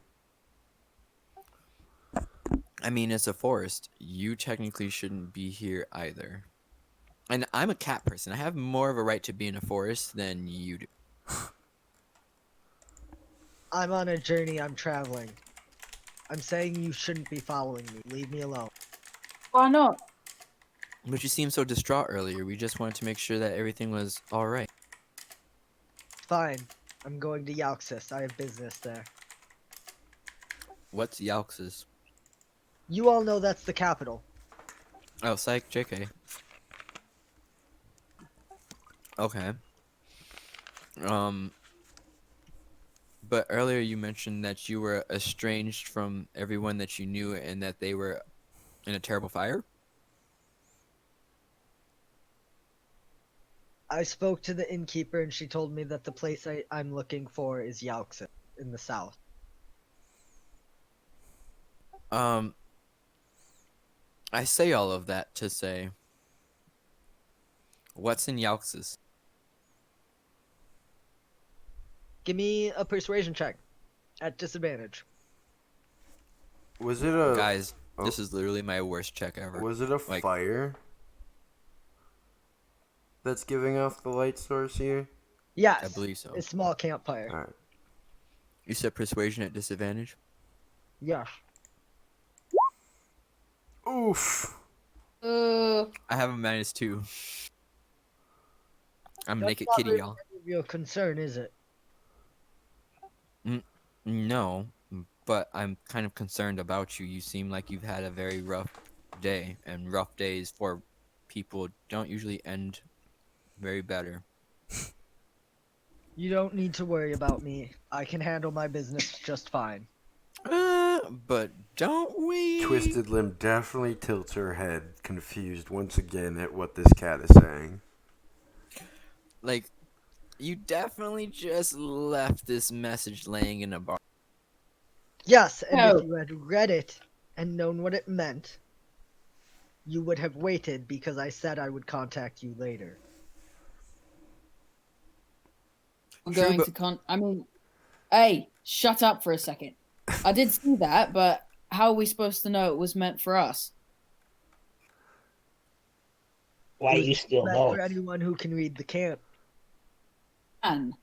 I mean, it's a forest. You technically shouldn't be here either. And I'm a cat person. I have more of a right to be in a forest than you do. I'm on a journey. I'm traveling. I'm saying you shouldn't be following me. Leave me alone. Why not? But you seemed so distraught earlier. We just wanted to make sure that everything was all right. Fine. I'm going to Yauxis. I have business there. What's Yaux's? You all know that's the capital. Oh, psych, JK. Okay. But earlier you mentioned that you were estranged from everyone that you knew and that they were in a terrible fire? I spoke to the innkeeper and she told me that the place I'm looking for is Yauxis in the south. I say all of that to say, what's in Yaux's? Give me a persuasion check at disadvantage. Was it a Guys, this is literally my worst check ever. Was it a fire that's giving off the light source here? Yes. I believe so. A small campfire. All right. You said persuasion at disadvantage? Yeah. Oof. I have a -2. I'm That's naked not kitty, really y'all. any of your concern, is it? No, but I'm kind of concerned about you. You seem like you've had a very rough day, and rough days for people don't usually end very better. You don't need to worry about me. I can handle my business just fine. But don't we? Twisted Limb definitely tilts her head, confused once again at what this cat is saying. Like, you definitely just left this message laying in a bar. Yes, and No. if you had read it and known what it meant, you would have waited because I said I would contact you later. We're True, going but- to I mean, hey, shut up for a second. I did see that, but how are we supposed to know it was meant for us? Why It do you was still meant know? for anyone who can read the camp. And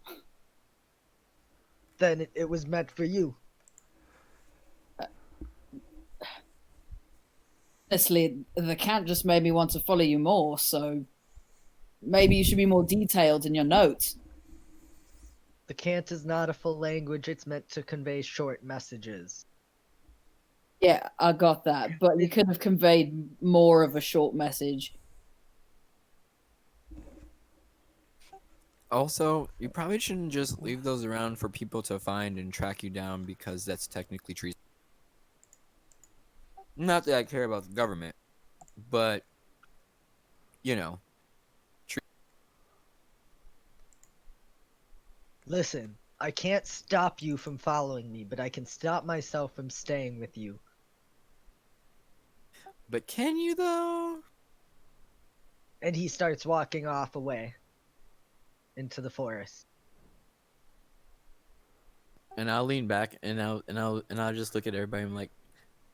Then it was meant for you. Honestly, the cat just made me want to follow you more, so maybe you should be more detailed in your notes. The cant is not a full language, it's meant to convey short messages. Yeah, I got that, but you could have conveyed more of a short message. Also, you probably shouldn't just leave those around for people to find and track you down because that's technically treason. Not that I care about the government, but you know. Listen, I can't stop you from following me, but I can stop myself from staying with you. But can you though? And he starts walking off away into the forest. And I'll lean back and I'll just look at everybody and I'm like,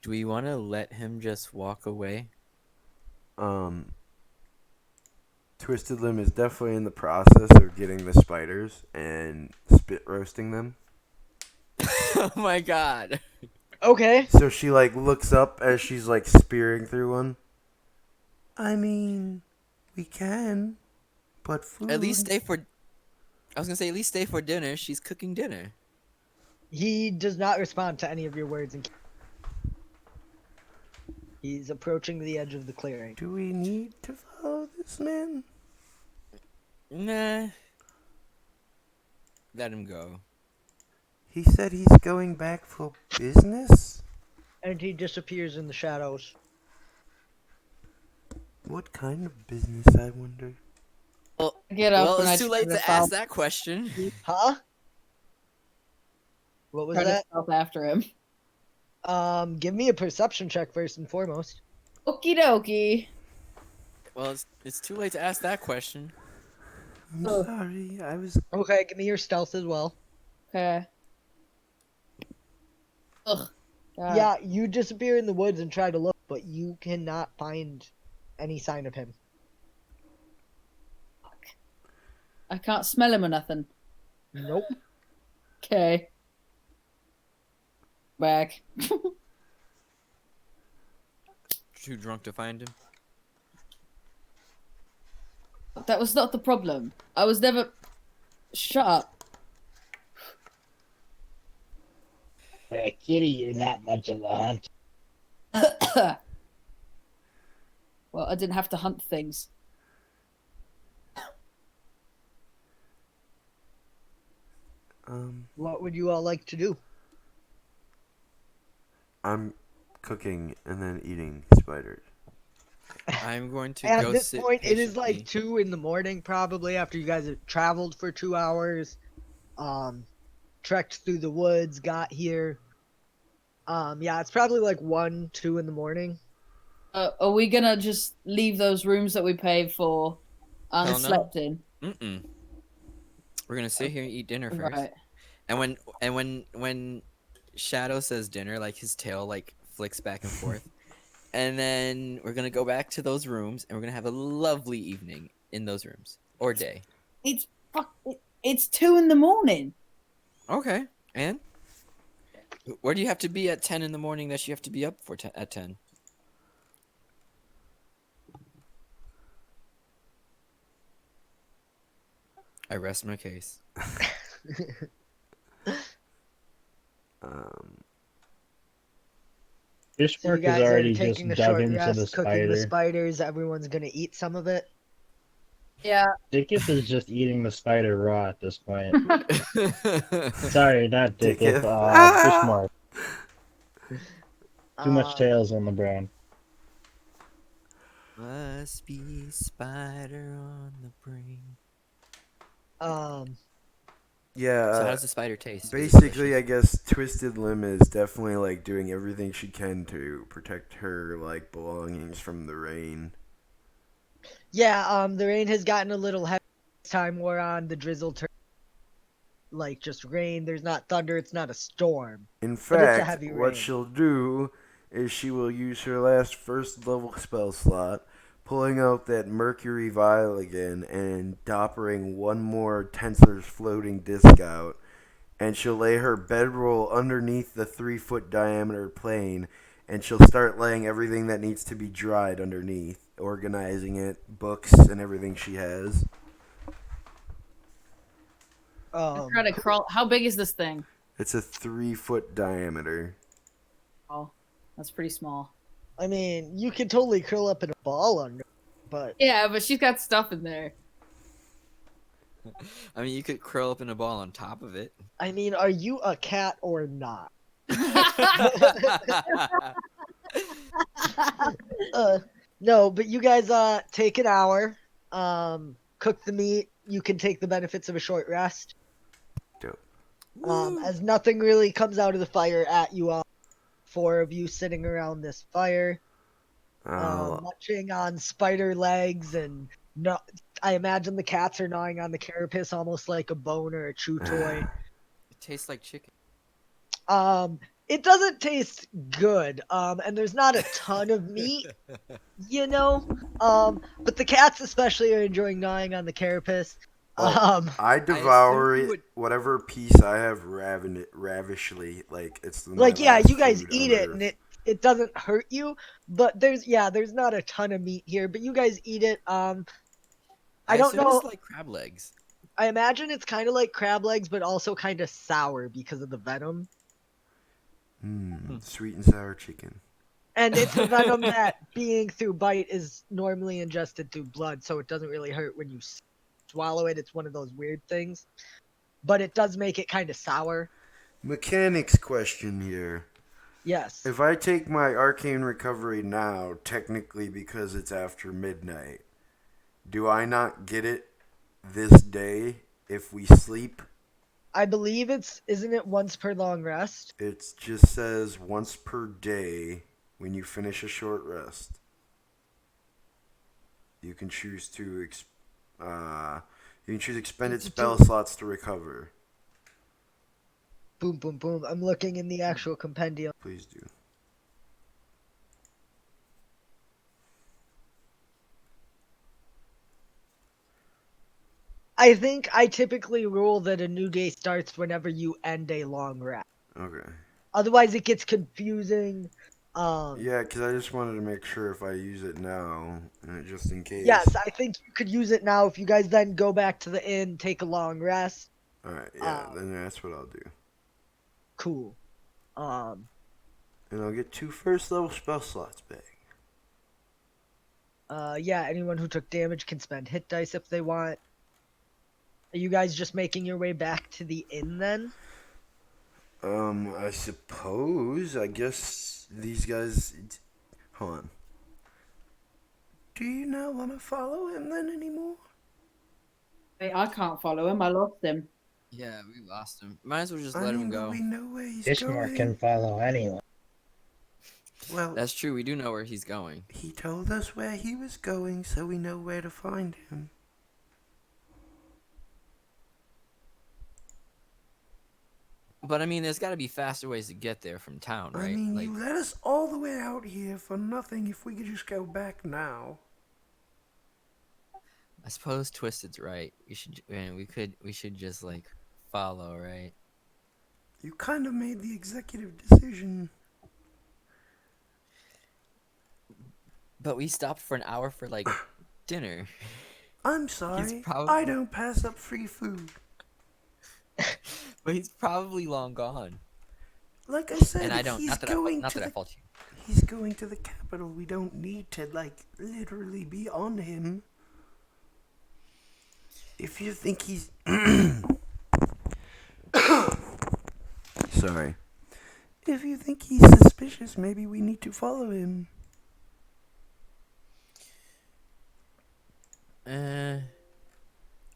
do we want to let him just walk away? Twisted Limb is definitely in the process of getting the spiders and spit roasting them. Oh my god. Okay. So she like looks up as she's like spearing through one. I mean, we can, but food. At least stay for I was gonna say at least stay for dinner. She's cooking dinner. He does not respond to any of your words. And he's approaching the edge of the clearing. Do we need to follow this man? Nah. Let him go. He said he's going back for business? And he disappears in the shadows. What kind of business, I wonder? Well, Get up and it's I too late try to follow- ask that question. Huh? What was try to that? stealth after him. Give me a perception check first and foremost. Okie dokie. Well, it's too late to ask that question. I'm Oh. sorry, I was... Okay, give me your stealth as well. Okay. Ugh. God. Yeah, you disappear in the woods and try to look, but you cannot find any sign of him. I can't smell him or nothing. Nope. Okay. Back. Too drunk to find him. That was not the problem. I was never. Shut up. Hey, kitty, you're not much of a hunt. Well, I didn't have to hunt things. What would you all like to do? I'm cooking and then eating spiders. I'm going to At go this sit point, it is patiently. like 2 in the morning, probably, after you guys have traveled for 2 hours, trekked through the woods, got here. Yeah, it's probably like 1, 2 in the morning. Are we gonna just leave those rooms that we paid for Hell no. unslept in? Mm-mm. We're gonna sit here and eat dinner first. Right. And when Shadow says dinner, like his tail like flicks back and forth. And then we're gonna go back to those rooms and we're gonna have a lovely evening in those rooms. Or day. It's 2 in the morning. Okay. And where do you have to be at 10 in the morning that you have to be up for at 10? I rest my case. So you Fishmark guys is are already just taking a dug short into the rest, cooking the spider. spiders. Everyone's gonna eat some of it. Yeah. Dicketh is just eating the spider raw at this point. Sorry, not Dicketh. Dicketh. Fishmark. Too much tails on the brain. Must be spider on the brain. Yeah. So how does the spider taste? Is it Basically, I delicious? guess Twisted Limb is definitely like doing everything she can to protect her like belongings from the rain. Yeah, the rain has gotten a little heavy as time wore on. The drizzle turned like just rain. There's not thunder. It's not a storm. In But it's a fact, heavy what rain. she'll do is she will use her last first level spell slot, pulling out that Mercury Vial again and doppering one more Tensor's floating disc out, and she'll lay her bedroll underneath the 3-foot diameter plane and she'll start laying everything that needs to be dried underneath, organizing it, books and everything she has. Try to crawl. How big is this thing? It's a 3-foot diameter. Oh, that's pretty small. I mean, you can totally curl up in a ball under, but Yeah, but she's got stuff in there. I mean, you could curl up in a ball on top of it. I mean, are you a cat or not? No, but you guys take an hour, cook the meat. You can take the benefits of a short rest. Dope. As nothing really comes out of the fire at you all. 4 of you sitting around this fire, munching on spider legs, and no, I imagine the cats are gnawing on the carapace almost like a bone or a chew toy. It tastes like chicken. It doesn't taste good, and there's not a ton of meat, you know. But the cats especially are enjoying gnawing on the carapace. I devour whatever piece I have ravishly. Like it's the like yeah, you guys food eat on it, Earth. and it doesn't hurt you. But there's not a ton of meat here, but you guys eat it. I don't assume know. It's like crab legs. I imagine it's kind of like crab legs, but also kind of sour because of the venom. Sweet and sour chicken. And it's a venom that, being through bite, is normally ingested through blood, so it doesn't really hurt when you swallow it. It's one of those weird things. But it does make it kind of sour. Mechanics question here. Yes. If I take my arcane recovery now, technically because it's after midnight, do I not get it this day if we sleep? I believe isn't it once per long rest? It just says once per day when you finish a short rest. You can choose to expended spell slots to recover. Boom, boom, boom. I'm looking in the actual compendium. Please do. I think I typically rule that a new day starts whenever you end a long rest. Okay. Otherwise, it gets confusing. Yeah, because I just wanted to make sure if I use it now, just in case. Yes, I think you could use it now. If you guys then go back to the inn, take a long rest. Alright, yeah, then that's what I'll do. Cool. And I'll get 2 first level spell slots back. Yeah, anyone who took damage can spend hit dice if they want. Are you guys just making your way back to the inn then? I suppose. I guess these guys. Hold on. Do you not want to follow him then anymore? Wait, I can't follow him. I lost him. Yeah, we lost him. Might as well just let him go. We know where he's Ishmar going. can follow anyone. Well, That's true. We do know where he's going. he told us where he was going, so we know where to find him. But I mean, there's got to be faster ways to get there from town, right? I mean, like, you let us all the way out here for nothing if we could just go back now. I suppose Twisted's right. We should just like follow, right? You kind of made the executive decision. But we stopped for an hour for like dinner. I'm sorry. probably- I don't pass up free food. But he's probably long gone. Like I said, And I don't. he's Not that going I to the, fault you. he's going to the capital. We don't need to literally be on him. If you think he's sorry. If you think he's suspicious, maybe we need to follow him.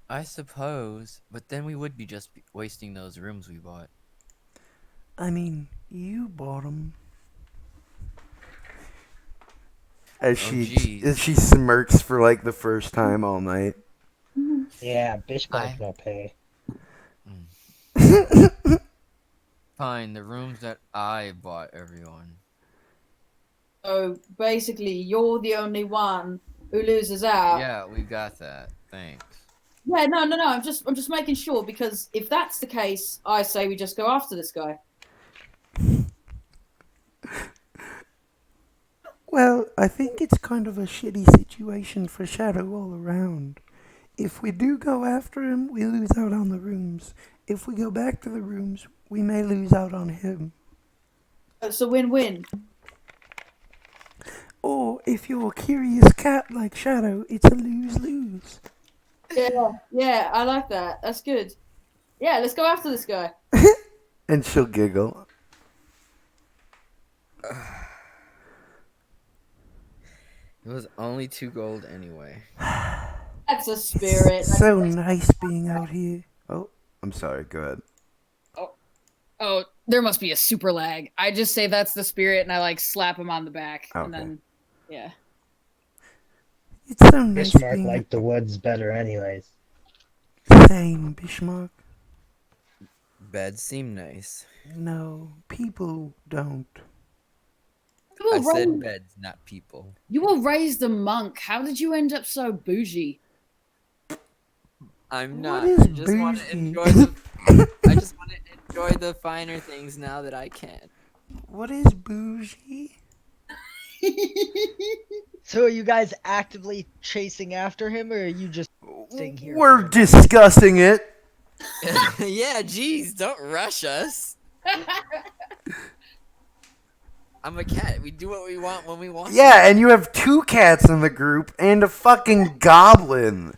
I suppose, but then we would be just wasting those rooms we bought. I mean, you bought them. As she smirks for like the first time all night. Yeah, Bismarck will pay. Fine, the rooms that I bought everyone. So basically, you're the only one who loses out. Yeah, we got that. Thanks. Yeah, no. I'm just making sure, because if that's the case, I say we just go after this guy. Well, I think it's kind of a shitty situation for Shadow all around. If we do go after him, we lose out on the rooms. If we go back to the rooms, we may lose out on him. It's a win-win. Or if you're a curious cat like Shadow, it's a lose-lose. Yeah, I like that. That's good. Yeah, let's go after this guy. And she'll giggle. It was only 2 gold anyway. That's a spirit. It's so nice being out here. Oh, I'm sorry, go ahead. Oh, there must be a super lag. I just say that's the spirit, and I like slap him on the back, and Okay. then yeah. It's so nice Bismarck being liked the woods better, anyways. same, Bismarck. Beds seem nice. No, people don't. You I were, said raised, beds, not people. you were raised a monk. How did you end up so bougie? I'm What not. is I just want to bougie? enjoy the. I just want to enjoy the finer things now that I can. What is bougie? So are you guys actively chasing after him, or are you just staying here? We're discussing it. Yeah, geez, don't rush us. I'm a cat. We do what we want when we want. Yeah, and you have 2 cats in the group and a fucking goblin.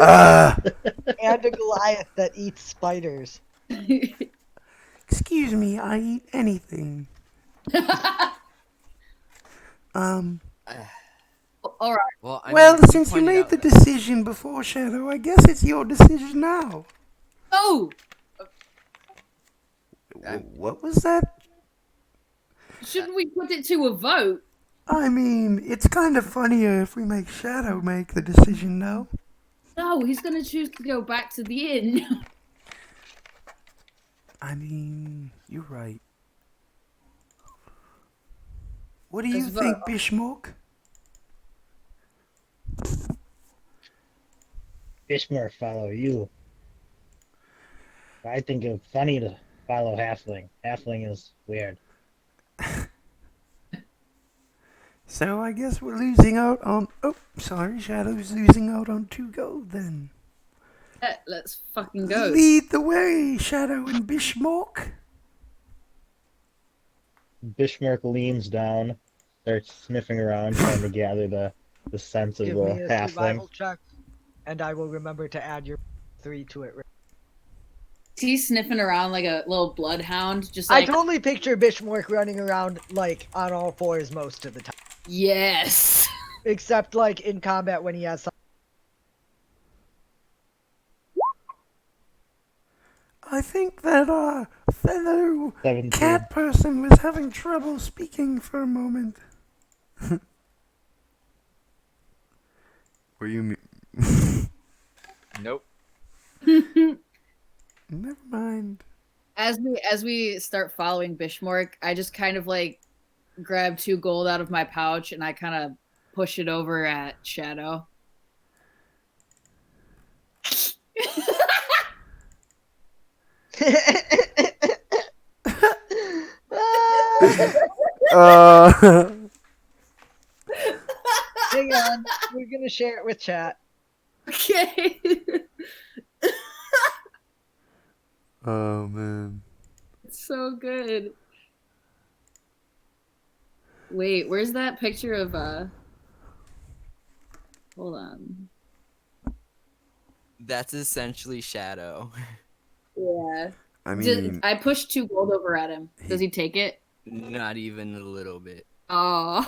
And a Goliath that eats spiders. Excuse me, I eat anything. All right. Well, Well, since you made the decision before, Shadow, I guess it's your decision now. Oh, What was that? shouldn't we put it to a vote? I mean, it's kind of funnier if we make Shadow make the decision, no? No, he's gonna choose to go back to the inn. I mean, you're right. What do you Let's think, vote. Bismarck? Bismarck follow you. I think it's funny to follow halfling. Halfling is weird. So I guess we're losing out on... Oh, sorry, Shadow's losing out on 2 gold then. Yeah, let's fucking go. Lead the way, Shadow and Bismarck. Bismarck leans down, starts sniffing around, trying to gather the sense of Give the me a halfling. survival check, and I will remember to add your 3 to it. He's sniffing around like a little bloodhound, just I like totally picture Bishmork running around like on all 4s most of the time, yes. except like in combat when he has some. I think that our fellow 17. cat person was having trouble speaking for a moment. Were you... Nope. Never mind. As we start following Bishmork, I just kind of like grab 2 gold out of my pouch and I kind of push it over at Shadow. Hang on, we're gonna share it with chat. Okay. Oh, man. It's so good. Wait, where's that picture of hold on. That's essentially Shadow. Yeah. I mean... I pushed 2 gold over at him. Does he take it? Not even a little bit. Oh.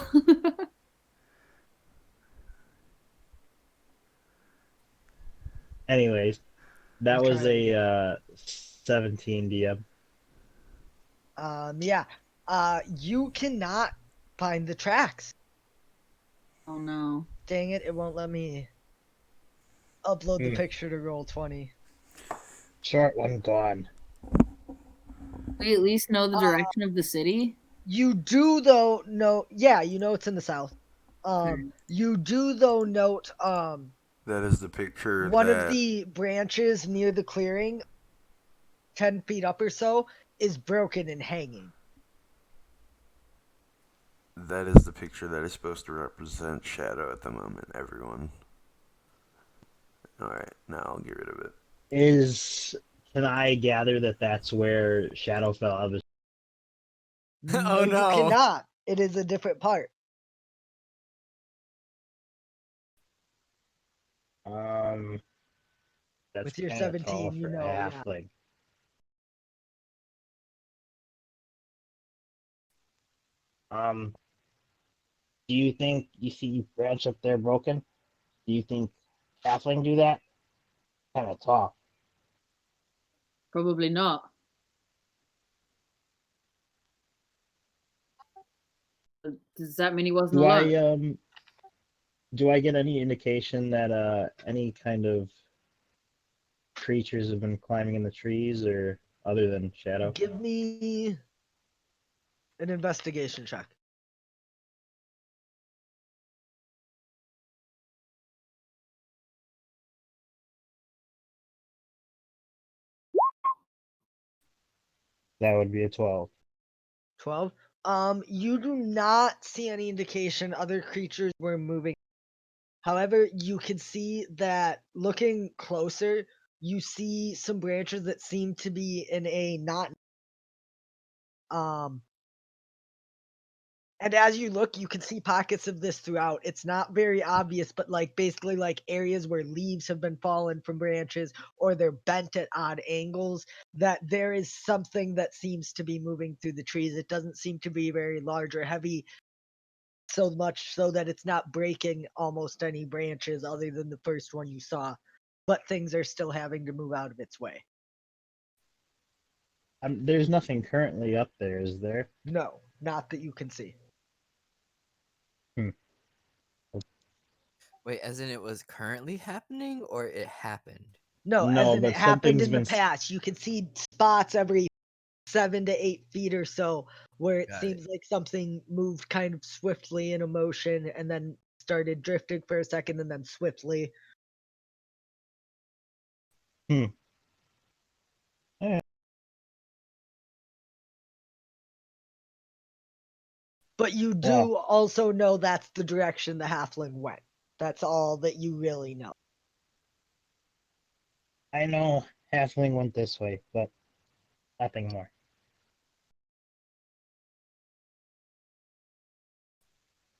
Anyways, that I'm was trying a 17 DM. Yeah. You cannot find the tracks. Oh no. Dang it, it won't let me upload the Hmm. picture to Roll20. Short one gone. We at least know the direction of the city. You do though know, yeah, you know it's in the south. You do though note That is the picture one that... of the branches near the clearing, 10 feet up or so, is broken and hanging. That is the picture that is supposed to represent Shadow at the moment, everyone. Alright, now I'll get rid of it. Can I gather that that's where Shadow fell out of his? No, Oh you no. cannot. It is a different part. Um, that's With your kind of tall 17, you for know, yeah. halfling. Um, do you think you see branch up there broken? Do you think halfling do that? Kind of tall. Probably not. Does that mean he wasn't Do alone? I get any indication that any kind of creatures have been climbing in the trees or other than Shadow? Give me an investigation check. That would be a 12. 12. You do not see any indication other creatures were moving. However, you can see that looking closer, you see some branches that seem to be in a not um and as you look, you can see pockets of this throughout. It's not very obvious, but like basically like areas where leaves have been fallen from branches or they're bent at odd angles, that there is something that seems to be moving through the trees. It doesn't seem to be very large or heavy, so much so that it's not breaking almost any branches other than the first one you saw. But things are still having to move out of its way. There's nothing currently up there, is there? No, not that you can see. Hmm. Wait, as in it was currently happening or it happened? No, as No, in it but happened something's in the been. past. You can see spots every 7 to 8 feet or so where it Got it. seems like something moved kind of swiftly in a motion and then started drifting for a second and then swiftly. Hmm. Yeah. But you Well, do also know that's the direction the halfling went. That's all that you really know. I know halfling went this way, but nothing more.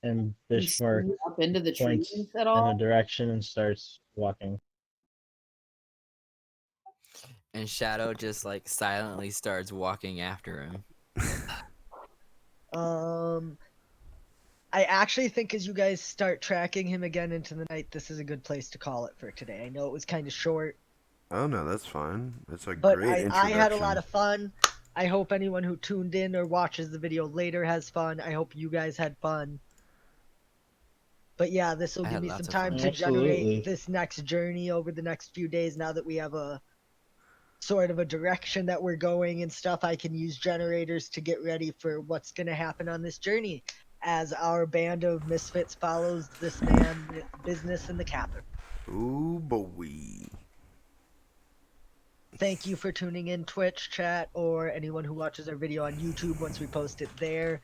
And He Bishmark sneak up into the points trees at in a all? direction and starts walking. And Shadow just like silently starts walking after him. Um, I actually think as you guys start tracking him again into the night, this is a good place to call it for today. I know it was kind of short, Oh no, that's fine. That's a but great I had a lot introduction. of fun. I hope anyone who tuned in or watches the video later has fun. I hope you guys had fun. But yeah, this will I give had me some lots of time fun. to generate Absolutely. this next journey over the next few days now that we have a sort of a direction that we're going and stuff. I can use generators to get ready for what's going to happen on this journey as our band of misfits follows this man with business in the capital. Ooh boy. Thank you for tuning in, Twitch chat, or anyone who watches our video on YouTube once we post it there.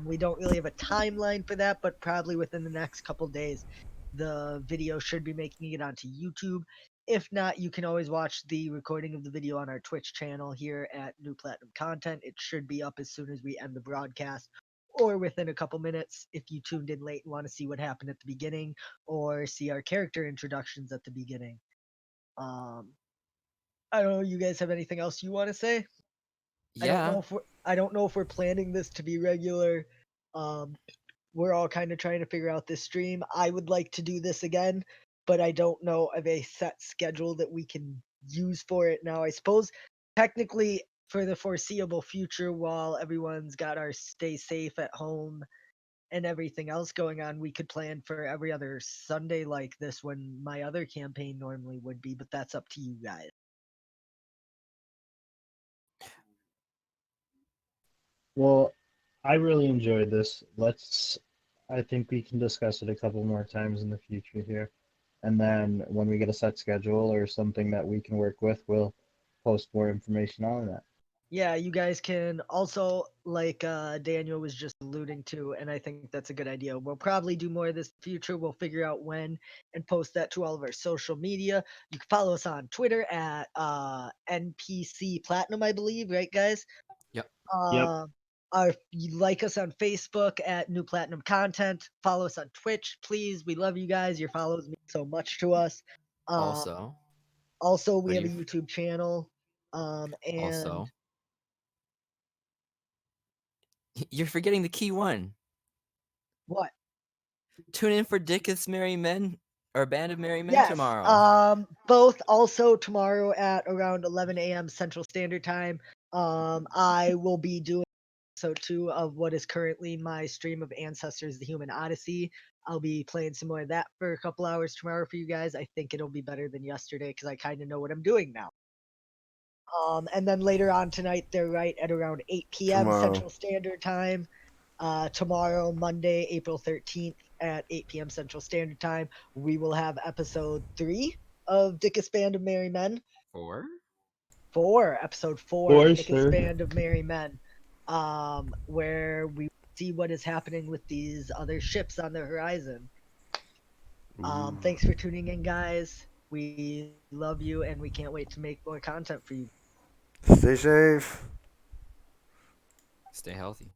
We don't really have a timeline for that, but probably within the next couple days, the video should be making it onto YouTube. If not, you can always watch the recording of the video on our Twitch channel here at New Platinum Content. It should be up as soon as we end the broadcast or within a couple minutes if you tuned in late and want to see what happened at the beginning or see our character introductions at the beginning. Um, I don't know. You guys have anything else you want to say? Yeah. I don't know if we're planning this to be regular. Um, we're all kind of trying to figure out this stream. I would like to do this again, but I don't know of a set schedule that we can use for it now. I suppose technically for the foreseeable future, while everyone's got our stay safe at home and everything else going on, we could plan for every other Sunday like this when my other campaign normally would be, but that's up to you guys. Well, I really enjoyed this. I think we can discuss it a couple more times in the future here. And then when we get a set schedule or something that we can work with, we'll post more information on that. Yeah, you guys can also, like Daniel was just alluding to, and I think that's a good idea. We'll probably do more of this in the future. We'll figure out when and post that to all of our social media. You can follow us on Twitter at NPC Platinum, I believe, right, guys? Yep. Yep. You like us on Facebook at New Platinum Content. Follow us on Twitch, please. We love you guys. Your follows mean so much to us. Um, Also, we have a you- YouTube channel. And also, You're forgetting the key one. what? Tune in for Dicketh's Merry Men or Band of Merry Men Yes. tomorrow. Both also tomorrow at around 11 a.m. Central Standard Time. I will be doing episode 2 of what is currently my stream of Ancestors: The Human Odyssey. I'll be playing some more of that for a couple hours tomorrow for you guys. I think it'll be better than yesterday because I kind of know what I'm doing now. And then later on tonight, they're right at around 8 p.m. Tomorrow. Central Standard Time. Tomorrow, Monday, April 13th at 8 p.m. Central Standard Time, we will have episode 3 of Dickest Band of Merry Men. 4? 4, episode 4 Four, of Dickest sir. Band of Merry Men, where we see what is happening with these other ships on the horizon. Thanks for tuning in, guys. We love you, and we can't wait to make more content for you. Stay safe. Stay healthy.